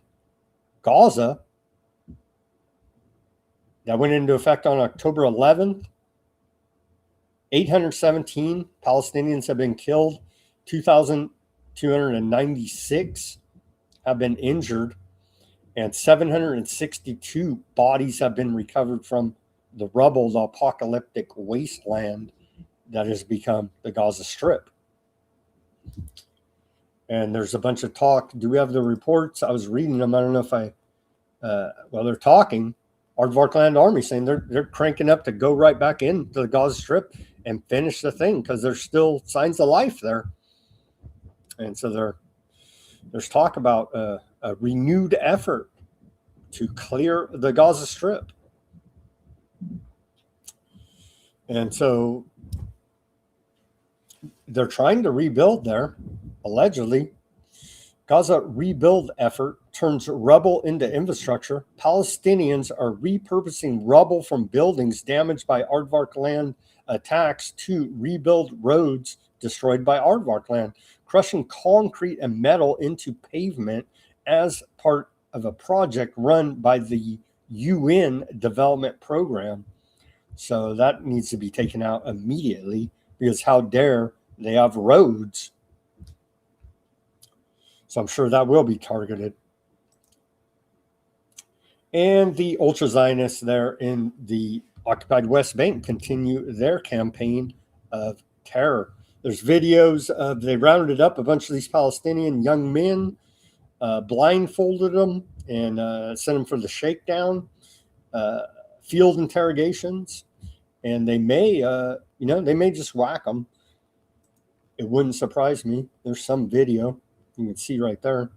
Gaza that went into effect on October 11th, 817 Palestinians have been killed, 2,296 have been injured, and 762 bodies have been recovered from the rubble, the apocalyptic wasteland that has become the Gaza Strip. And there's a bunch of talk. Do we have the reports? I was reading them. I don't know if they're talking. Aardvark Land Army saying they're cranking up to go right back into the Gaza Strip and finish the thing because there's still signs of life there. And so there's talk about a renewed effort to clear the Gaza Strip. And so they're trying to rebuild there, allegedly. Gaza rebuild effort turns rubble into infrastructure. Palestinians are repurposing rubble from buildings damaged by Aardvark land attacks to rebuild roads destroyed by Aardvark land, crushing concrete and metal into pavement as part of a project run by the UN Development Program. So that needs to be taken out immediately, because how dare they have roads? So I'm sure that will be targeted. And the ultra-Zionists there in the occupied West Bank continue their campaign of terror. There's videos of, they rounded up a bunch of these Palestinian young men, blindfolded them, and sent them for the shakedown, field interrogations. And they may, they may just whack them. It wouldn't surprise me. There's some video you can see right there.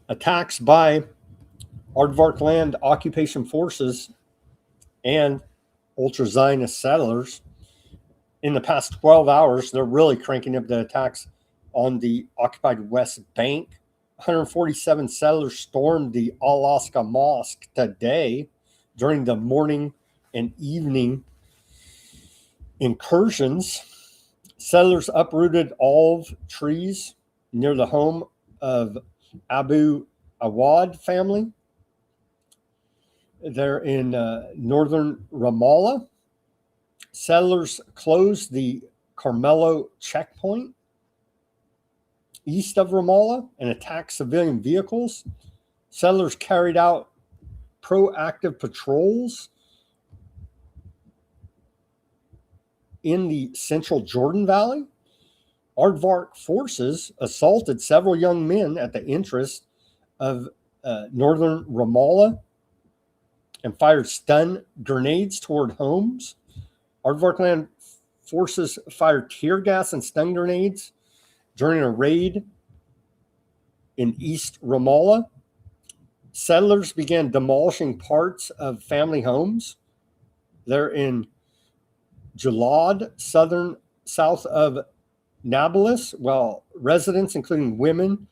Attacks by Aardvark land occupation forces and ultra-Zionist settlers. In the past 12 hours, they're really cranking up the attacks on the occupied West Bank. 147 settlers stormed the Al-Aqsa Mosque today during the morning and evening incursions. Settlers uprooted olive trees near the home of Abu Awad family. They're in northern Ramallah. Settlers closed the Carmelo checkpoint east of Ramallah and attacked civilian vehicles. Settlers carried out proactive patrols in the central Jordan Valley. Aardvark forces assaulted several young men at the entrance of northern Ramallah and fired stun grenades toward homes. Aardvarkland forces fired tear gas and stun grenades during a raid in East Ramallah. Settlers began demolishing parts of family homes. They're in Jalad, south of Nablus, while residents, including women,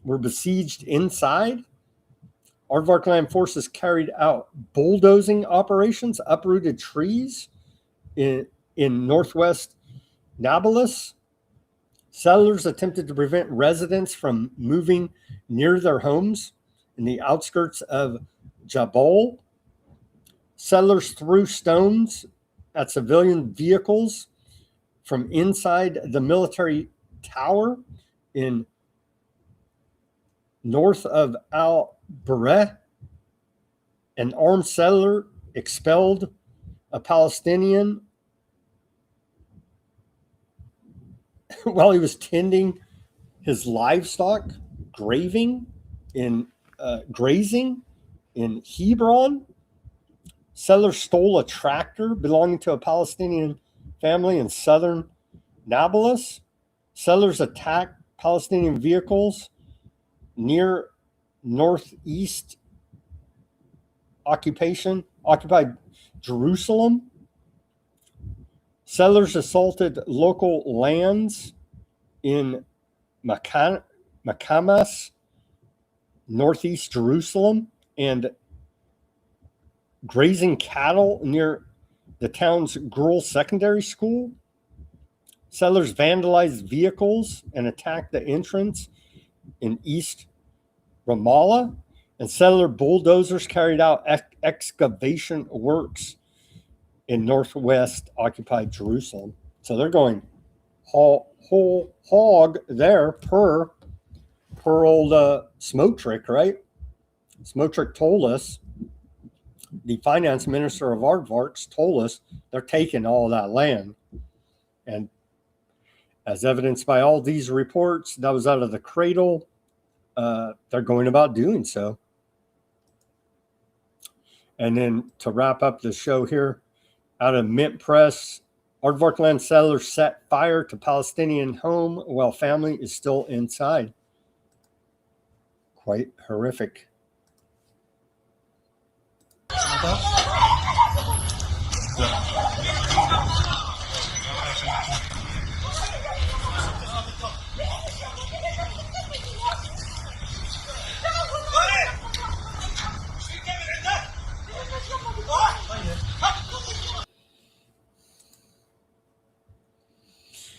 were besieged inside. Aardvarkland forces carried out bulldozing operations, uprooted trees in northwest Nablus. Settlers attempted to prevent residents from moving near their homes in the outskirts of Jabal. Settlers threw stones at civilian vehicles from inside the military tower in north of Al-Bareh. An armed settler expelled a Palestinian while he was tending his livestock grazing in Hebron. Settlers stole a tractor belonging to a Palestinian family in southern Nablus. Settlers attacked Palestinian vehicles near northeast occupied Jerusalem. Settlers assaulted local lands in Makamas, northeast Jerusalem, and grazing cattle near the town's girls' secondary school. Settlers vandalized vehicles and attacked the entrance in East Ramallah, and settler bulldozers carried out excavation works in northwest occupied Jerusalem. So they're going whole hog there per old Smoke Trick, right? Smoke Trick told us, the finance minister of Aardvarks told us they're taking all that land. And as evidenced by all these reports, that was out of the cradle. They're going about doing so. And then to wrap up the show here, out of Mint Press, Aardvarkland settlers set fire to Palestinian home while family is still inside. Quite horrific.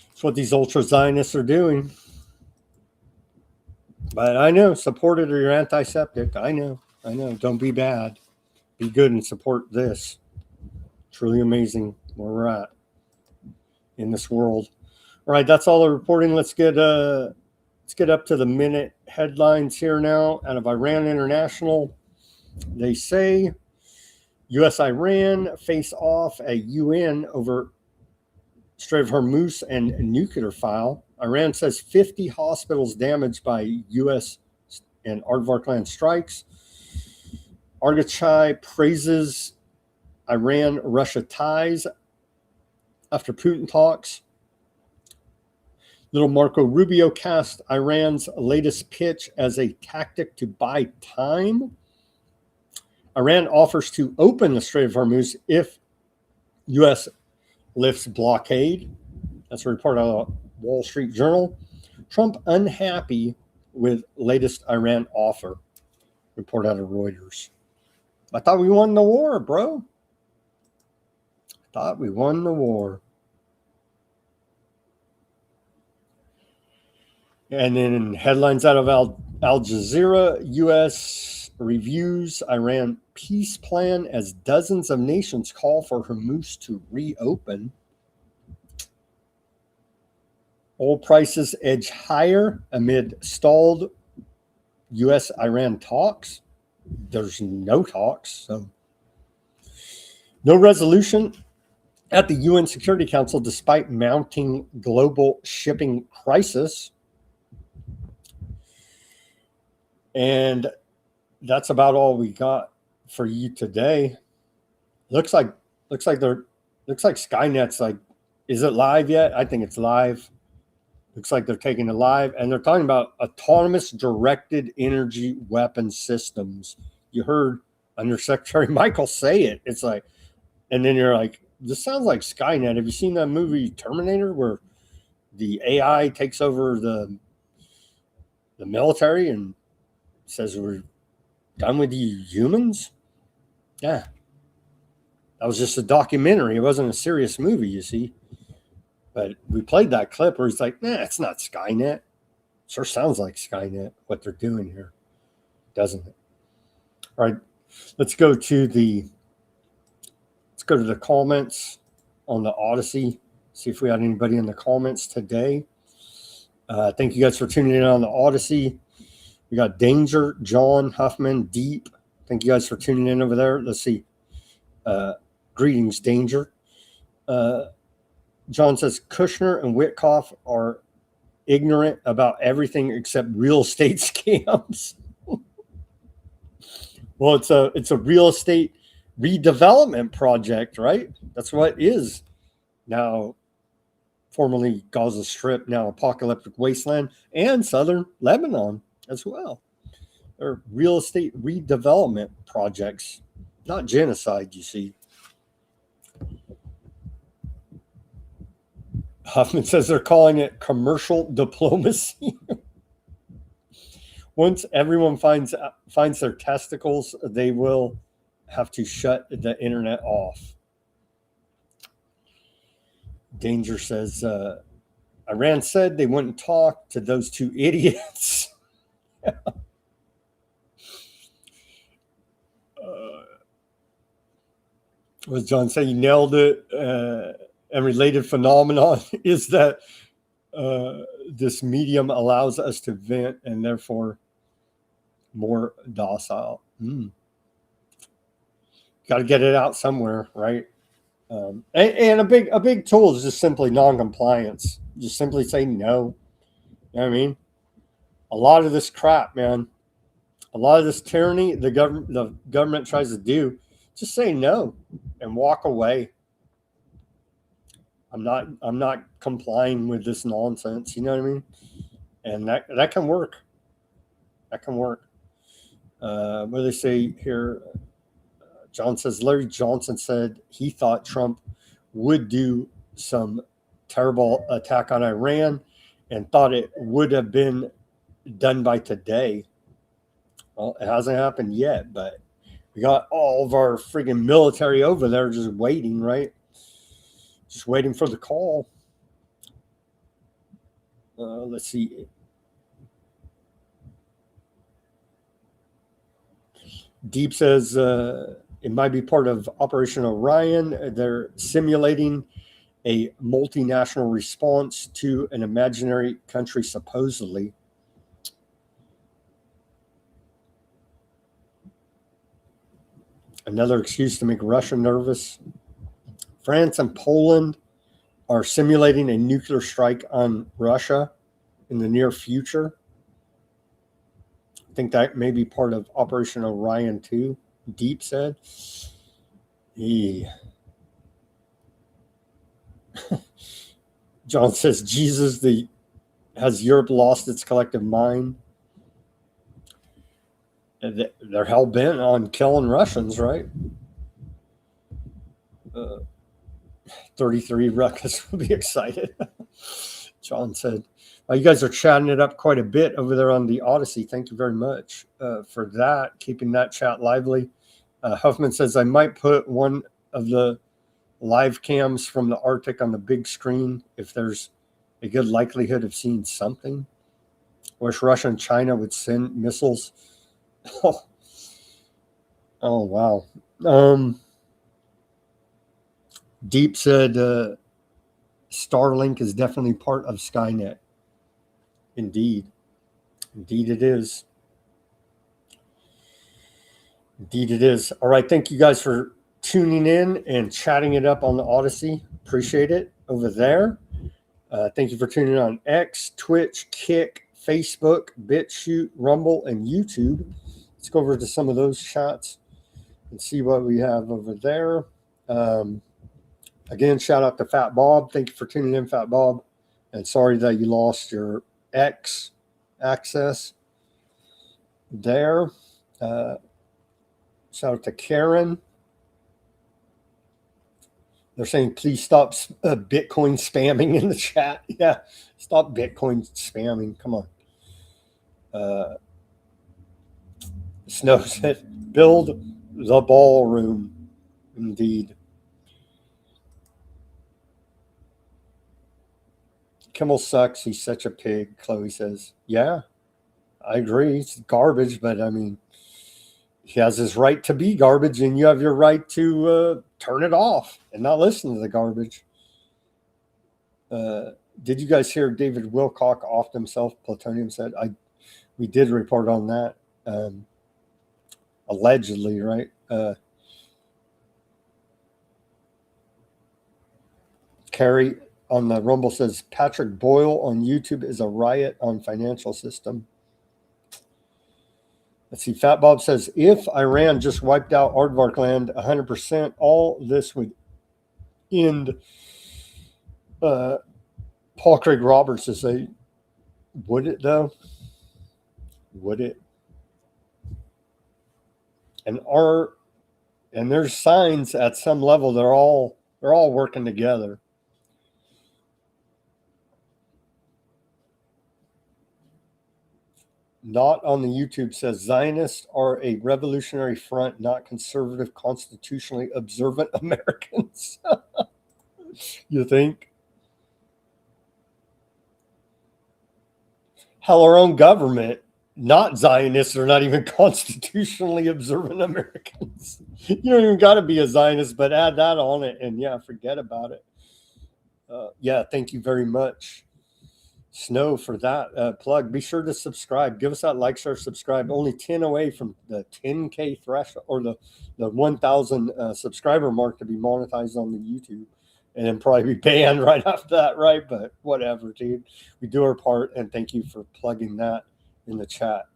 That's what these ultra-Zionists are doing. But I know, support it or you're anti-septic. I know. Don't be bad. Be good and support this. Truly amazing where we're at in this world. All right, that's all the reporting. Let's get up to the minute headlines here now. Out of Iran International, they say U.S.-Iran face off at UN over Strait of Hormuz and nuclear file. Iran says 50 hospitals damaged by U.S. and Aardvarkland strikes. Argachai praises Iran-Russia ties after Putin talks. Little Marco Rubio cast Iran's latest pitch as a tactic to buy time. Iran offers to open the Strait of Hormuz if U.S. lifts blockade. That's a report out of the Wall Street Journal. Trump unhappy with latest Iran offer. Report out of Reuters. I thought we won the war, bro. Thought we won the war. And then in headlines out of Al Jazeera, U.S. reviews Iran peace plan as dozens of nations call for Hormuz to reopen. Oil prices edge higher amid stalled U.S.-Iran talks. There's no talks, so no resolution at the UN Security Council despite mounting global shipping crisis. And that's about all we got for you today. Looks like Skynet's like, is it live yet? I think it's live. Looks like they're taking it live, and they're talking about autonomous directed energy weapon systems. You heard Undersecretary Michael say it. It's like, and then you're like, this sounds like Skynet. Have you seen that movie Terminator, where the AI takes over the military and says we're done with you humans? Yeah. That was just a documentary. It wasn't a serious movie, you see. But we played that clip where he's like, nah, it's not Skynet. Sure sounds like Skynet, what they're doing here, doesn't it? All right, let's go to the comments on the Odysee. See if we had anybody in the comments today. Thank you guys for tuning in on the Odysee. We got Danger, John, Huffman, Deep. Thank you guys for tuning in over there. Let's see. Greetings, Danger. John says Kushner and Witkoff are ignorant about everything except real estate scams. Well, it's a real estate redevelopment project, right? That's what it is now. Formerly Gaza Strip, now Apocalyptic Wasteland, and Southern Lebanon as well. They're real estate redevelopment projects, not genocide, you see. Huffman says they're calling it commercial diplomacy. Once everyone finds their testicles, they will have to shut the internet off. Danger says, Iran said they wouldn't talk to those two idiots. Was John saying? You nailed it. And related phenomenon is that this medium allows us to vent and therefore more docile. Got to get it out somewhere, right? And a big tool is just simply non-compliance. Just simply say no. You know what I mean? A lot of this crap, man. A lot of this tyranny the government tries to do, just say no and walk away. I'm not complying with this nonsense. You know what I mean? And that can work. That can work. What do they say here? John says Larry Johnson said he thought Trump would do some terrible attack on Iran and thought it would have been done by today. Well, it hasn't happened yet, but we got all of our friggin' military over there just waiting, right? Just waiting for the call. Let's see. Deep says it might be part of Operation Orion. They're simulating a multinational response to an imaginary country, supposedly. Another excuse to make Russia nervous. France and Poland are simulating a nuclear strike on Russia in the near future. I think that may be part of Operation Orion too, Deep said. John says, Jesus, has Europe lost its collective mind? They're hell-bent on killing Russians, right? 33 Ruckus will be excited. John said, you guys are chatting it up quite a bit over there on the Odysee. Thank you very much for that, keeping that chat lively. Huffman says, I might put one of the live cams from the Arctic on the big screen if there's a good likelihood of seeing something. Wish Russia and China would send missiles. Oh wow. Deep said Starlink is definitely part of Skynet. Indeed it is. All right, thank you guys for tuning in and chatting it up on the Odysee. Appreciate it over there. Thank you for tuning in on X, Twitch, Kick, Facebook, Bitchute, Rumble, and YouTube. Let's go over to some of those chats. and see what we have over there. Again, shout out to Fat Bob. Thank you for tuning in, Fat Bob. And sorry that you lost your X access there. Shout out to Karen. They're saying, please stop Bitcoin spamming in the chat. Yeah, stop Bitcoin spamming. Come on. Snow said, build the ballroom. Indeed. Kimmel sucks. He's such a pig, Chloe says. Yeah, I agree. It's garbage, but I mean, he has his right to be garbage, and you have your right to turn it off and not listen to the garbage. Did you guys hear David Wilcock offed himself? Plutonium said, we did report on that. Allegedly, right? Carrie on the Rumble says, Patrick Boyle on YouTube is a riot on financial system. Let's see. Fat Bob says, if Iran just wiped out Aardvark land 100%, all this would end. Paul Craig Roberts to say, would it though? Would it? And there's signs at some level they're all working together. Not on the YouTube says Zionists are a revolutionary front, not conservative, constitutionally observant Americans. You think? Hell, our own government, not Zionists, are not even constitutionally observant Americans. You don't even got to be a Zionist, but add that on it, and yeah, forget about it. Yeah, thank you very much, Snow, for that plug. Be sure to subscribe. Give us that like, share, subscribe. Only 10 away from the 10K threshold or the 1,000 subscriber mark to be monetized on the YouTube, and then probably be banned right after that, right? But whatever, dude. We do our part, and thank you for plugging that in the chat,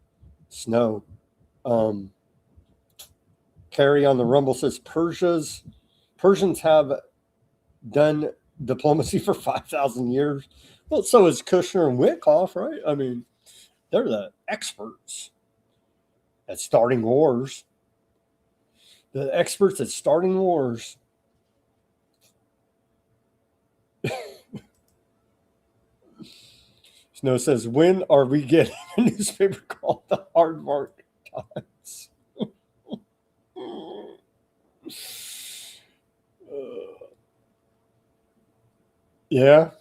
Snow. Carrie on the Rumble says Persians have done diplomacy for 5,000 years. Well, so is Kushner and Witkoff, right? I mean, they're the experts at starting wars. The experts at starting wars. Snow says, when are we getting a newspaper called the Aardvark Times? Yeah.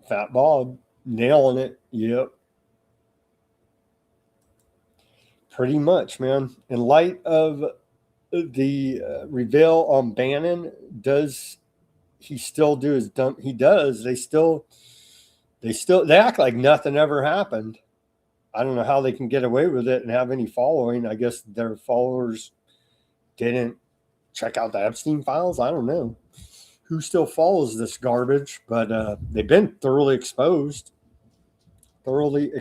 Fat Bob nailing it. Yep. Pretty much, man. In light of the reveal on Bannon, does he still do his dump? He does. They act like nothing ever happened. I don't know how they can get away with it and have any following. I guess their followers didn't check out the Epstein files. I don't know who still follows this garbage, but they've been thoroughly exposed. Dead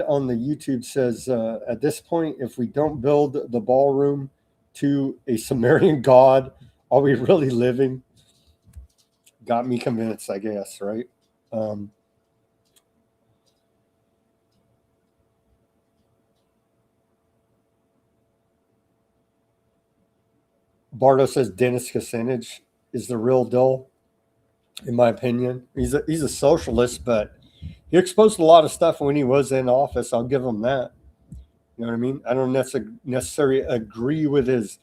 on the YouTube says, at this point, if we don't build the ballroom to a Sumerian god, are we really living? Got me convinced, I guess, right? Bardo says Dennis Kucinich is the real deal, in my opinion. He's a socialist, but he exposed a lot of stuff when he was in office. I'll give him that. You know what I mean? I don't necessarily agree with his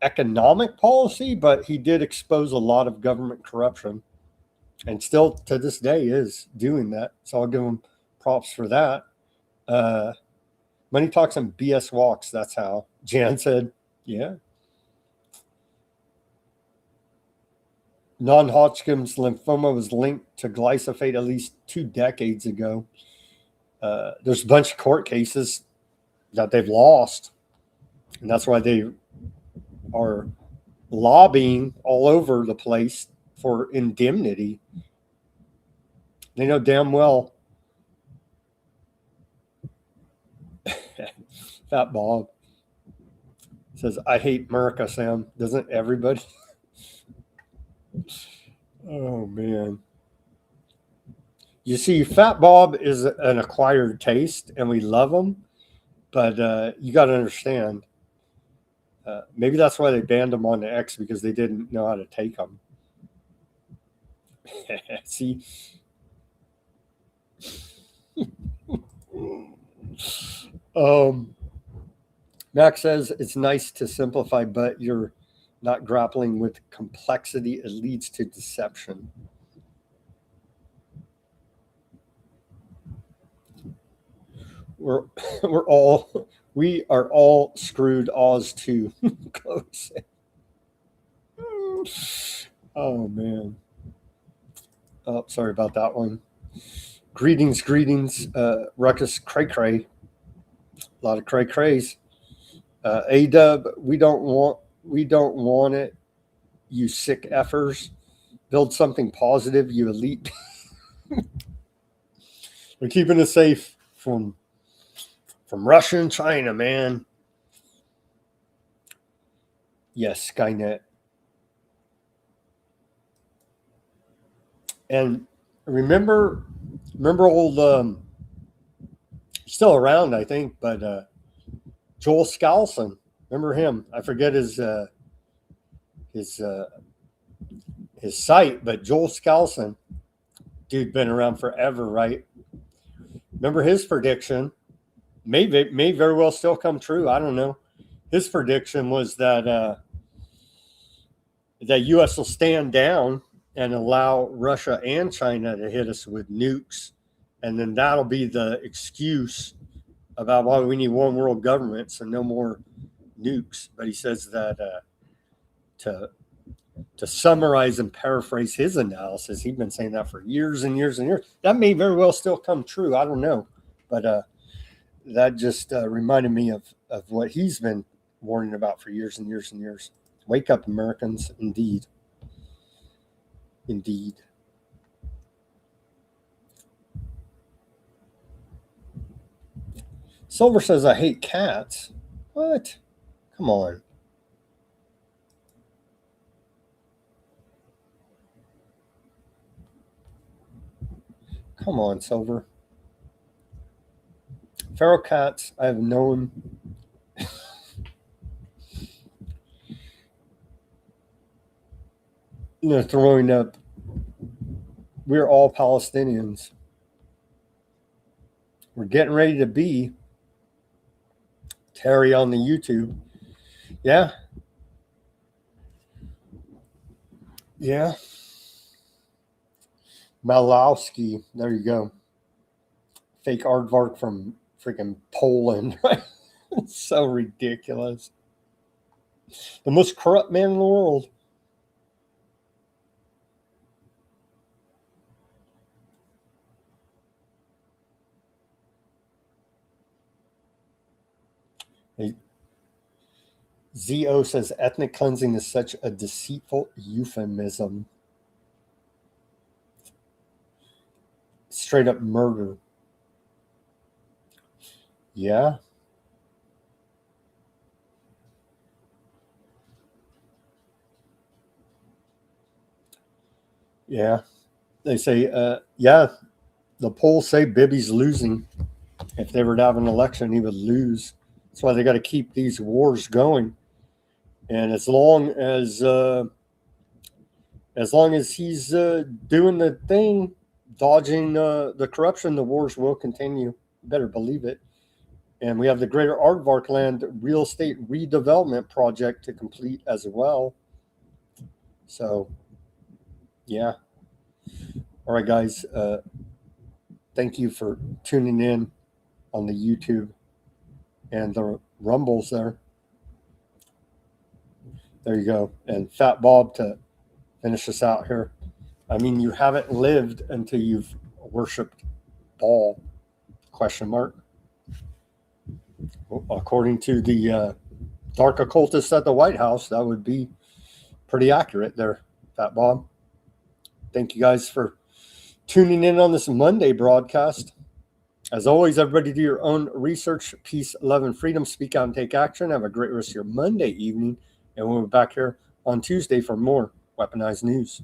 economic policy, but he did expose a lot of government corruption, and still to this day is doing that. So I'll give him props for that. Money talks and BS walks. That's how Jan said. Yeah. Non-Hodgkin's lymphoma was linked to glyphosate at least 2 decades ago. There's a bunch of court cases that they've lost, and that's why they are lobbying all over the place for indemnity. They know damn well. Fat Bob. Says, I hate America, Sam. Doesn't everybody? Oh, man. You see, Fat Bob is an acquired taste, and we love him. But you got to understand, maybe that's why they banned him on the X, because they didn't know how to take him. See? Max says, it's nice to simplify, but you're not grappling with complexity. It leads to deception. We are all screwed. Oz too. Close. Oh man. Oh, sorry about that one. Greetings, Ruckus cray cray. A lot of cray crays. A-Dub, we don't want it. You sick effers. Build something positive, you elite. We're keeping us safe from Russia and China, man. Yes, Skynet. And remember old, still around, I think, but Joel Skousen. Remember him? I forget his site, but Joel Skousen, dude, been around forever, right? Remember his prediction? May very well still come true. I don't know. His prediction was that U.S. will stand down and allow Russia and China to hit us with nukes, and then that'll be the excuse about why we need one world government, so no more nukes. But he says that to summarize and paraphrase his analysis, he's been saying that for years and years and years. That may very well still come true. I don't know, but that just reminded me of what he's been warning about for years and years and years. Wake up, Americans! Indeed. Silver says, I hate cats. What? Come on. Come on, Silver. Feral cats, I have known. Throwing up. We're all Palestinians. We're getting ready to be. Terry on the YouTube. Yeah. Malowski. There you go. Fake aardvark from freaking Poland. Right? It's so ridiculous. The most corrupt man in the world. ZO says ethnic cleansing is such a deceitful euphemism. Straight up murder. Yeah. Yeah. They say, the polls say Bibi's losing. If they were to have an election, he would lose. That's why they got to keep these wars going. And as long as he's doing the thing, dodging the corruption, the wars will continue. You better believe it. And we have the Greater Aardvark Land real estate redevelopment project to complete as well. So, yeah. All right, guys. Thank you for tuning in on the YouTube and the Rumbles there. There you go. And Fat Bob to finish us out here. I mean, you haven't lived until you've worshipped Baal? Question mark. Well, according to the dark occultists at the White House, that would be pretty accurate there, Fat Bob. Thank you guys for tuning in on this Monday broadcast. As always, everybody do your own research. Peace, love, and freedom. Speak out and take action. Have a great rest of your Monday evening. And we'll be back here on Tuesday for more Weaponized News.